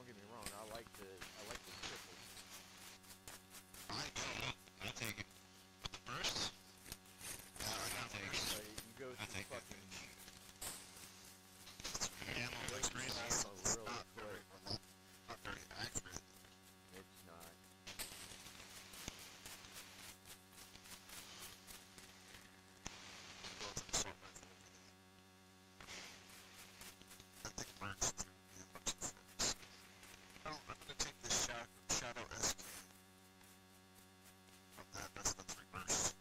[SPEAKER 1] get me wrong. I like the triples.
[SPEAKER 5] I take it. The bursts? I take it.
[SPEAKER 1] But you go
[SPEAKER 5] I
[SPEAKER 1] through
[SPEAKER 5] think that
[SPEAKER 1] fucking
[SPEAKER 5] ammo
[SPEAKER 1] go
[SPEAKER 5] looks
[SPEAKER 1] through
[SPEAKER 5] crazy.
[SPEAKER 1] ammo really quick.
[SPEAKER 2] Not very accurate.
[SPEAKER 1] It's not.
[SPEAKER 2] Well, it's so much. I think burns through me a bunch of things. Oh, I'm gonna take this Shadow SK. From that, that's the 3 bursts.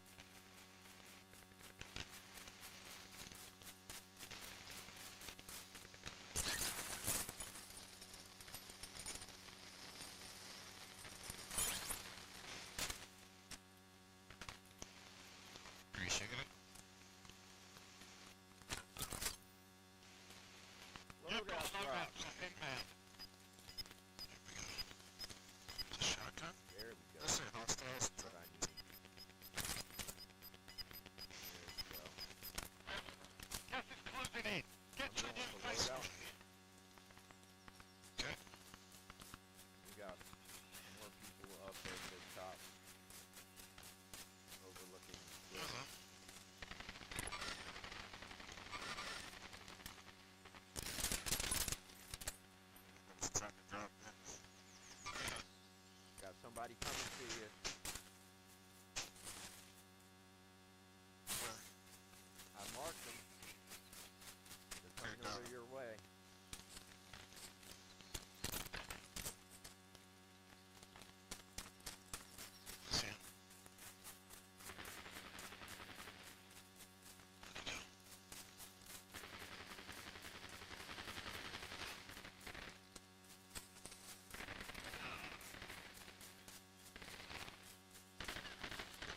[SPEAKER 5] Are you shaking it?
[SPEAKER 1] Loadout drop.
[SPEAKER 5] Hitman.
[SPEAKER 2] There we go. It's a shotgun?
[SPEAKER 1] There we go.
[SPEAKER 2] Listen, hostiles.
[SPEAKER 1] That's what I need. There we go.
[SPEAKER 5] Gas is closing in. Get
[SPEAKER 1] I'm
[SPEAKER 5] to
[SPEAKER 1] going
[SPEAKER 5] the
[SPEAKER 1] for
[SPEAKER 5] place.
[SPEAKER 1] loadout.
[SPEAKER 2] Okay.
[SPEAKER 1] We got more people up at the top, overlooking. the cliff.
[SPEAKER 2] Let's try to drop in.
[SPEAKER 1] Got somebody coming to you.
[SPEAKER 2] Where?
[SPEAKER 1] I marked them. They're coming
[SPEAKER 2] Got
[SPEAKER 1] over
[SPEAKER 2] 'em.
[SPEAKER 1] your way.
[SPEAKER 5] See him?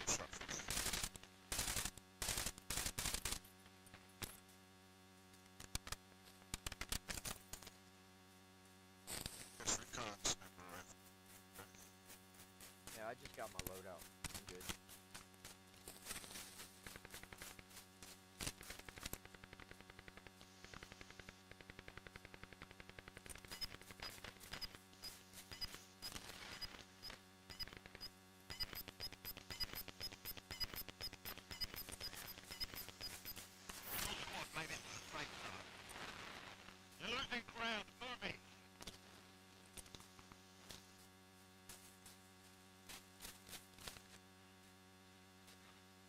[SPEAKER 2] Shot from me. There's recon sniper rifle.
[SPEAKER 1] Yeah, I just got my loadout. I'm good.
[SPEAKER 5] You're losing ground. Moving.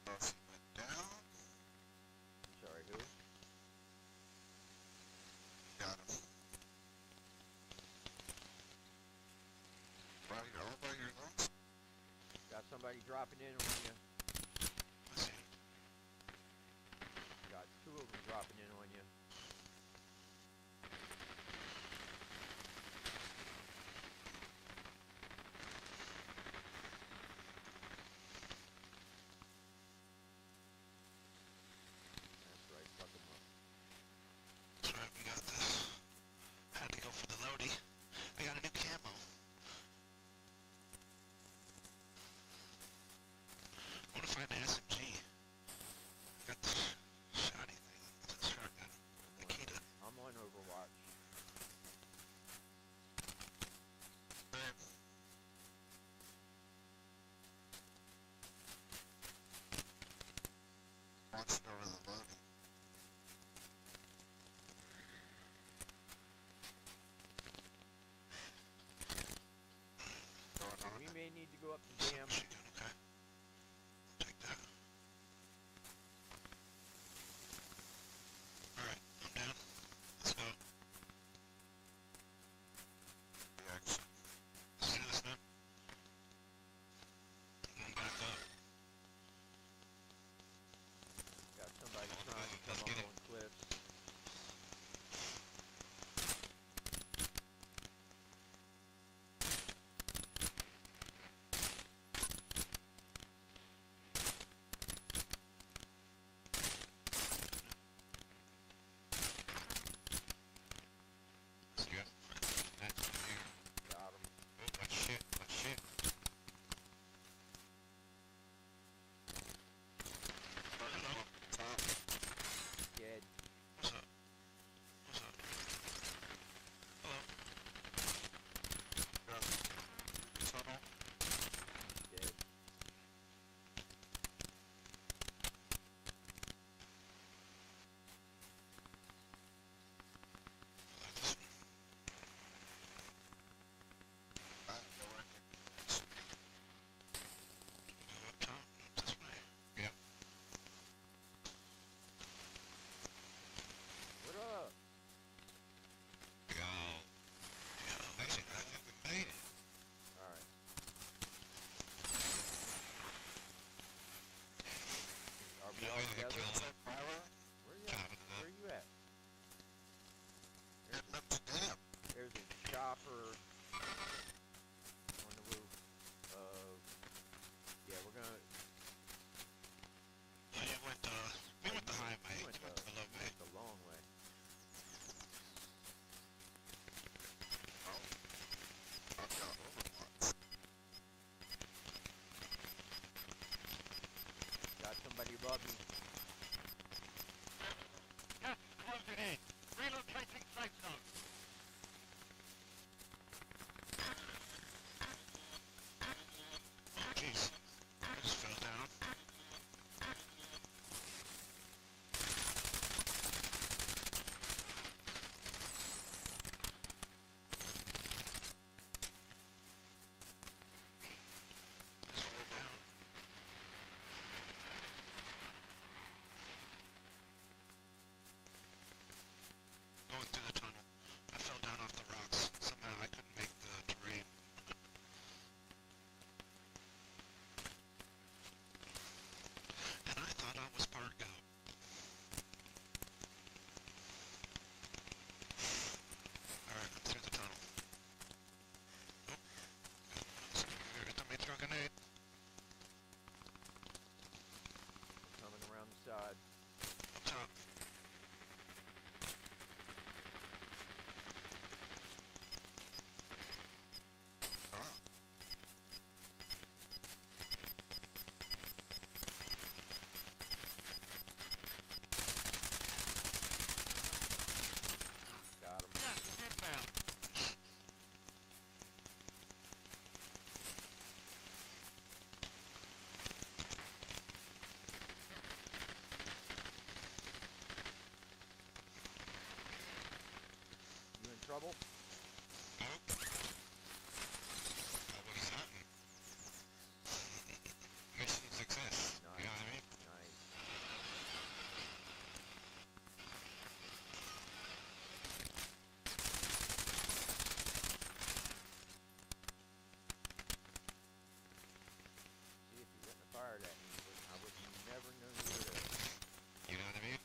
[SPEAKER 2] Boss went down.
[SPEAKER 1] I'm sorry, who?
[SPEAKER 2] Got him. All by your lungs?
[SPEAKER 1] Got somebody dropping in on you.
[SPEAKER 5] I see him.
[SPEAKER 1] Got 2 of them dropping in on you. That's right, fuck 'em up.
[SPEAKER 5] That's right, we got this. Had to go for the loadie. I got a new camo. I want to find an SMG. Got the shotty thing. It's a shotgun. Nikita.
[SPEAKER 1] I'm on Overwatch.
[SPEAKER 2] Same. Watching over the loading. Going on.
[SPEAKER 1] We may need to go up the dam.
[SPEAKER 5] Machine gun, okay. Take that. Alright, I'm down. Let's go.
[SPEAKER 2] Reaction.
[SPEAKER 5] Let's do this, man. I'm going back up.
[SPEAKER 1] Got somebody trying to
[SPEAKER 5] Let's
[SPEAKER 1] come
[SPEAKER 5] get
[SPEAKER 1] up
[SPEAKER 5] it.
[SPEAKER 1] on cliffs. chopper on the roof of. Yeah, we're gonna.
[SPEAKER 2] Yeah, we went the high way.
[SPEAKER 1] You
[SPEAKER 2] We
[SPEAKER 1] went
[SPEAKER 2] went the low way.
[SPEAKER 1] the long way. Got somebody above me.
[SPEAKER 5] Yes, closing in. Relocating safe zone.
[SPEAKER 2] Jeez. I just fell down. Just fell down. Going through the tunnel. I fell down off the rocks. Somehow I couldn't make the terrain. And I thought I was parked out. Alright, I'm through the tunnel. Oh. Somebody throw a grenade.
[SPEAKER 1] Coming around the side.
[SPEAKER 2] Up top. Oh.
[SPEAKER 1] Got him.
[SPEAKER 5] Yes, inbound.
[SPEAKER 1] You in trouble?
[SPEAKER 2] Nope. That was something. Mission success.
[SPEAKER 1] Nice.
[SPEAKER 2] You know what I mean?
[SPEAKER 1] Nice. See, if you wouldn't have fired at me, I would never known you were there.
[SPEAKER 2] You know what I mean?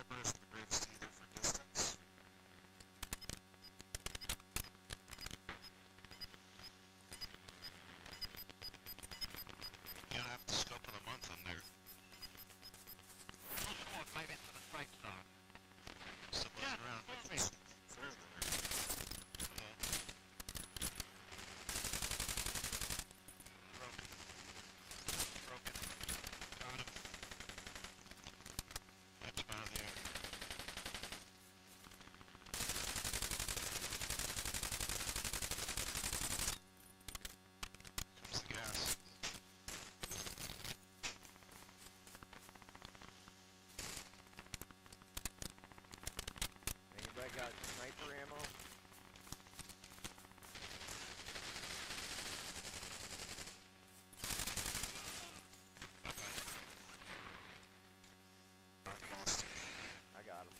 [SPEAKER 2] sniper isn't the greatest either for distance. You don't have the scope of the month on there.
[SPEAKER 5] Right into the strike zone.
[SPEAKER 2] So buzz around.
[SPEAKER 5] Move me.
[SPEAKER 2] Broken. Got him. That's about the air. Comes the gas.
[SPEAKER 1] Anybody got sniper ammo? I got him.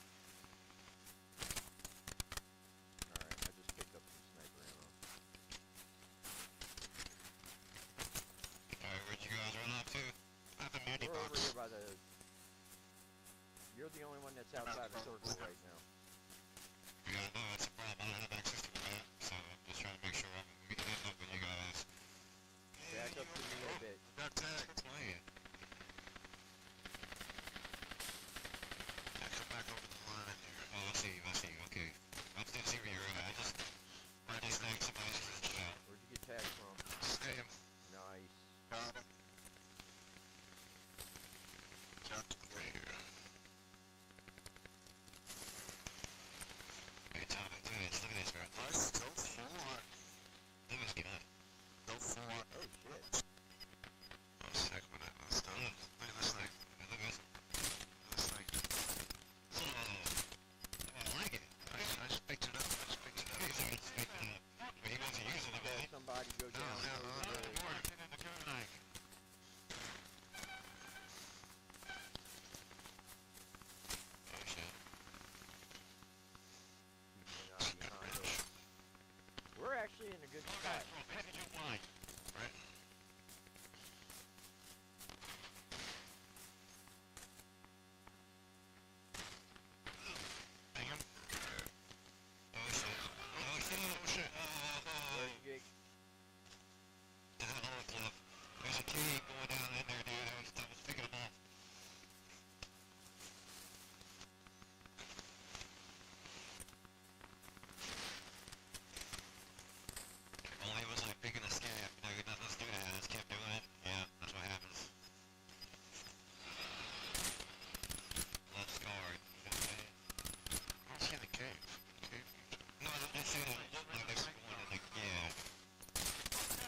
[SPEAKER 1] Alright, I just picked up some sniper ammo.
[SPEAKER 2] Alright, where'd you guys run off to? I have a muni
[SPEAKER 1] We're over
[SPEAKER 2] box.
[SPEAKER 1] here by the... You're the only one that's outside the circle right now.
[SPEAKER 2] Yeah, no, that's a problem. I don't have access to the map, so I'm just trying to make sure I'm meeting up with you guys.
[SPEAKER 1] Back up to me a bit.
[SPEAKER 2] Got tagged. Playing. Yeah, come back over the line here. Oh, I see you, okay. I still see where you're at. I just snagged somebody's shot.
[SPEAKER 1] Where'd you get tagged from?
[SPEAKER 2] Same.
[SPEAKER 1] Nice.
[SPEAKER 2] Got him. Got the clear. Hey, Tom, look at this, bro. Nice, go for it. Look at this guy. Go for it.
[SPEAKER 1] Oh shit.
[SPEAKER 2] Oh, sick when that was done. Look at this thing. Look at this. This thing. Oh, I like it. I just picked it up. Wait, he wasn't using it,
[SPEAKER 1] Saw
[SPEAKER 2] man.
[SPEAKER 1] somebody go down over the...
[SPEAKER 2] Oh, shit.
[SPEAKER 1] Keeping an eye behind us. We're actually in a good spot.
[SPEAKER 2] Right? Bang him. Oh shit. Oh shit. Oh shit.
[SPEAKER 1] Where'd you get...
[SPEAKER 2] There's a key going down in there, dude. I was picking him off. Well, he was like picking a scab. You know, nothing else to do to it. Just kept doing it. Yeah, that's what happens. Left scarred. You know what I'm saying? I don't see the cave. Cave? No, they say that. Like they were going in the... Yeah.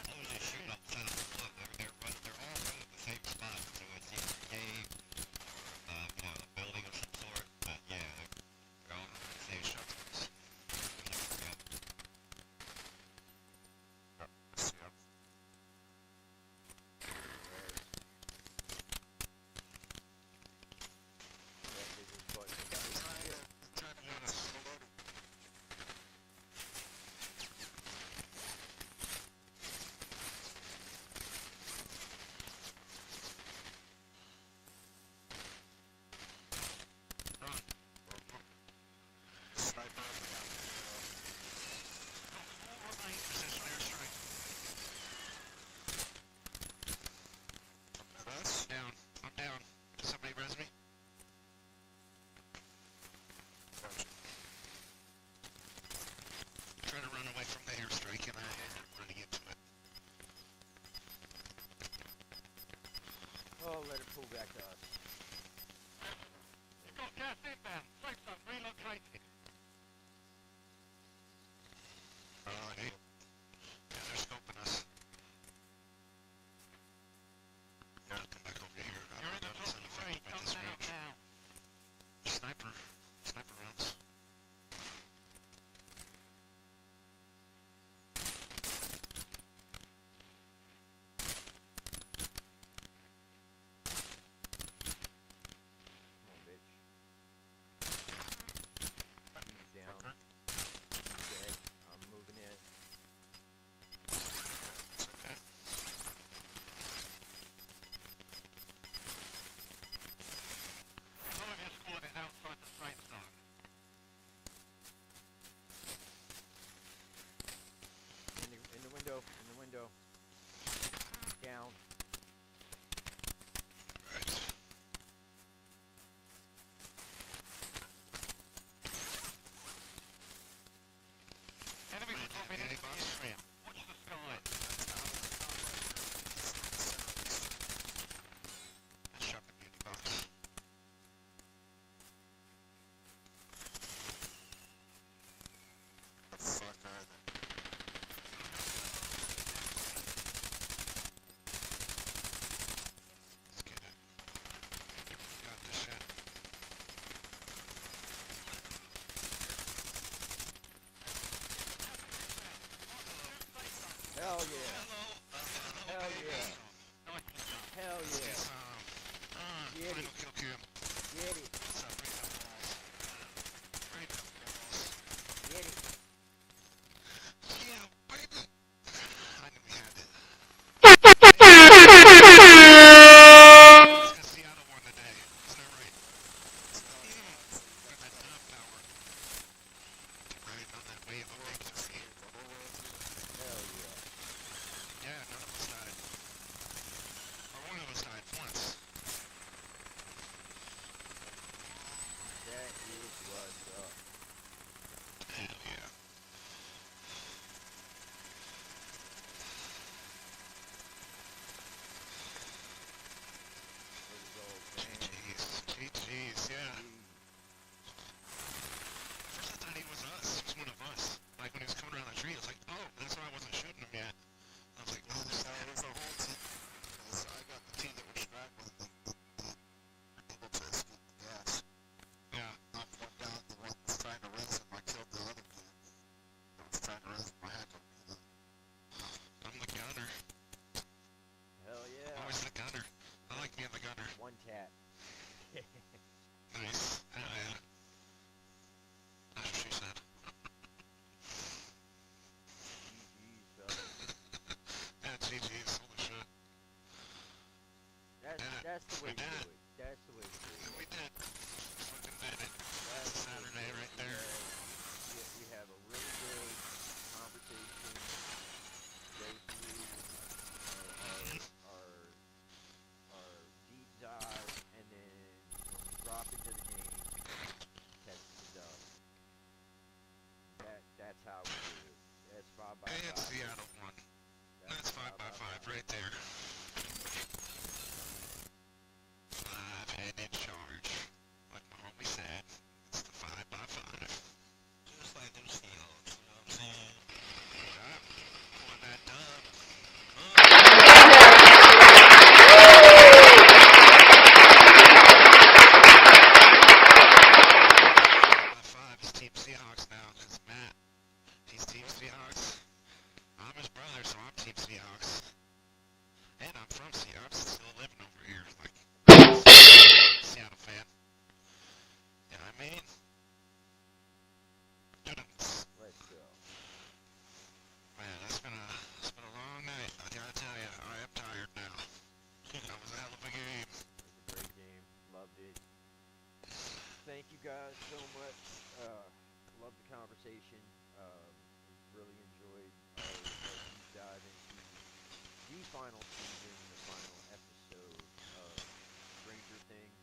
[SPEAKER 2] I was just shooting up the side of the cliff. They're all running at the same spot. So it's either a cave or, you know, a building of some sort. But yeah, they're all running the same shuttles. Yep. Yep. Down. I'm down. Somebody res me? Gotcha. Trying to run away from the airstrike and I ended up running into it.
[SPEAKER 1] Oh, let it pull back to us.
[SPEAKER 5] Got gas inbound. Safe zone relocated.
[SPEAKER 2] Alright. Yeah, they're scoping us. Gotta come back over here.
[SPEAKER 5] You're in the top three. Come down now.
[SPEAKER 2] Sniper rounds.
[SPEAKER 5] Kim.
[SPEAKER 1] Get it.
[SPEAKER 5] What's up? Right down balls. Right down balls.
[SPEAKER 1] Get it.
[SPEAKER 5] Yeah, baby. I knew we had it. It's because Seattle won today. Isn't that right? Got that top power. Riding on that wave of victory.
[SPEAKER 1] Hell yeah.
[SPEAKER 5] Yeah, none of us died. Or one of us died once.
[SPEAKER 1] That is what's up.
[SPEAKER 5] Hell yeah.
[SPEAKER 1] What is old man?
[SPEAKER 5] GG's, yeah.
[SPEAKER 1] Gee.
[SPEAKER 5] First I thought he was us. He was one of us. Like when he was coming around the tree, I was like, oh, that's why I wasn't shooting him yet. I was like, well, this guy was the whole team. Because I got the team that was straggling able to escape the gas. Yeah. Knocked one down, the one was trying to res him. I killed the other dude. I was trying to res him. I had to be the... I'm the gunner.
[SPEAKER 1] Hell yeah.
[SPEAKER 5] Always the gunner. I like being the gunner.
[SPEAKER 1] One tap.
[SPEAKER 5] Nice. Hell yeah. That's what she said.
[SPEAKER 1] GG's, fellas.
[SPEAKER 5] Yeah, GG's. Holy shit.
[SPEAKER 1] That's the way
[SPEAKER 5] we
[SPEAKER 1] to
[SPEAKER 5] did
[SPEAKER 1] do
[SPEAKER 5] it.
[SPEAKER 1] it. That's the way to do it.
[SPEAKER 5] We did. Fucking did it.
[SPEAKER 1] That's the way to
[SPEAKER 5] Saturday
[SPEAKER 1] do it.
[SPEAKER 5] right there.
[SPEAKER 1] We have a really good conversation. Go through our deep dive, and then when we drop into the game, catch the dub. That's how we do it. That's 5 by 5.
[SPEAKER 5] And Seattle won. That's 5 by 5 right there. 5 head in charge. Like my homie said, it's the 5 by 5. Just like them Seahawks, you know what I'm saying? Yeah. Pulling that dub. 5 is Team Seahawks now. It's Matt. He's Team Seahawks. I'm his brother, so I'm Team Seahawks. And I'm from Seahawks, still living over here. Like, Seattle fan. You know what I mean?
[SPEAKER 1] Let's go.
[SPEAKER 5] Man, it's been a long night. I gotta tell you, I am tired now. That was a hell of a game.
[SPEAKER 1] It was a great game. Loved it. Thank you guys so much. Loved the conversation. Really enjoyed our deep dive into the final season, the final episode of Stranger Things.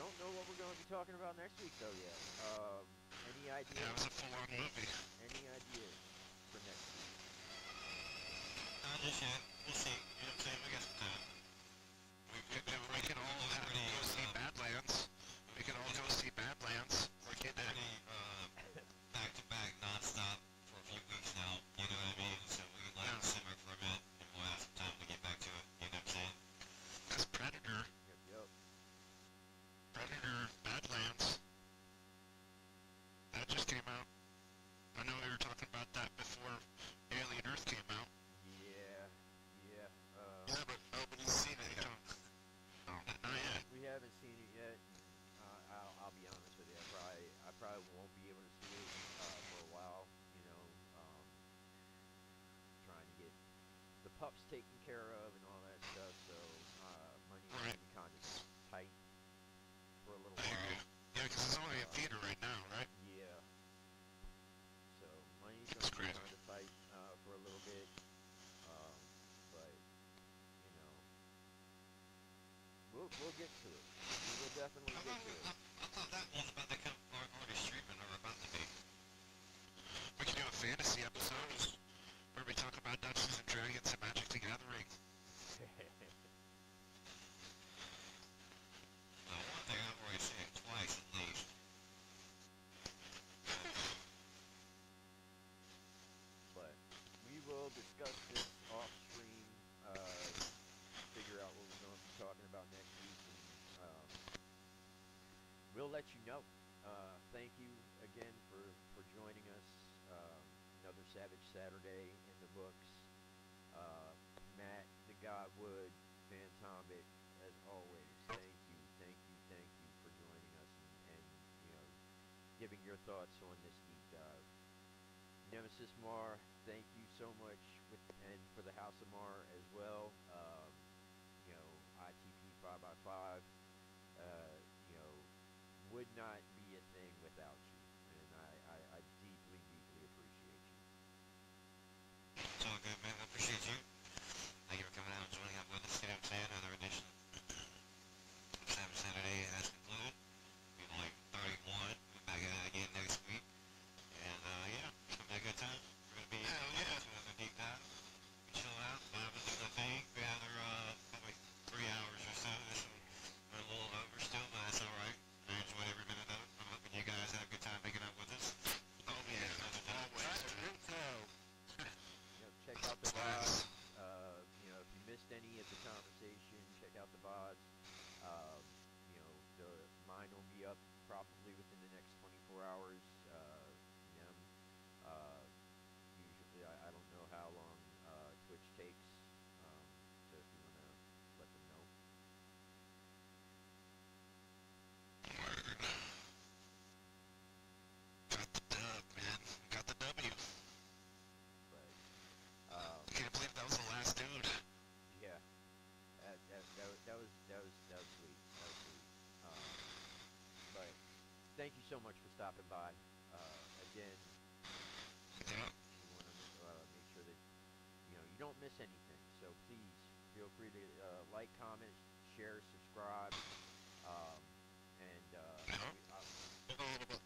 [SPEAKER 1] Don't know what we're going to be talking about next week though yet. Any ideas?
[SPEAKER 5] Yeah, it was a full-on movie.
[SPEAKER 1] Any ideas for next week?
[SPEAKER 2] Not just yet. We'll see. You know what I'm saying? We got some time.
[SPEAKER 5] We can all go see Badlands. We can all go see Badlands. We're getting it.
[SPEAKER 2] Pretty back-to-back, non-stop for a few weeks now. You know what I mean? So we can let it simmer for a bit, and we'll have some time to get back to it. You know what I'm saying?
[SPEAKER 5] That's Predator.
[SPEAKER 1] Yep.
[SPEAKER 5] Predator Badlands. That just came out. I know we were talking about that before Alien Earth came out.
[SPEAKER 1] Yeah.
[SPEAKER 5] Yeah, but nobody's seen it yet. No, not yet.
[SPEAKER 1] We haven't seen it yet. I'll be honest with you. I probably won't be able to see it for a while. You know, trying to get the pups taken care of and all that stuff. So money's gonna
[SPEAKER 5] Right.
[SPEAKER 1] be kind of tight for a little
[SPEAKER 5] I hear
[SPEAKER 1] while.
[SPEAKER 5] you. Yeah, because it's only in theater right now, right?
[SPEAKER 1] Yeah. So money's
[SPEAKER 5] It's
[SPEAKER 1] gonna be
[SPEAKER 5] crazy.
[SPEAKER 1] kind of tight for a little bit. But you know, we'll get to it. We will definitely
[SPEAKER 2] I
[SPEAKER 1] get
[SPEAKER 2] thought,
[SPEAKER 1] to it.
[SPEAKER 2] I thought that one's about to come already streaming or about to be.
[SPEAKER 5] We can do a fantasy episode where we talk about Dungeons and Dragons and Magic the Gathering.
[SPEAKER 2] Well, one thing I've already seen twice at least.
[SPEAKER 1] But we will discuss this off stream, figure out what we're going to be talking about next week, and we'll let you know. Thank you again for joining us. Another Savage Saturday in the books. Matt the Godwood, fantastic. topic as always. Thank you, thank you, thank you for joining us and you know giving your thoughts on this deep dive. Nemesis Mar, thank you so much and for the House of Mar as well. ITP-5By5, you know, would not be a thing without you, and I deeply, deeply appreciate you.
[SPEAKER 5] It's all good, man. I appreciate you. Thank you for coming out and joining up with us. You know what I'm saying? Another edition of Savage Saturday has concluded. People like 31. We'll be back at it again next week. And, yeah, it's gonna be a good time. We're gonna be another deep dive. We chill out, vibe and do the thing. We have probably 3 hours or so. This one went a little over still, but that's alright. I enjoyed every minute of it. I'm hoping you guys had a good time making up with us. Oh, yeah.
[SPEAKER 1] Yep, check out the VODs. If you missed any of the conversation, check out the VODs. Um, the mine will be up probably within the next 24 hours. Nem, usually, I don't know how long Twitch takes. So if you want to let them know.
[SPEAKER 5] Got the dub, man. Got the W.
[SPEAKER 1] But
[SPEAKER 5] I can't believe that was the last dude.
[SPEAKER 1] yeah, that was sweet. That was sweet. But thank you so much for stopping by. Again,
[SPEAKER 5] Yeah.
[SPEAKER 1] we want to make sure that you don't miss anything. So please feel free to like, comment, share, subscribe, and
[SPEAKER 5] Yeah.